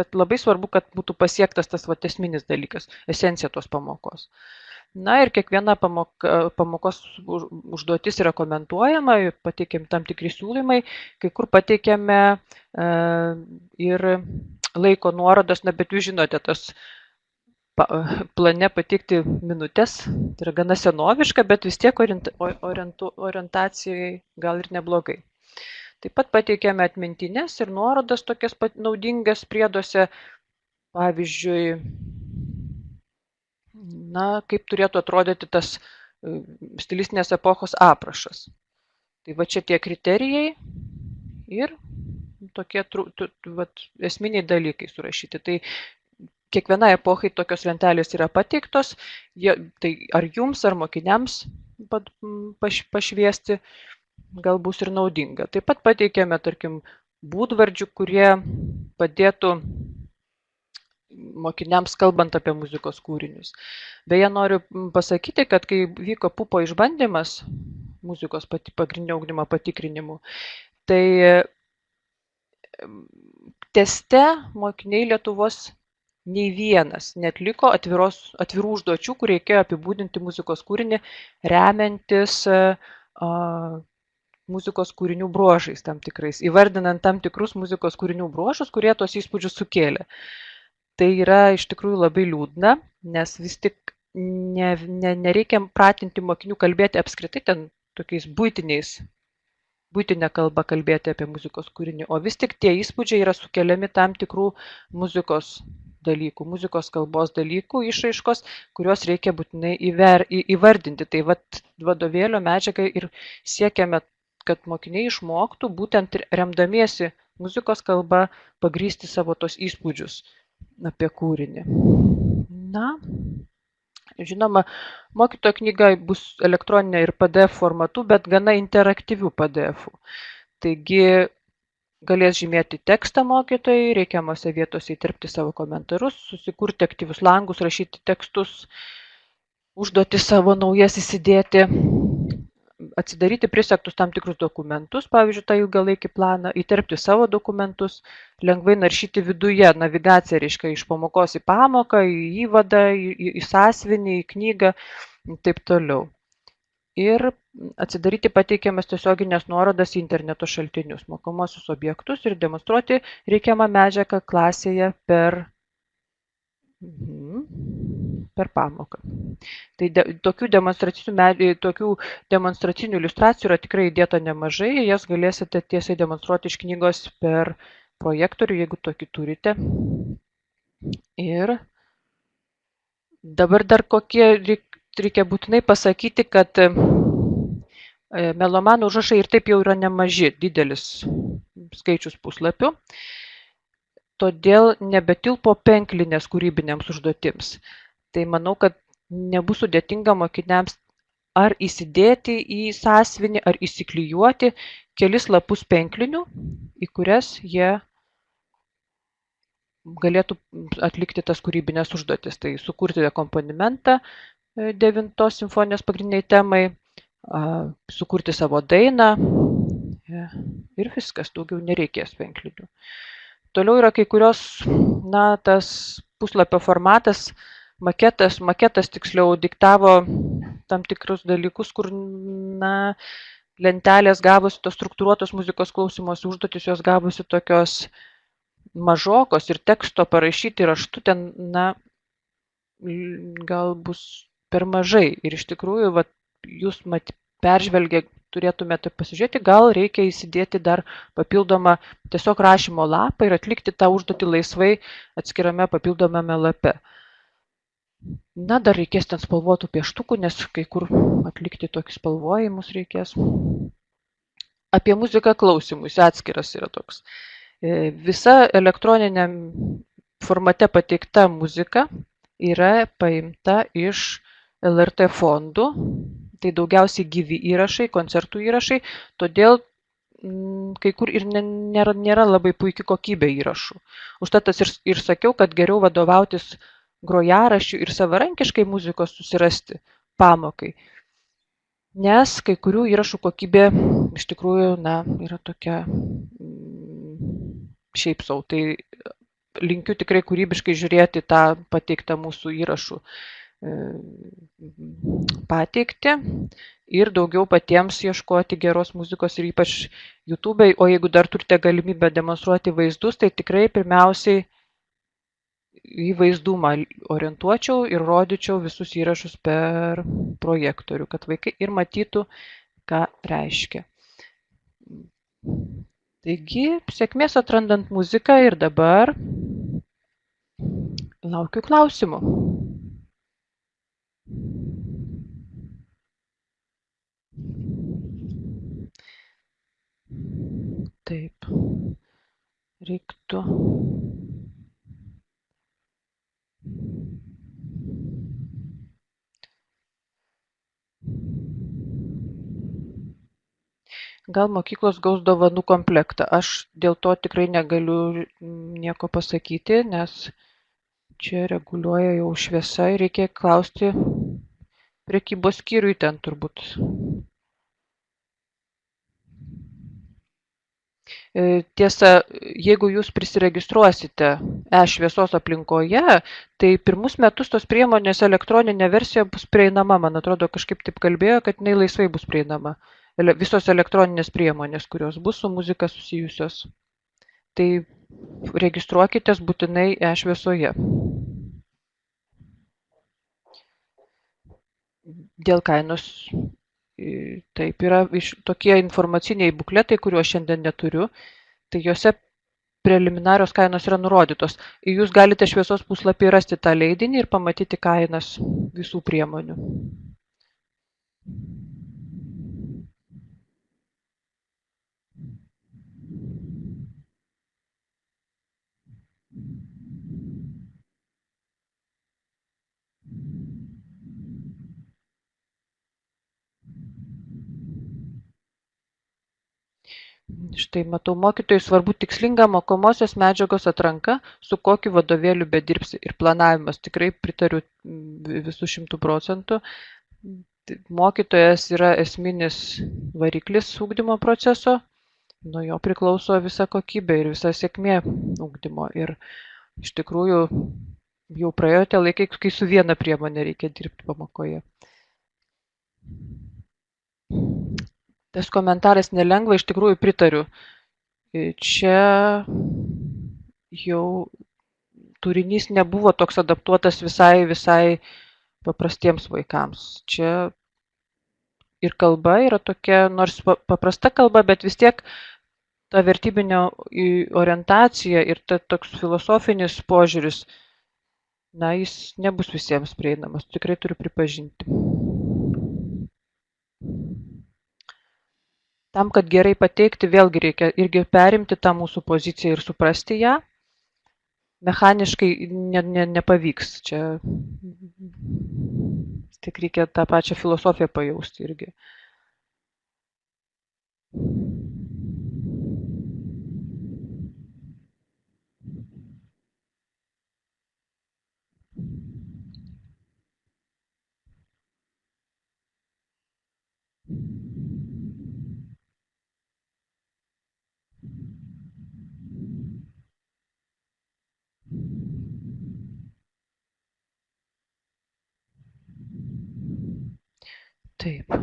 bet labai svarbu, kad būtų pasiektas tas esminis dalykas, esencija tos pamokos. Na ir kiekviena pamokos užduotis yra komentuojama, pateikiami tam tikri siūlymai, kai kur pateikiame ir laiko nuorodas, bet jūs žinote, tas plane pateikti minutės, tai yra gana senoviška, bet vis tiek orientacijai gal ir neblogai. Taip pat pateikėme atmintinės ir nuorodas tokias naudingas prieduose, pavyzdžiui, na, kaip turėtų atrodyti tas stilistinės epochos aprašas. Tai va čia tie kriterijai ir tokie esminiai dalykai surašyti. Tai kiekvienai epochai tokios lentelės yra pateiktos, tai ar jums, ar mokiniams pašviesti gal bus ir naudinga. Taip pat pateikėme, tarkim, būdvardžių, kurie padėtų mokiniams kalbant apie muzikos kūrinius. Beje, noriu pasakyti, kad kai vyko PUPO išbandymas muzikos pagrindinio ugdymo patikrinimų, tai teste mokiniai Lietuvos nei vienas neatliko atvirų užduočių, kur reikėjo apibūdinti muzikos kūrinį, remiantis muzikos kūrinių bruožais tam tikrais, įvardinant tam tikrus muzikos kūrinių bruožus, kurie tos įspūdžius sukėlė. Tai yra iš tikrųjų labai liūdna, nes vis tik nereikia pratinti mokinių kalbėti apskritai ten tokiais buitinę kalbą kalbėti apie muzikos kūrinį, o vis tik tie įspūdžiai yra sukeliami tam tikrų muzikos dalykų, muzikos kalbos dalykų, išraiškos, kuriuos reikia būtinai įvardinti. Tai vadovėlio medžiagai ir siekiame, kad mokiniai išmoktų būtent remdamiesi muzikos kalba pagrįsti savo tos įspūdžius apie kūrinį. Na, žinoma, mokytojo knyga bus elektroninė ir PDF formatu, bet gana interaktyvių PDF-ų. Taigi, galės žymėti tekstą mokytojai, reikiamose vietose įterpti savo komentarus, susikurti aktyvius langus, rašyti tekstus, užduoti savo naujas įsidėti, atsidaryti prisegtus tam tikrus dokumentus, pavyzdžiui, tą ilgalaikį planą, įterpti savo dokumentus, lengvai naršyti viduje, navigaciją reiškia iš pamokos į pamoką, į įvadą, į sąsiuvinį, į knygą ir taip toliau. Ir atsidaryti pateikiamas tiesioginės nuorodas į interneto šaltinius, mokomuosius objektus ir demonstruoti reikiamą medžiagą klasėje per pamoką. Tai tokių demonstracinių iliustracijų yra tikrai įdėta nemažai, jas galėsite tiesiai demonstruoti iš knygos per projektorių, jeigu tokį turite. Ir dabar dar kokie reikia būtinai pasakyti, kad melomanų užrašai ir taip jau yra nemaži, didelis skaičius puslapių, todėl nebetilpo penklinės kūrybinėms užduotims. Tai manau, kad nebus sudėtinga mokiniams ar įsidėti į sąsiuvinį, ar įsiklijuoti kelis lapus penklinių, į kurias jie galėtų atlikti tas kūrybinės užduotis. Tai sukurti akompanimentą, 9 simfonijos pagrindiniai temai, sukurti savo dainą ir viskas, daugiau nereikės penklinių. Toliau yra kai kurios, tas puslapio formatas, maketas tiksliau diktavo tam tikrus dalykus, kur, lentelės gavosi tos struktūruotos muzikos klausymosi užduotys, jos gavosi tokios mažokos ir teksto parašyti raštu ten, gal bus per mažai. Ir iš tikrųjų, jūs peržvelgę turėtumėte pasižiūrėti, gal reikia įsidėti dar papildomą tiesiog rašymo lapą ir atlikti tą užduotį laisvai atskirame papildomame lape. Dar reikės ten spalvotų pieštukų, nes kai kur atlikti tokius spalvojimus reikės. Apie muziką klausymus atskiras yra toks. Visa elektroniniam formate pateikta muzika yra paimta iš LRT fondų. Tai daugiausiai gyvi įrašai, koncertų įrašai, todėl kai kur ir nėra labai puikia kokybė įrašų. Užtat ir sakiau, kad geriau vadovautis grojaraščių ir savarankiškai muzikos susirasti pamokai. Nes kai kurių įrašų kokybė iš tikrųjų, yra tokia šiaip sau. Tai linkiu tikrai kūrybiškai žiūrėti tą pateiktą mūsų įrašų pateikti ir daugiau patiems ieškoti geros muzikos ir ypač YouTube. O jeigu dar turite galimybę demonstruoti vaizdus, tai tikrai pirmiausiai į vaizdumą orientuočiau ir rodyčiau visus įrašus per projektorių, kad vaikai ir matytų, ką reiškia. Taigi, sėkmės atrandant muziką ir dabar laukiu klausimų. Taip, reiktų. Gal mokyklos gaus dovanų komplektą. Aš dėl to tikrai negaliu nieko pasakyti, nes čia reguliuoja jau šviesa ir reikia klausti prekybos skyriui ten turbūt. Tiesa, jeigu jūs prisiregistruosite e-šviesos aplinkoje, tai pirmus metus tos priemonės elektroninė versija bus prieinama. Man atrodo, kažkaip taip kalbėjo, kad jinai laisvai bus prieinama. Visos elektroninės priemonės, kurios bus su muzika susijusios. Tai registruokitės būtinai e-šviesoje. Dėl kainos. Taip, yra tokie informaciniai bukletai, kuriuos šiandien neturiu, tai juose preliminarios kainos yra nurodytos. Jūs galite šviesos puslapį rasti tą leidinį ir pamatyti kainas visų priemonių. Štai matau, mokytojui svarbu tikslinga mokomosios medžiagos atranka, su kokiu vadovėliu bedirbsi ir planavimas. Tikrai pritariu visų 100%. Mokytojas yra esminis variklis ugdymo proceso, nuo jo priklauso visa kokybė ir visa sėkmė ugdymo. Ir iš tikrųjų jau praėjo tie laikai, kai su viena priemonė reikia dirbti pamokoje. Tas komentaras nelengva, iš tikrųjų pritariu. Čia jau turinys nebuvo toks adaptuotas visai paprastiems vaikams. Čia ir kalba yra tokia, nors paprasta kalba, bet vis tiek ta vertybinė orientacija ir toks filosofinis požiūris, jis nebus visiems prieinamas, tikrai turiu pripažinti. Tam, kad gerai pateikti, vėlgi reikia irgi perimti tą mūsų poziciją ir suprasti ją. Mechaniškai nepavyks. Čia tik reikia tą pačią filosofiją pajausti irgi. Taip.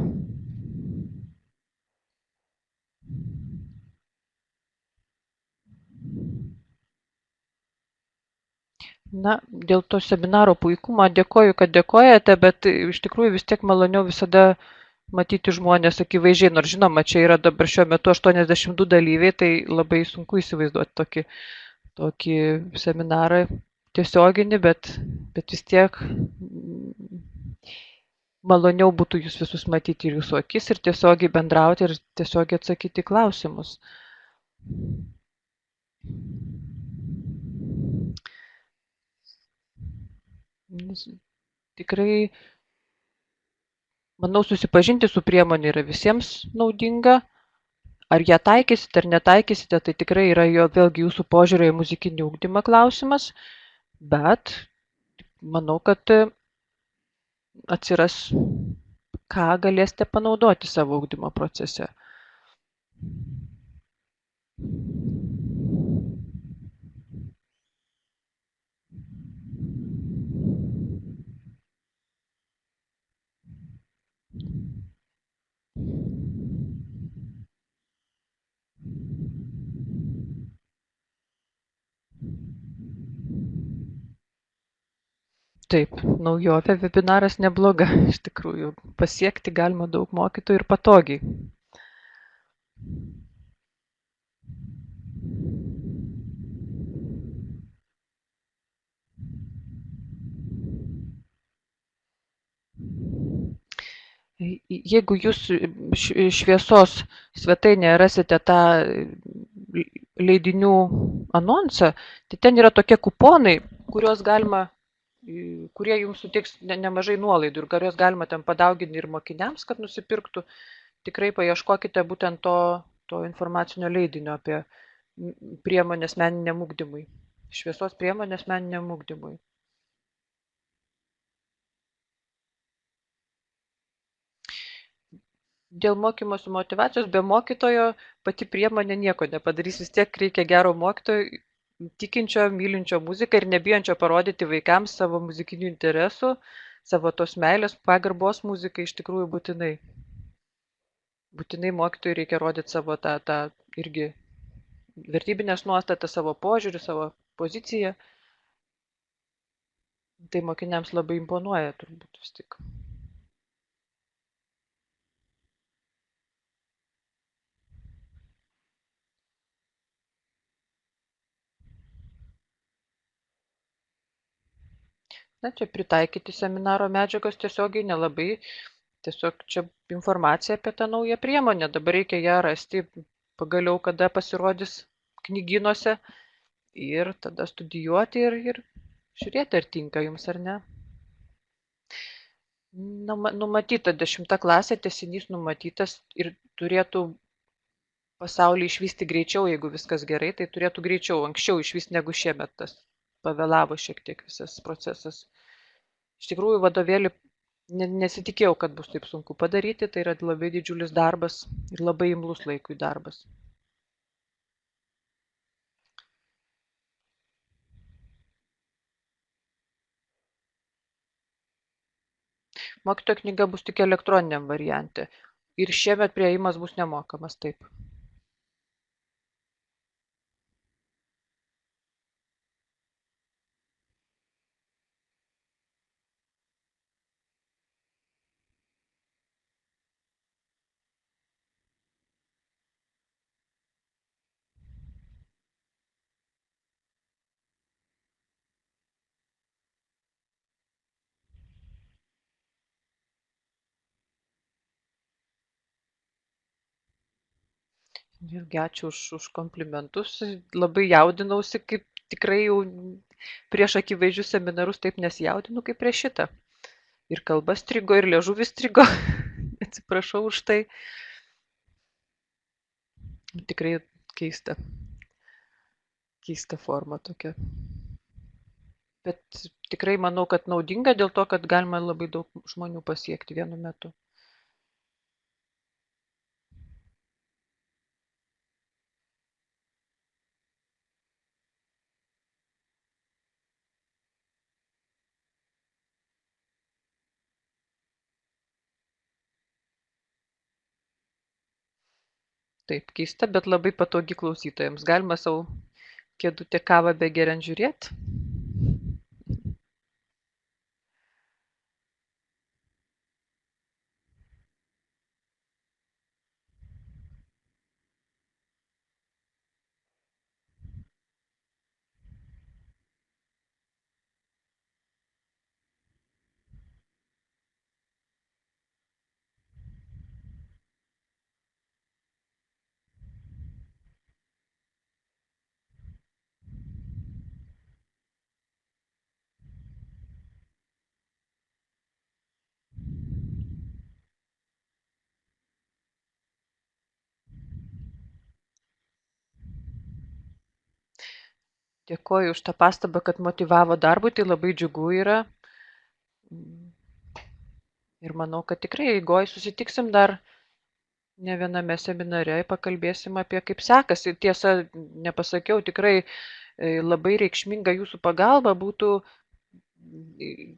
Na, dėl to seminaro puikumo dėkoju, kad dėkojate, bet iš tikrųjų vis tiek maloniau visada matyti žmonės akivaizdžiai, nors žinoma, čia yra dabar šiuo metu 82 dalyviai, tai labai sunku įsivaizduoti tokį seminarą tiesioginį, bet vis tiek maloniau būtų jūs visus matyti ir jūsų akis ir tiesiogiai bendrauti ir tiesiogiai atsakyti į klausimus. Tikrai, manau, susipažinti su priemonė yra visiems naudinga. Ar ją taikysite ar netaikysite, tai tikrai yra jo vėlgi jūsų požiūrio į muzikinį ugdymą klausimas, bet manau, kad atsiras, ką galėsite panaudoti savo ugdymo procese. Taip, naujovė webinaras nebloga, iš tikrųjų. Pasiekti galima daug mokytojų ir patogiai. Jeigu jūs šviesos svetainėje rasite tą leidinių anonsą, tai ten yra tokie kuponai, kurie jums suteiks nemažai nuolaidų ir kuriuos galima ten padauginti ir mokiniams, kad nusipirktų. Tikrai paieškokite būtent to informacinio leidinio apie priemonės meniniam ugdymui. Šviesos priemonės meniniam ugdymui. Dėl mokymosi motyvacijos be mokytojo pati priemonė nieko nepadarys. Vis tiek reikia gero mokytojo, tikinčio, mylinčio muziką ir nebijančio parodyti vaikams savo muzikinių interesų, savo tos meilės, pagarbos muzikai iš tikrųjų būtinai. Būtinai mokytojui reikia rodyti savo tą irgi vertybinės nuostatas, savo požiūrį, savo poziciją. Tai mokiniams labai imponuoja turbūt vis tik. Na, čia pritaikyti seminaro medžiagos tiesiogiai nelabai, tiesiog čia informacija apie tą naują priemonę. Dabar reikia ją rasti pagaliau, kada pasirodys knygynuose ir tada studijuoti ir žiūrėti, ar tinka jums ar ne. Numatyta 10 klasė, tęsinys numatytas ir turėtų pasaulį išvysti greičiau, jeigu viskas gerai, tai turėtų greičiau, anksčiau išvysti negu šiemet tas pavėlavo šiek tiek visas procesas. Iš tikrųjų, vadovėlį nesitikėjau, kad bus taip sunku padaryti, tai yra labai didžiulis darbas ir labai imlus laikui darbas. Mokytojo knyga bus tik elektroniniam variante ir šiemet priėjimas bus nemokamas, taip. Vėlgi ačiū už komplimentus. Labai jaudinausi, kaip tikrai jau prieš akivaizdžius seminarus taip nesijaudinu kaip prieš šitą. Ir kalba strigo, ir liežuvis strigo. Atsiprašau už tai. Tikrai keista. Keista forma tokia. Bet tikrai manau, kad naudinga dėl to, kad galima labai daug žmonių pasiekti vienu metu. Taip, keista, bet labai patogi klausytojams. Galima savo kėdutę kavą begeriant žiūrėti. Dėkoju už tą pastabą, kad motyvavo darbui, tai labai džiugu yra. Ir manau, kad tikrai eigoj susitiksim dar ne viename seminare, pakalbėsim apie kaip sekasi. Tiesa, nepasakiau, tikrai labai reikšminga jūsų pagalba būtų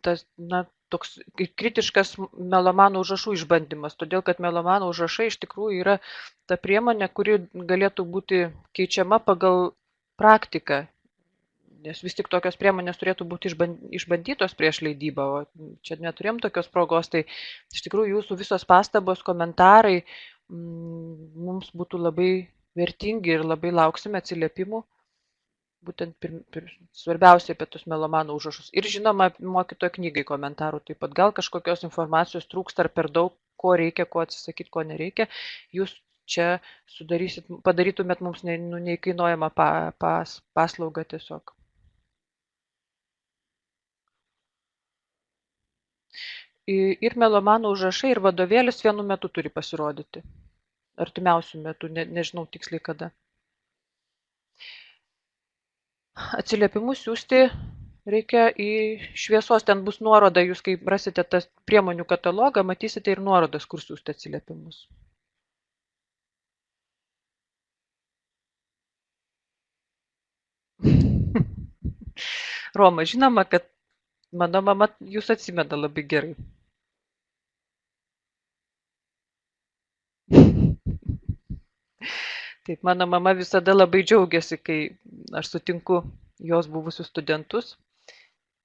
tas, na, toks kritiškas melomanų užrašų išbandymas, todėl kad melomanų užrašai iš tikrųjų yra ta priemonė, kuri galėtų būti keičiama pagal praktiką, nes vis tik tokios priemonės turėtų būti išbandytos prieš leidybą, o čia neturėjom tokios progos, tai iš tikrųjų jūsų visos pastabos, komentarai mums būtų labai vertingi ir labai lauksime atsiliepimų, būtent svarbiausia apie tus melomanų užrašus. Ir žinoma, mokytojo knygai komentarų taip pat. Gal kažkokios informacijos trūksta ar per daug, ko reikia, ko atsisakyti, ko nereikia. Jūs čia padarytumėt mums neįkainuojamą paslaugą tiesiog. Ir melomanų užrašai, ir vadovėlis vienu metu turi pasirodyti. Artimiausių metų, nežinau tiksliai kada. Atsiliepimus siūsti reikia į šviesos, ten bus nuoroda, jūs kai rasite tas priemonių katalogą, matysite ir nuorodas, kur siūsti atsiliepimus. Roma, žinoma, kad mano mama jūs atsimena labai gerai. Taip, mano mama visada labai džiaugiasi, kai aš sutinku jos buvusius studentus.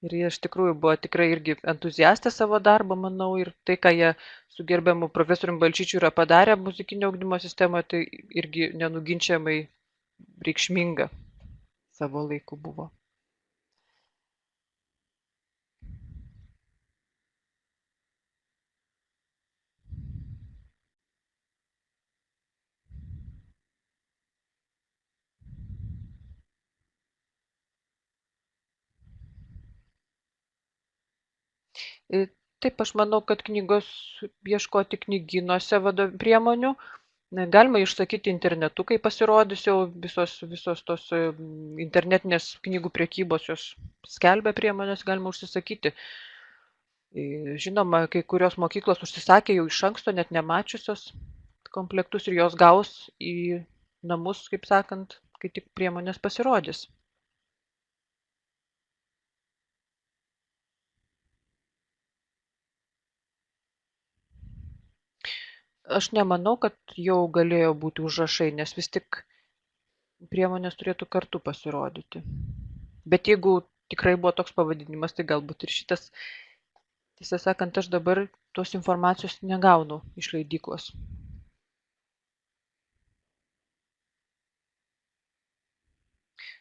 Ir jie iš tikrųjų buvo tikrai irgi entuziastė savo darbo, manau, ir tai, ką jie su gerbiamu profesoriumi Balčyčiu yra padarę muzikinio ugdymo sistemoje, tai irgi nenuginčiamai reikšminga savo laiku buvo. Taip, aš manau, kad knygos ieškoti knygynuose priemonių. Galima išsakyti internetu, kai pasirodys jau visos tos internetinės knygų priekybos, jos skelbia priemonės, galima užsisakyti. Žinoma, kai kurios mokyklos užsisakė jau iš anksto, net nemačiusios komplektus ir jos gaus į namus, kaip sakant, kai tik priemonės pasirodys. Aš nemanau, kad jau galėjo būti užrašai, nes vis tik priemonės turėtų kartu pasirodyti. Bet jeigu tikrai buvo toks pavadinimas, tai galbūt ir šitas, tiesą sakant, aš dabar tos informacijos negaunu iš leidyklos.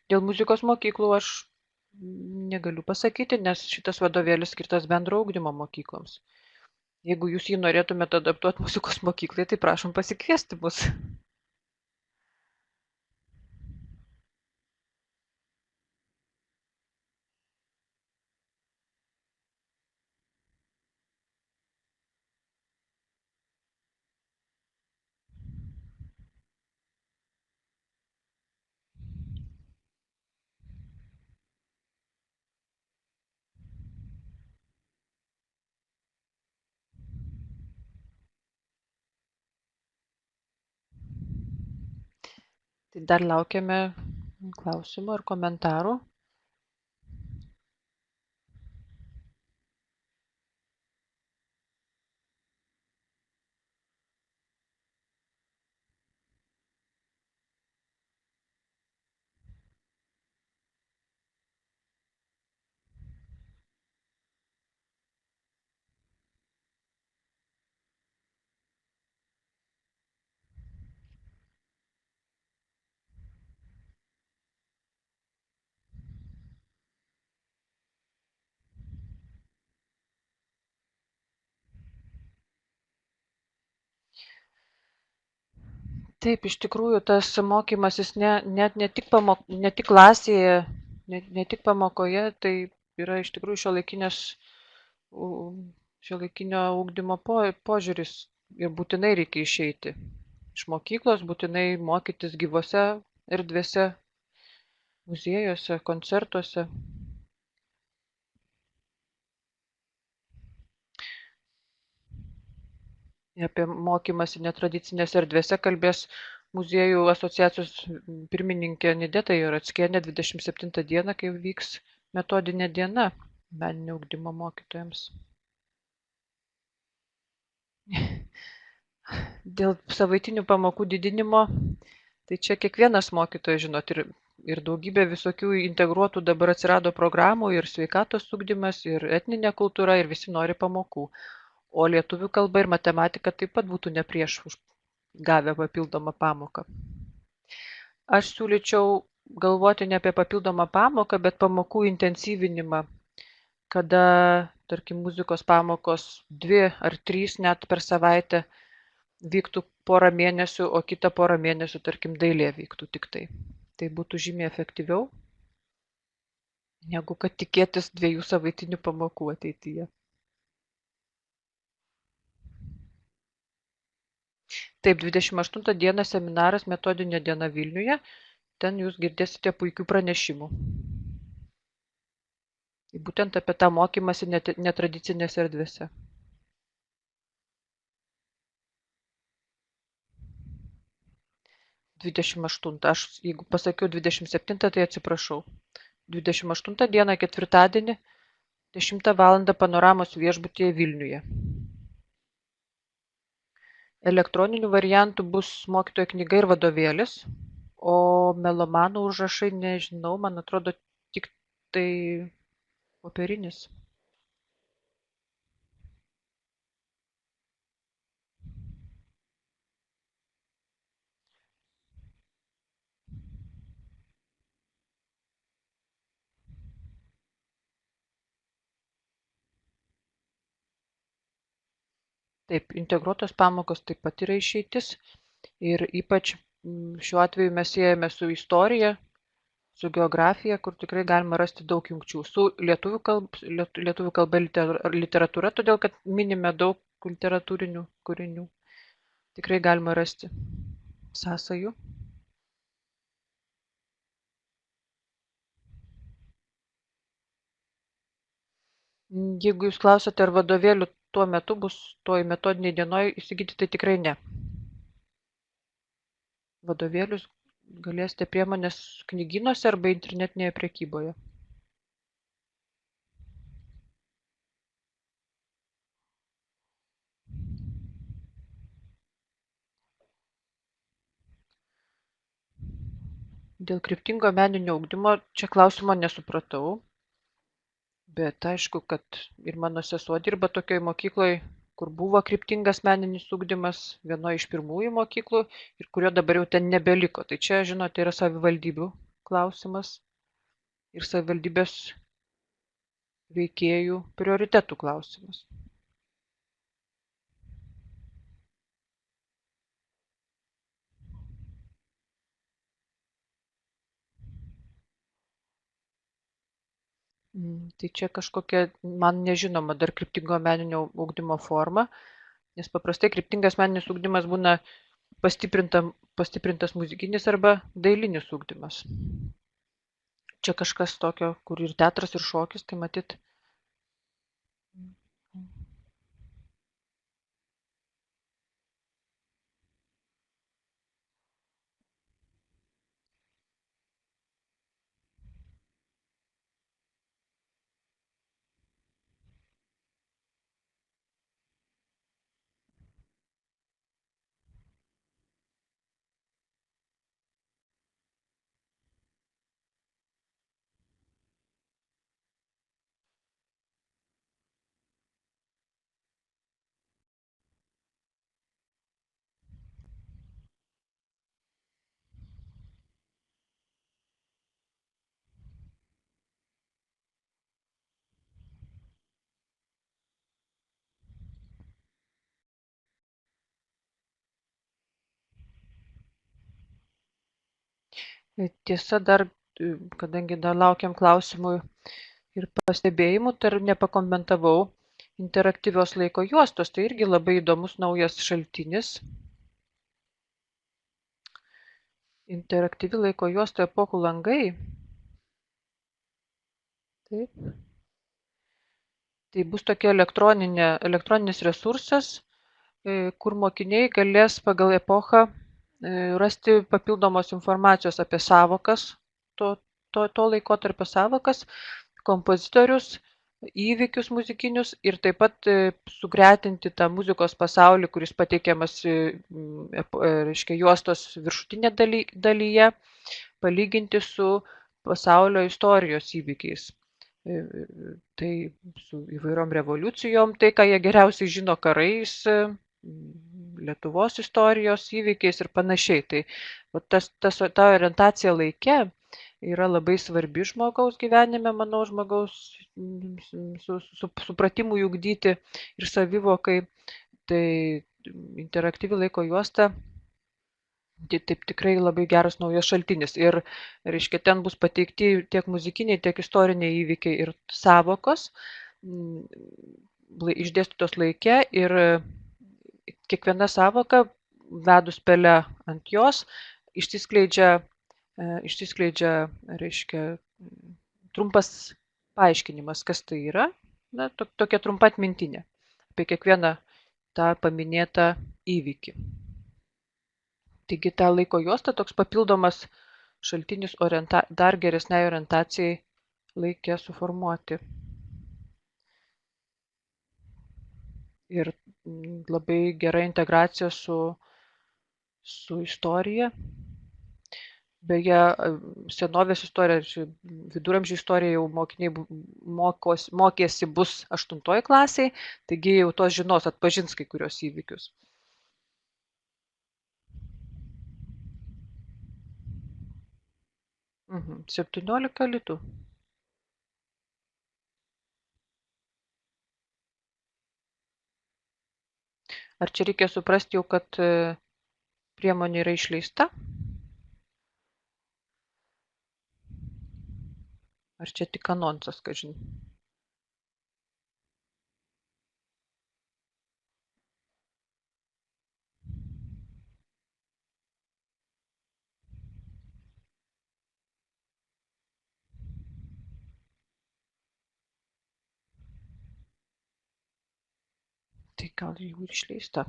Dėl muzikos mokyklų aš negaliu pasakyti, nes šitas vadovėlis skirtas bendro ugdymo mokykloms. Jeigu jūs jį norėtumėte adaptuoti muzikos mokyklai, tai prašom pasikviesti mus. Tai dar laukiame klausimų ar komentarų. Taip, iš tikrųjų, tas mokymasis ne tik klasėje, ne tik pamokoje, tai yra iš tikrųjų šiuolaikinio ugdymo požiūris ir būtinai reikia išeiti iš mokyklos, būtinai mokytis gyvose erdvėse, muziejuose, koncertuose. Apie mokymąsi netradicinėse erdvėse kalbės muziejų asociacijos pirmininkė Nideta Jorackienė 27 dieną, kai vyks metodinė diena meninio ugdymo mokytojams. Dėl savaitinių pamokų didinimo, tai čia kiekvienas mokytojas, žinot, ir daugybė visokių integruotų dabar atsirado programų, ir sveikatos ugdymas, ir etninė kultūra, ir visi nori pamokų. O lietuvių kalba ir matematika taip pat būtų ne prieš gavę papildomą pamoką. Aš siūlyčiau galvoti ne apie papildomą pamoką, bet pamokų intensyvinimą, kada, tarkim, muzikos pamokos 2 ar 3 net per savaitę vyktų porą mėnesių, o kitą porą mėnesių, tarkim, dailė vyktų tik tai. Tai būtų žymiai efektyviau, negu kad tikėtis 2 savaitinių pamokų ateityje. Taip, 28 dieną seminaras metodinė diena Vilniuje, ten jūs girdėsite puikių pranešimų. Būtent apie tą mokymąsi netradicinėse erdvėse. 28. Aš jeigu pasakiau 27, tai atsiprašau. 28 dieną ketvirtadienį 10 val. Panoramos viešbutyje Vilniuje. Elektroniniu variantu bus mokytojo knyga ir vadovėlis, o melomanų užrašai, nežinau, man atrodo, tik tai popierinis. Taip, integruotos pamokos taip pat yra išeitis ir ypač šiuo atveju mes siejame su istorija, su geografija, kur tikrai galima rasti daug jungčių. Su lietuvių kalba literatūra, todėl kad minime daug literatūrinių kūrinių. Tikrai galima rasti sąsajų. Jeigu jūs klausate, ar vadovėlių tuo metu bus toj metodiniai dienoj įsigyti, tai tikrai ne. Vadovėlius galėsite priemonės knygynuose arba internetinėje prekyboje. Dėl kryptingo meninio ugdymo čia klausimo nesupratau, bet aišku, kad ir mano sesuo dirba tokioj mokykloj, kur buvo kryptingas meninis ugdymas, vienoje iš pirmųjų mokyklų ir kurio dabar jau ten nebeliko. Tai čia, žinote, yra savivaldybių klausimas ir savivaldybės veikėjų prioritetų klausimas. Tai čia kažkokia man nežinoma dar kryptingo meninio ugdymo forma, nes paprastai kryptingas meninis ugdymas būna pastiprintas muzikinis arba dailinis ugdymas. Čia kažkas tokio, kur ir teatras, ir šokis, tai matyt. Tiesa, dar, kadangi dar laukiam klausimų ir pastebėjimų, tai ir nepakomentavau interaktyvios laiko juostos. Tai irgi labai įdomus naujas šaltinis. Interaktyvi laiko juosta epochų langai. Taip. Tai bus tokia elektroninis resursas, kur mokiniai galės pagal epochą rasti papildomos informacijos apie sąvokas, to laikotarpio sąvokas, kompozitorius, įvykius muzikinius ir taip pat sugretinti tą muzikos pasaulį, kuris pateikiamas reiškia, juostos viršutinė dalyje, palyginti su pasaulio istorijos įvykiais. Tai su įvairiom revoliucijom, tai ką jie geriausiai žino, karais, Lietuvos istorijos įvykiais ir panašiai. Tai ta orientacija laike yra labai svarbi žmogaus gyvenime, manau, žmogaus supratimui ugdyti ir savivokai. Tai interaktyvi laiko juosta taip tikrai labai geras naujas šaltinis. Ir, reiškia, ten bus pateikti tiek muzikiniai, tiek istoriniai įvykiai ir sąvokos, išdėstytos laike ir kiekviena sąvoka, vedus pele ant jos, išsiskleidžia, reiškia, trumpas paaiškinimas, kas tai yra. Na, tokia trumpa atmintinė apie kiekvieną tą paminėtą įvykį. Taigi ta laiko juosta toks papildomas šaltinis dar geresnei orientacijai laike suformuoti. Ir labai gera integracija su istorija. Beje, senovės istorija, viduramžių istorija jau mokiniai mokėsi bus 8 klasiai, taigi jau tos žinos, atpažins kai kurios įvykius. Mhm. 17 litų. Ar čia reikia suprasti jau, kad priemonė yra išleista? Ar čia tik anonsas, kažin? Tai gal jau ir išleista.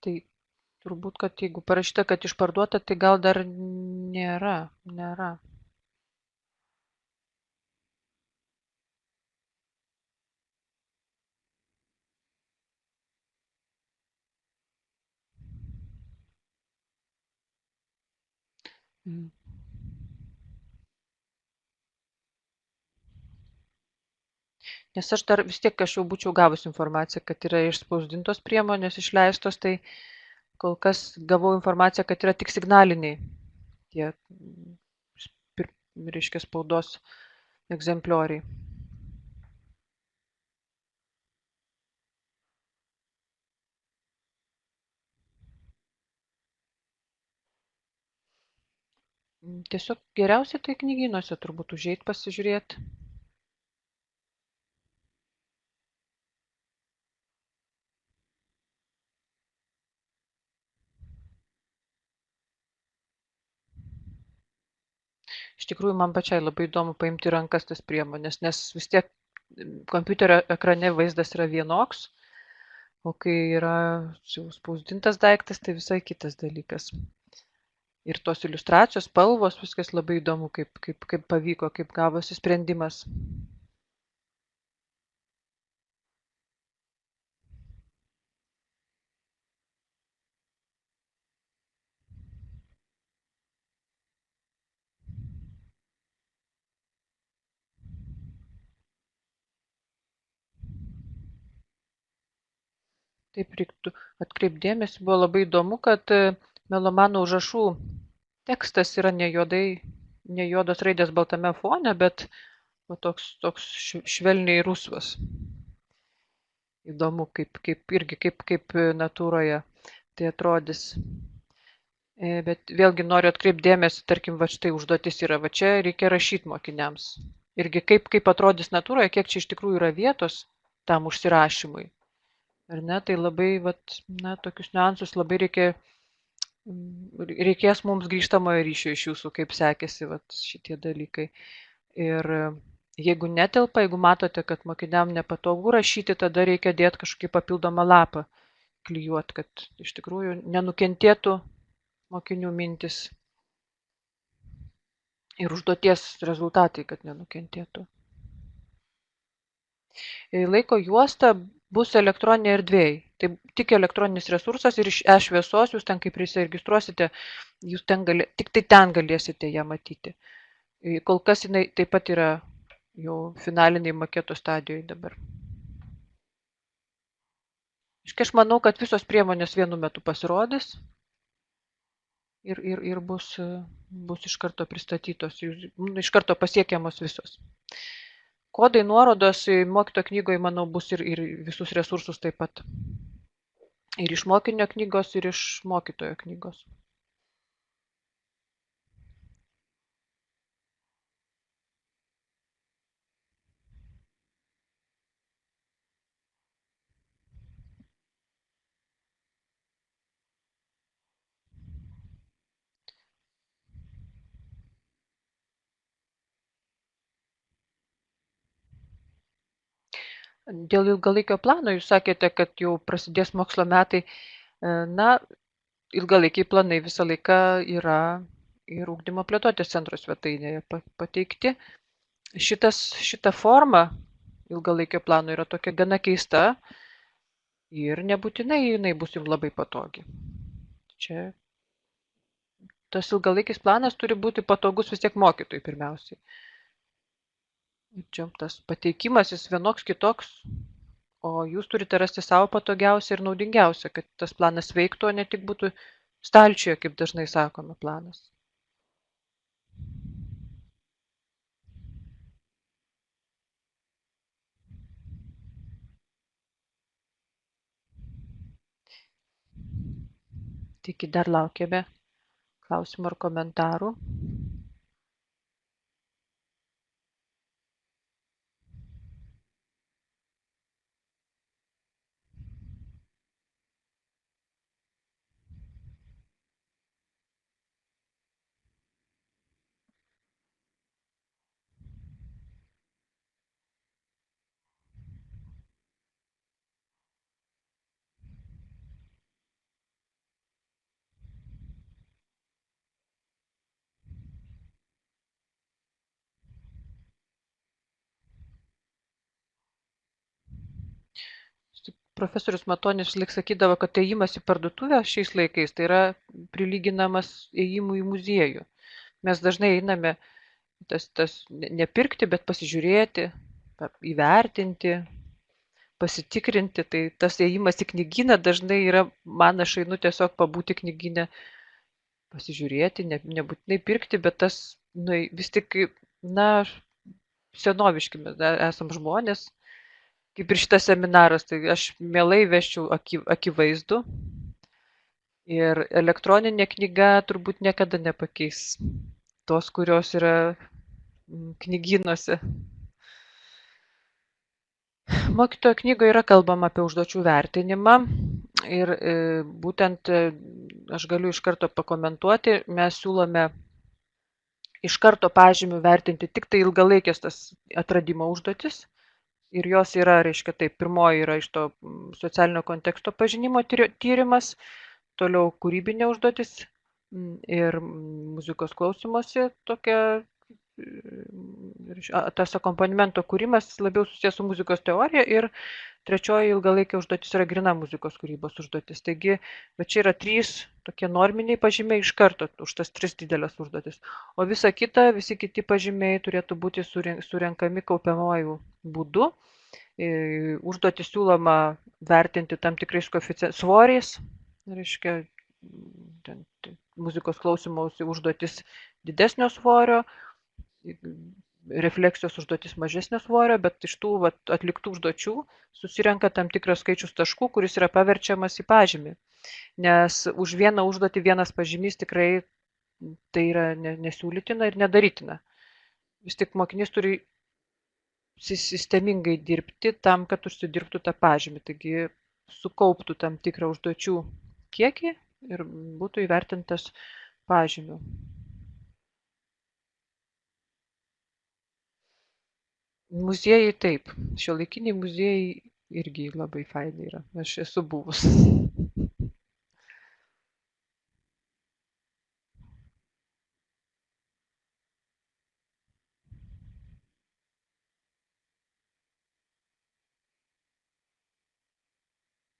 Tai turbūt, kad jeigu parašyta, kad išparduota, tai gal dar nėra. Nes aš dar vis tiek, aš jau būčiau gavus informaciją, kad yra išspausdintos priemonės išleistos, tai kol kas gavau informaciją, kad yra tik signaliniai tie, reiškia, spaudos egzemplioriai. Tiesiog geriausia tai knygynuose turbūt užeit pasižiūrėti. Iš tikrųjų, man pačiai labai įdomu paimti rankas tas priemonės, nes vis tiek kompiuterio ekrane vaizdas yra vienoks, o kai yra spausdintas daiktas, tai visai kitas dalykas. Ir tos iliustracijos, spalvos, viskas labai įdomu, kaip pavyko, kaip gavosi sprendimas. Taip reiktų atkreipdėmėsi, buvo labai įdomu, kad melomano užrašų tekstas yra ne juodos raidės baltame fone, bet toks švelniai rusvas. Įdomu, kaip natūroje tai atrodys. Bet vėlgi noriu atkreipti dėmesį, tarkim, va štai užduotis yra, va čia reikia rašyti mokiniams. Irgi kaip atrodys natūroje, kiek čia iš tikrųjų yra vietos tam užsirašymui. Ar ne, tai labai, vat, na, tokius niuansus labai reikės mums grįžtamojo ryšio iš jūsų, kaip sekėsi vat, šitie dalykai. Ir jeigu netelpa, jeigu matote, kad mokiniam nepatogu rašyti, tada reikia dėti kažkokį papildomą lapą, klijuoti, kad iš tikrųjų nenukentėtų mokinių mintis ir užduoties rezultatai, kad nenukentėtų. Laiko juosta bus elektroninėje erdvėje. Tai tik elektroninis resursas ir iš e-šviesos jūs ten, kai prisiregistruosite, jūs tik tai ten galėsite ją matyti. Kol kas jinai taip pat yra jau finaliniai maketo stadijoje dabar. Aš manau, kad visos priemonės vienu metu pasirodys ir bus iš karto pristatytos, iš karto pasiekiamos visos. Kodai nuorodos mokytojo knygoje, manau, bus ir visus resursus taip pat. Ir iš mokinio knygos, ir iš mokytojo knygos. Dėl ilgalaikio plano jūs sakėte, kad jau prasidės mokslo metai. Na, ilgalaikiai planai visą laiką yra ir ugdymo plėtotės centro svetainėje pateikti. Šita forma ilgalaikio plano yra tokia gana keista ir nebūtinai jinai bus jums labai patogi. Čia tas ilgalaikis planas turi būti patogus vis tiek mokytojui pirmiausiai. Ir čia tas pateikimas jis vienoks kitoks, o jūs turite rasti savo patogiausią ir naudingiausią, kad tas planas veiktų, o ne tik būtų stalčiuje, kaip dažnai sakome, planas. Taigi dar laukiame klausimų ar komentarų. Profesorius Matonis lik sakydavo, kad ėjimas į parduotuvę šiais laikais tai yra prilyginamas ėjimui į muziejų. Mes dažnai einame nepirkti, bet pasižiūrėti, įvertinti, pasitikrinti. Tai tas ėjimas į knygyną dažnai yra, man aš einu tiesiog pabūti knygyne, pasižiūrėti, nebūtinai pirkti, bet tas vis tik, na, senoviški mes esam žmonės. Kaip ir šitas seminaras, tai aš mielai vesčiau akivaizdų ir elektroninė knyga turbūt niekada nepakeis tos, kurios yra knygynuose. Mokytojo knygoje yra kalbama apie užduočių vertinimą ir būtent aš galiu iš karto pakomentuoti, mes siūlome iš karto pažymių vertinti tik tai ilgalaikės tas atradimo užduotis. Ir jos yra, reiškia, taip, pirmoji yra iš to socialinio konteksto pažinimo tyrimas, toliau kūrybinė užduotis ir muzikos klausymosi tokia, tas akompanimento kūrimas labiau susijęs su muzikos teorija ir trečioji ilgalaikė užduotis yra grina muzikos kūrybos užduotis. Taigi, bet čia yra 3 tokie norminiai pažymiai iš karto už tas 3 didelės užduotis. O visa kita, visi kiti pažymiai turėtų būti surenkami kaupiamojų būdu. Užduotis siūloma vertinti tam tikrais koeficientais svoriais, reiškia, muzikos klausymosi užduotis didesnio svorio, refleksijos užduotis mažesnio svorio, bet iš tų atliktų užduočių susirenka tam tikras skaičius taškų, kuris yra paverčiamas į pažymį. Nes už vieną užduotį vienas pažymys tikrai tai yra nesiūlytina ir nedarytina. Vis tik mokinys turi sistemingai dirbti tam, kad užsidirbtų tą pažymį. Taigi sukauptų tam tikrą užduočių kiekį ir būtų įvertintas pažymiu. Muziejai taip. Šiuolaikiniai muziejai irgi labai faini yra. Aš esu buvus.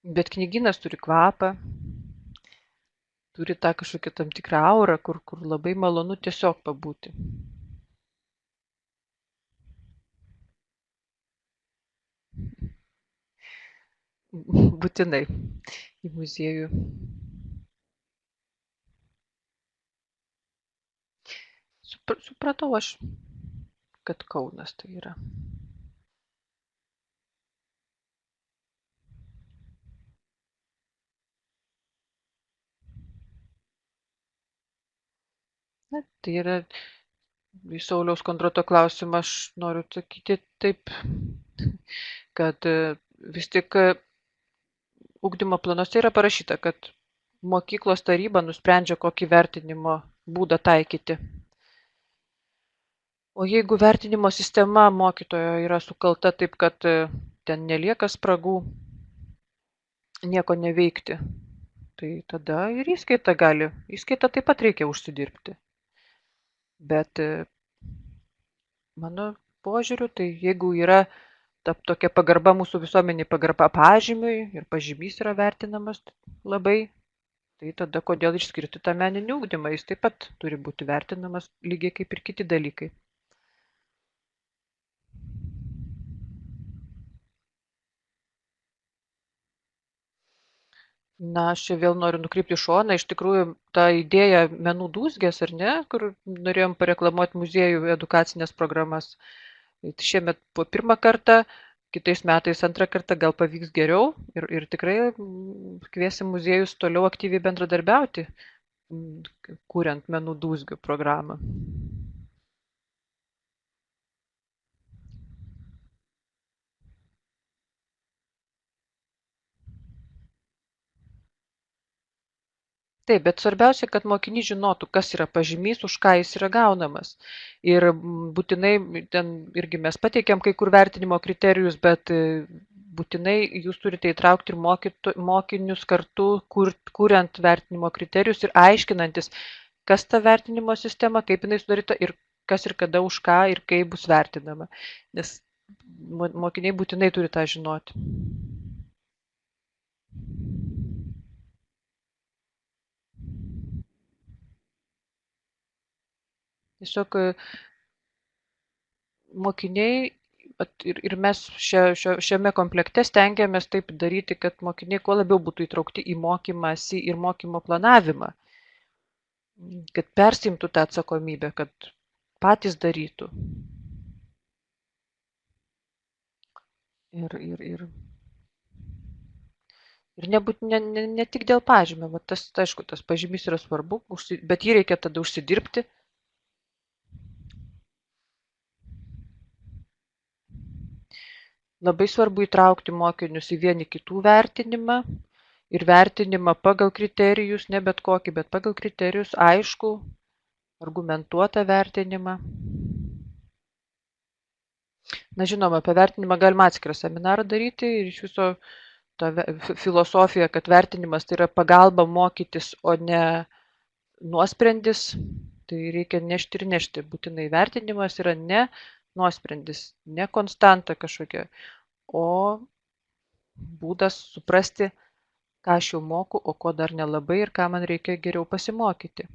Bet knygynas turi kvapą, turi tą kažkokią tam tikrą aurą, kur labai malonu tiesiog pabūti. Būtinai į muziejų. Supratau aš, kad Kaunas tai yra. Na, tai yra į Sauliaus Kondroto klausimą aš noriu atsakyti taip, kad vis tik ugdymo planuose yra parašyta, kad mokyklos taryba nusprendžia, kokį vertinimo būdą taikyti. O jeigu vertinimo sistema mokytojo yra sukalta taip, kad ten nelieka spragų, nieko neveikti, tai tada ir įskaitą taip pat reikia užsidirbti. Bet mano požiūriu, tai jeigu yra tokia pagarba mūsų visuomeniai, pagarba pažymiui ir pažymys yra vertinamas labai, tai tada kodėl išskirti tą meninį ugdymą, jis taip pat turi būti vertinamas lygiai kaip ir kiti dalykai. Na, aš čia vėl noriu nukrypti į šoną. Iš tikrųjų, ta idėja menų dūzgės, ar ne, kur norėjom pareklamuoti muziejų edukacinės programas. Šiemet po pirmą kartą, kitais metais antrą kartą gal pavyks geriau ir tikrai kviesim muziejus toliau aktyviai bendradarbiauti, kuriant menų dūzgių programą. Taip, bet svarbiausia, kad mokinys žinotų, kas yra pažymys, už ką jis yra gaunamas. Ir būtinai, ten irgi mes pateikėm kai kur vertinimo kriterijus, bet būtinai jūs turite įtraukti ir mokinius kartu, kuriant vertinimo kriterijus ir aiškinantis, kas ta vertinimo sistema, kaip jinai sudaryta ir kas ir kada už ką ir kaip bus vertinama. Nes mokiniai būtinai turi tą žinoti. Tiesiog mokiniai ir mes šiame komplekte stengiamės taip daryti, kad mokiniai kuo labiau būtų įtraukti į mokymąsi ir mokymo planavimą, kad persimtų tą atsakomybę, kad patys darytų. Ir ne tik dėl pažymio, bet aišku, tas pažymys yra svarbu, bet jį reikia tada užsidirbti. Labai svarbu įtraukti mokinius į vieni kitų vertinimą ir vertinimą pagal kriterijus, ne bet kokį, bet pagal kriterijus aišku, argumentuotą vertinimą. Na, žinoma, apie vertinimą galima atskirą seminarą daryti ir iš viso ta filosofija, kad vertinimas tai yra pagalba mokytis, o ne nuosprendis, tai reikia nešti ir nešti. Būtinai vertinimas yra ne nuosprendis, ne konstanta kažkokia, o būdas suprasti, ką aš jau moku, o ko dar nelabai ir ką man reikia geriau pasimokyti.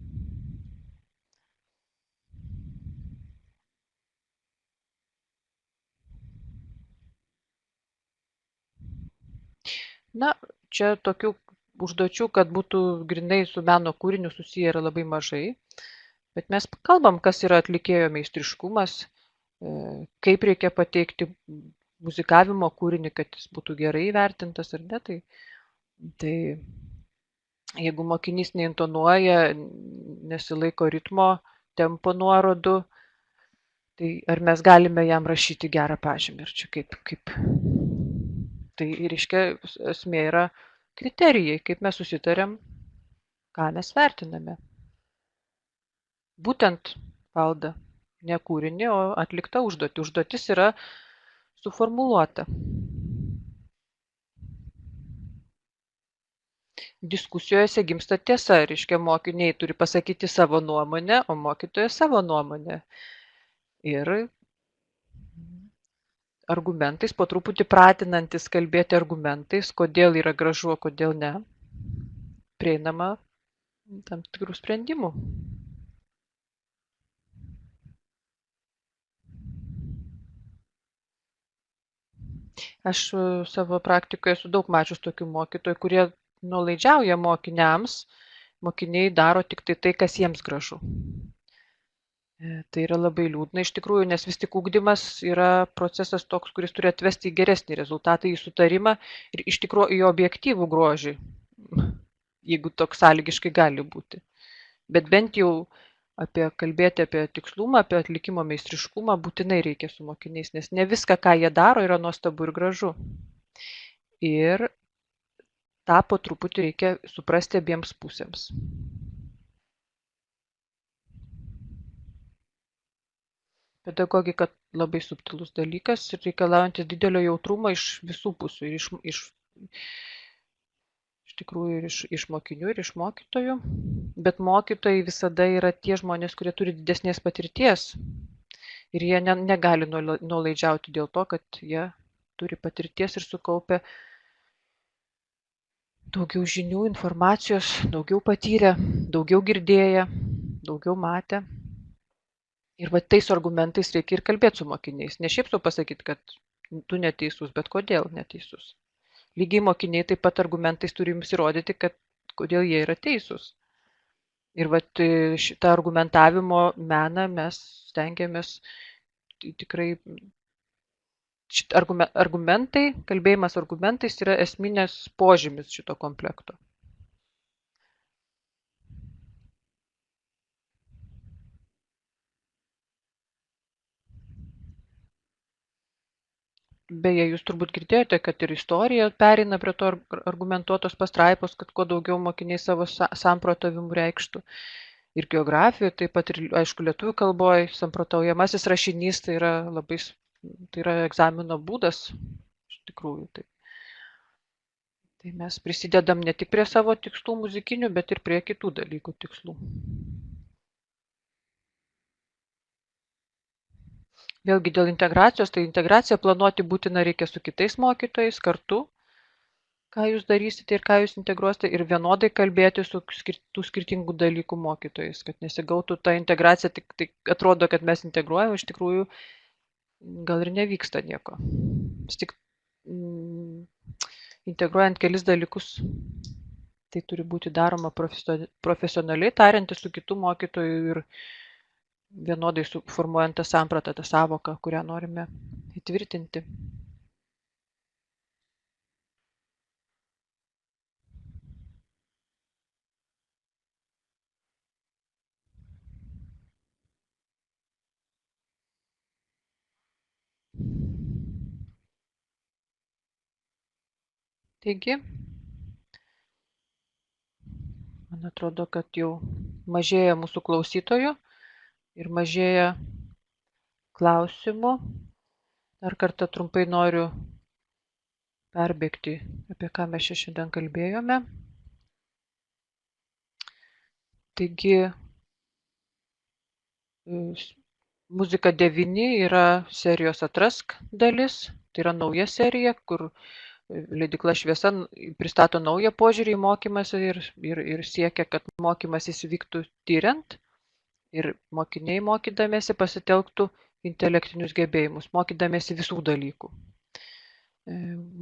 Na, čia tokių užduočių, kad būtų grinai su meno kūriniu susiję yra labai mažai, bet mes kalbam, kas yra atlikėjo meistriškumas, kaip reikia pateikti muzikavimo kūrinį, kad jis būtų gerai įvertintas ar ne. Tai jeigu mokinys neintonuoja, nesilaiko ritmo, tempo nuorodų, tai ar mes galime jam rašyti gerą pažymį? Ir čia kaip. Tai reiškia, esmė yra kriterijai, kaip mes susitarėm, ką mes vertiname. Būtent valda ne kūrinį, o atliktą užduotį. Užduotis yra suformuluota. Diskusijose gimsta tiesa, reiškia, mokiniai turi pasakyti savo nuomonę, o mokytojas savo nuomonę. Ir argumentais, po truputį pratinantis kalbėti argumentais, kodėl yra gražu, o kodėl ne, prieinama tam tikrų sprendimų. Aš savo praktikoje esu daug mačius tokių mokytojų, kurie nuolaidžiauja mokiniams, mokiniai daro tik tai, kas jiems gražu. Tai yra labai liūdna iš tikrųjų, nes vis tik ugdymas yra procesas toks, kuris turi atvesti į geresnį rezultatą, į sutarimą ir iš tikrųjų į objektyvų grožį, jeigu toks sąlygiškai gali būti. Bet bent jau kalbėti apie tikslumą, apie atlikimo meistriškumą būtinai reikia su mokiniais, nes ne viską, ką jie daro, yra nuostabu ir gražu. Ir tą po truputį reikia suprasti abiems pusėms. Pedagogika labai subtilus dalykas ir reikalaujantis didelio jautrumo iš visų pusių, ir iš tikrųjų ir iš mokinių, ir iš mokytojų. Bet mokytojai visada yra tie žmonės, kurie turi didesnės patirties. Ir jie negali nuolaidžiauti dėl to, kad jie turi patirties ir sukaupę daugiau žinių, informacijos, daugiau patyrę, daugiau girdėję, daugiau matę. Ir va tais argumentais reikia ir kalbėti su mokiniais. Ne šiaip sau pasakyti, kad tu neteisus, bet kodėl neteisus. Lygiai mokiniai taip pat argumentais turi jums įrodyti, kad kodėl jie yra teisūs. Ir va šitą argumentavimo meną mes stengiamės tikrai. Argumentai, kalbėjimas argumentais yra esminės požymis šito komplekto. Beje, jūs turbūt girdėjote, kad ir istorija pereina prie to argumentuotos pastraipos, kad kuo daugiau mokiniai savo samprotavimų reikštų. Ir geografijoje, taip pat ir, aišku, lietuvių kalboje samprotaujamasis rašinys tai yra egzamino būdas, iš tikrųjų. Tai mes prisidedam ne tik prie savo tikslų muzikinių, bet ir prie kitų dalykų tikslų. Vėlgi dėl integracijos, tai integraciją planuoti būtina reikia su kitais mokytojais kartu, ką jūs darysite ir ką jūs integruosite, ir vienodai kalbėti su tų skirtingų dalykų mokytojais, kad nesigautų ta integracija, tik atrodo, kad mes integruojame, iš tikrųjų gal ir nevyksta nieko. Vis tik integruojant kelis dalykus, tai turi būti daroma profesionaliai, tariantis su kitų mokytojų ir vienodai suformuojant tą sampratą, tą sąvoką, kurią norime įtvirtinti. Taigi, man atrodo, kad jau mažėja mūsų klausytojų ir mažėja klausimų. Dar kartą trumpai noriu perbėgti, apie ką mes šiandien kalbėjome. Taigi, Muzika 9 yra serijos Atrask dalis, tai yra nauja serija, kur leidykla Šviesa pristato naują požiūrį į mokymąsi ir siekia, kad mokymasis vyktų tiriant ir mokiniai mokydamiesi pasitelktų intelektinius gebėjimus, mokydamiesi visų dalykų.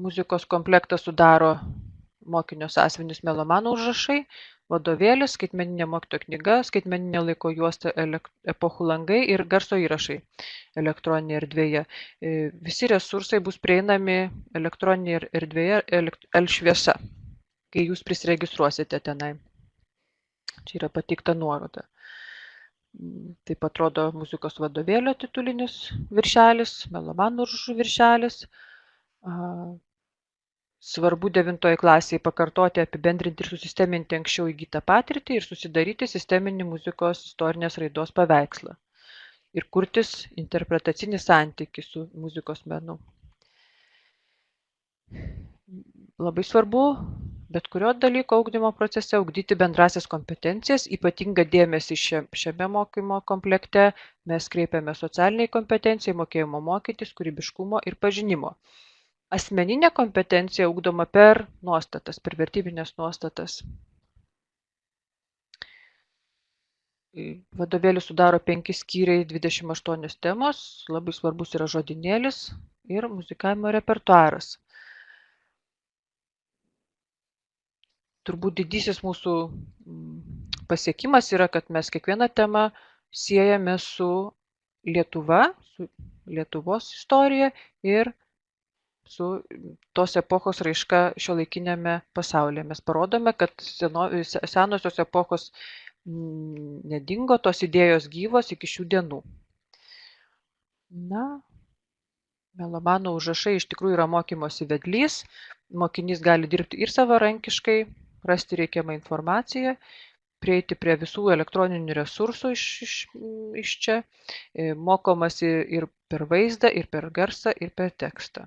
Muzikos komplektą sudaro mokinio sąsiuvinis Melomano užrašai, vadovėlis, skaitmeninė mokytojo knyga, skaitmeninė laiko juosta epochų langai ir garso įrašai elektroninėje erdvėje. Visi resursai bus prieinami elektroninėje erdvėje L-šviesa, kai jūs prisiregistruosite tenai. Čia yra pateikta nuoroda. Taip atrodo muzikos vadovėlio titulinis viršelis, melomanų užrašų viršelis. Svarbu 9 klasėje pakartoti, apibendrinti ir susisteminti anksčiau įgytą patirtį ir susidaryti sisteminį muzikos istorinės raidos paveikslą. Ir kurtis interpretacinį santykį su muzikos menu. Labai svarbu bet kurio dalyko ugdymo procese ugdyti bendrasias kompetencijas, ypatingą dėmesį šiame mokymo komplekte mes kreipiame socialiniai kompetencijai, mokėjimo mokytis, kūrybiškumo ir pažinimo. Asmeninė kompetencija ugdoma per nuostatas, per vertybinės nuostatas. Vadovėlį sudaro 5 skyriai, 28 temos, labai svarbus yra žodinėlis ir muzikavimo repertuaras. Turbūt didysis mūsų pasiekimas yra, kad mes kiekvieną temą siejame su Lietuva, su Lietuvos istorija ir su tos epochos raiška šiuolaikiniame pasaulyje. Mes parodome, kad senosios epochos nedingo, tos idėjos gyvos iki šių dienų. Na, melomano užrašai iš tikrųjų yra mokymosi vedlys. Mokinys gali dirbti ir savarankiškai, rasti reikiamą informaciją, prieiti prie visų elektroninių resursų iš čia. Mokomasi ir per vaizdą, ir per garsą, ir per tekstą.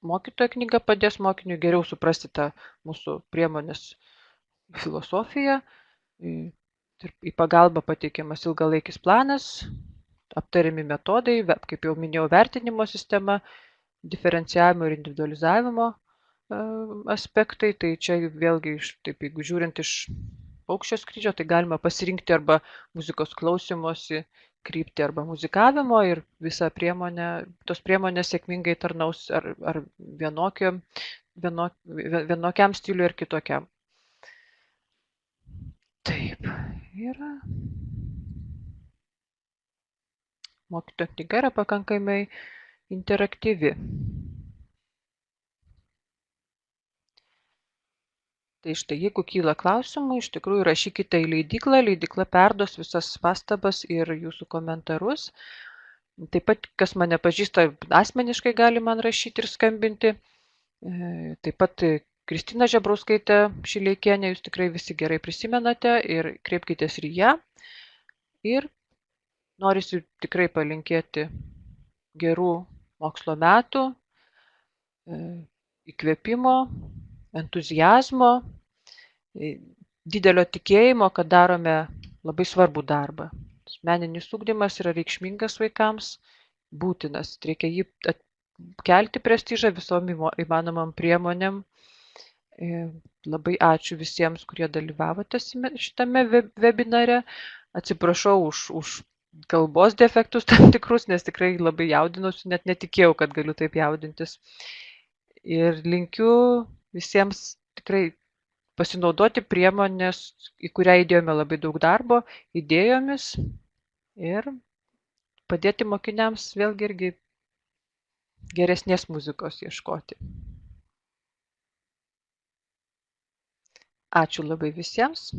Mokytojo knyga padės mokiniui geriau suprasti tą mūsų priemonės filosofiją. Į pagalbą pateikiamas ilgalaikis planas, aptariami metodai, kaip jau minėjau, vertinimo sistema, diferencijavimo ir individualizavimo aspektai. Tai čia vėlgi, taip, jeigu žiūrint iš paukščio skrydžio, tai galima pasirinkti arba muzikos klausymosi kryptį arba muzikavimo ir visą priemonę, tos priemonės sėkmingai tarnaus ar vienokiam stiliui ar kitokiam. Taip, yra. Mokytojo knyga yra pakankamai interaktyvi. Tai štai, jeigu kyla klausimų, iš tikrųjų rašykite į leidyklą, leidykla perduos visas pastabas ir jūsų komentarus. Taip pat, kas mane pažįsta, asmeniškai gali man rašyti ir skambinti. Taip pat Kristina Žebrauskaitė Šileikienė, jūs tikrai visi gerai prisimenate ir kreipkitės ir ją. Ir norisi tikrai palinkėti gerų mokslo metų, įkvėpimo, entuziazmo, didelio tikėjimo, kad darome labai svarbų darbą. Meninis ugdymas yra reikšmingas vaikams, būtinas. Reikia jį kelti prestižą visom įmanomam priemonėm. Labai ačiū visiems, kurie dalyvavote šitame webinare. Atsiprašau už kalbos defektus tam tikrus, nes tikrai labai jaudinausi, net netikėjau, kad galiu taip jaudintis. Ir linkiu visiems tikrai pasinaudoti priemonės, į kurią įdėjome labai daug darbo, idėjomis ir padėti mokiniams vėlgi irgi geresnės muzikos ieškoti. Ačiū labai visiems.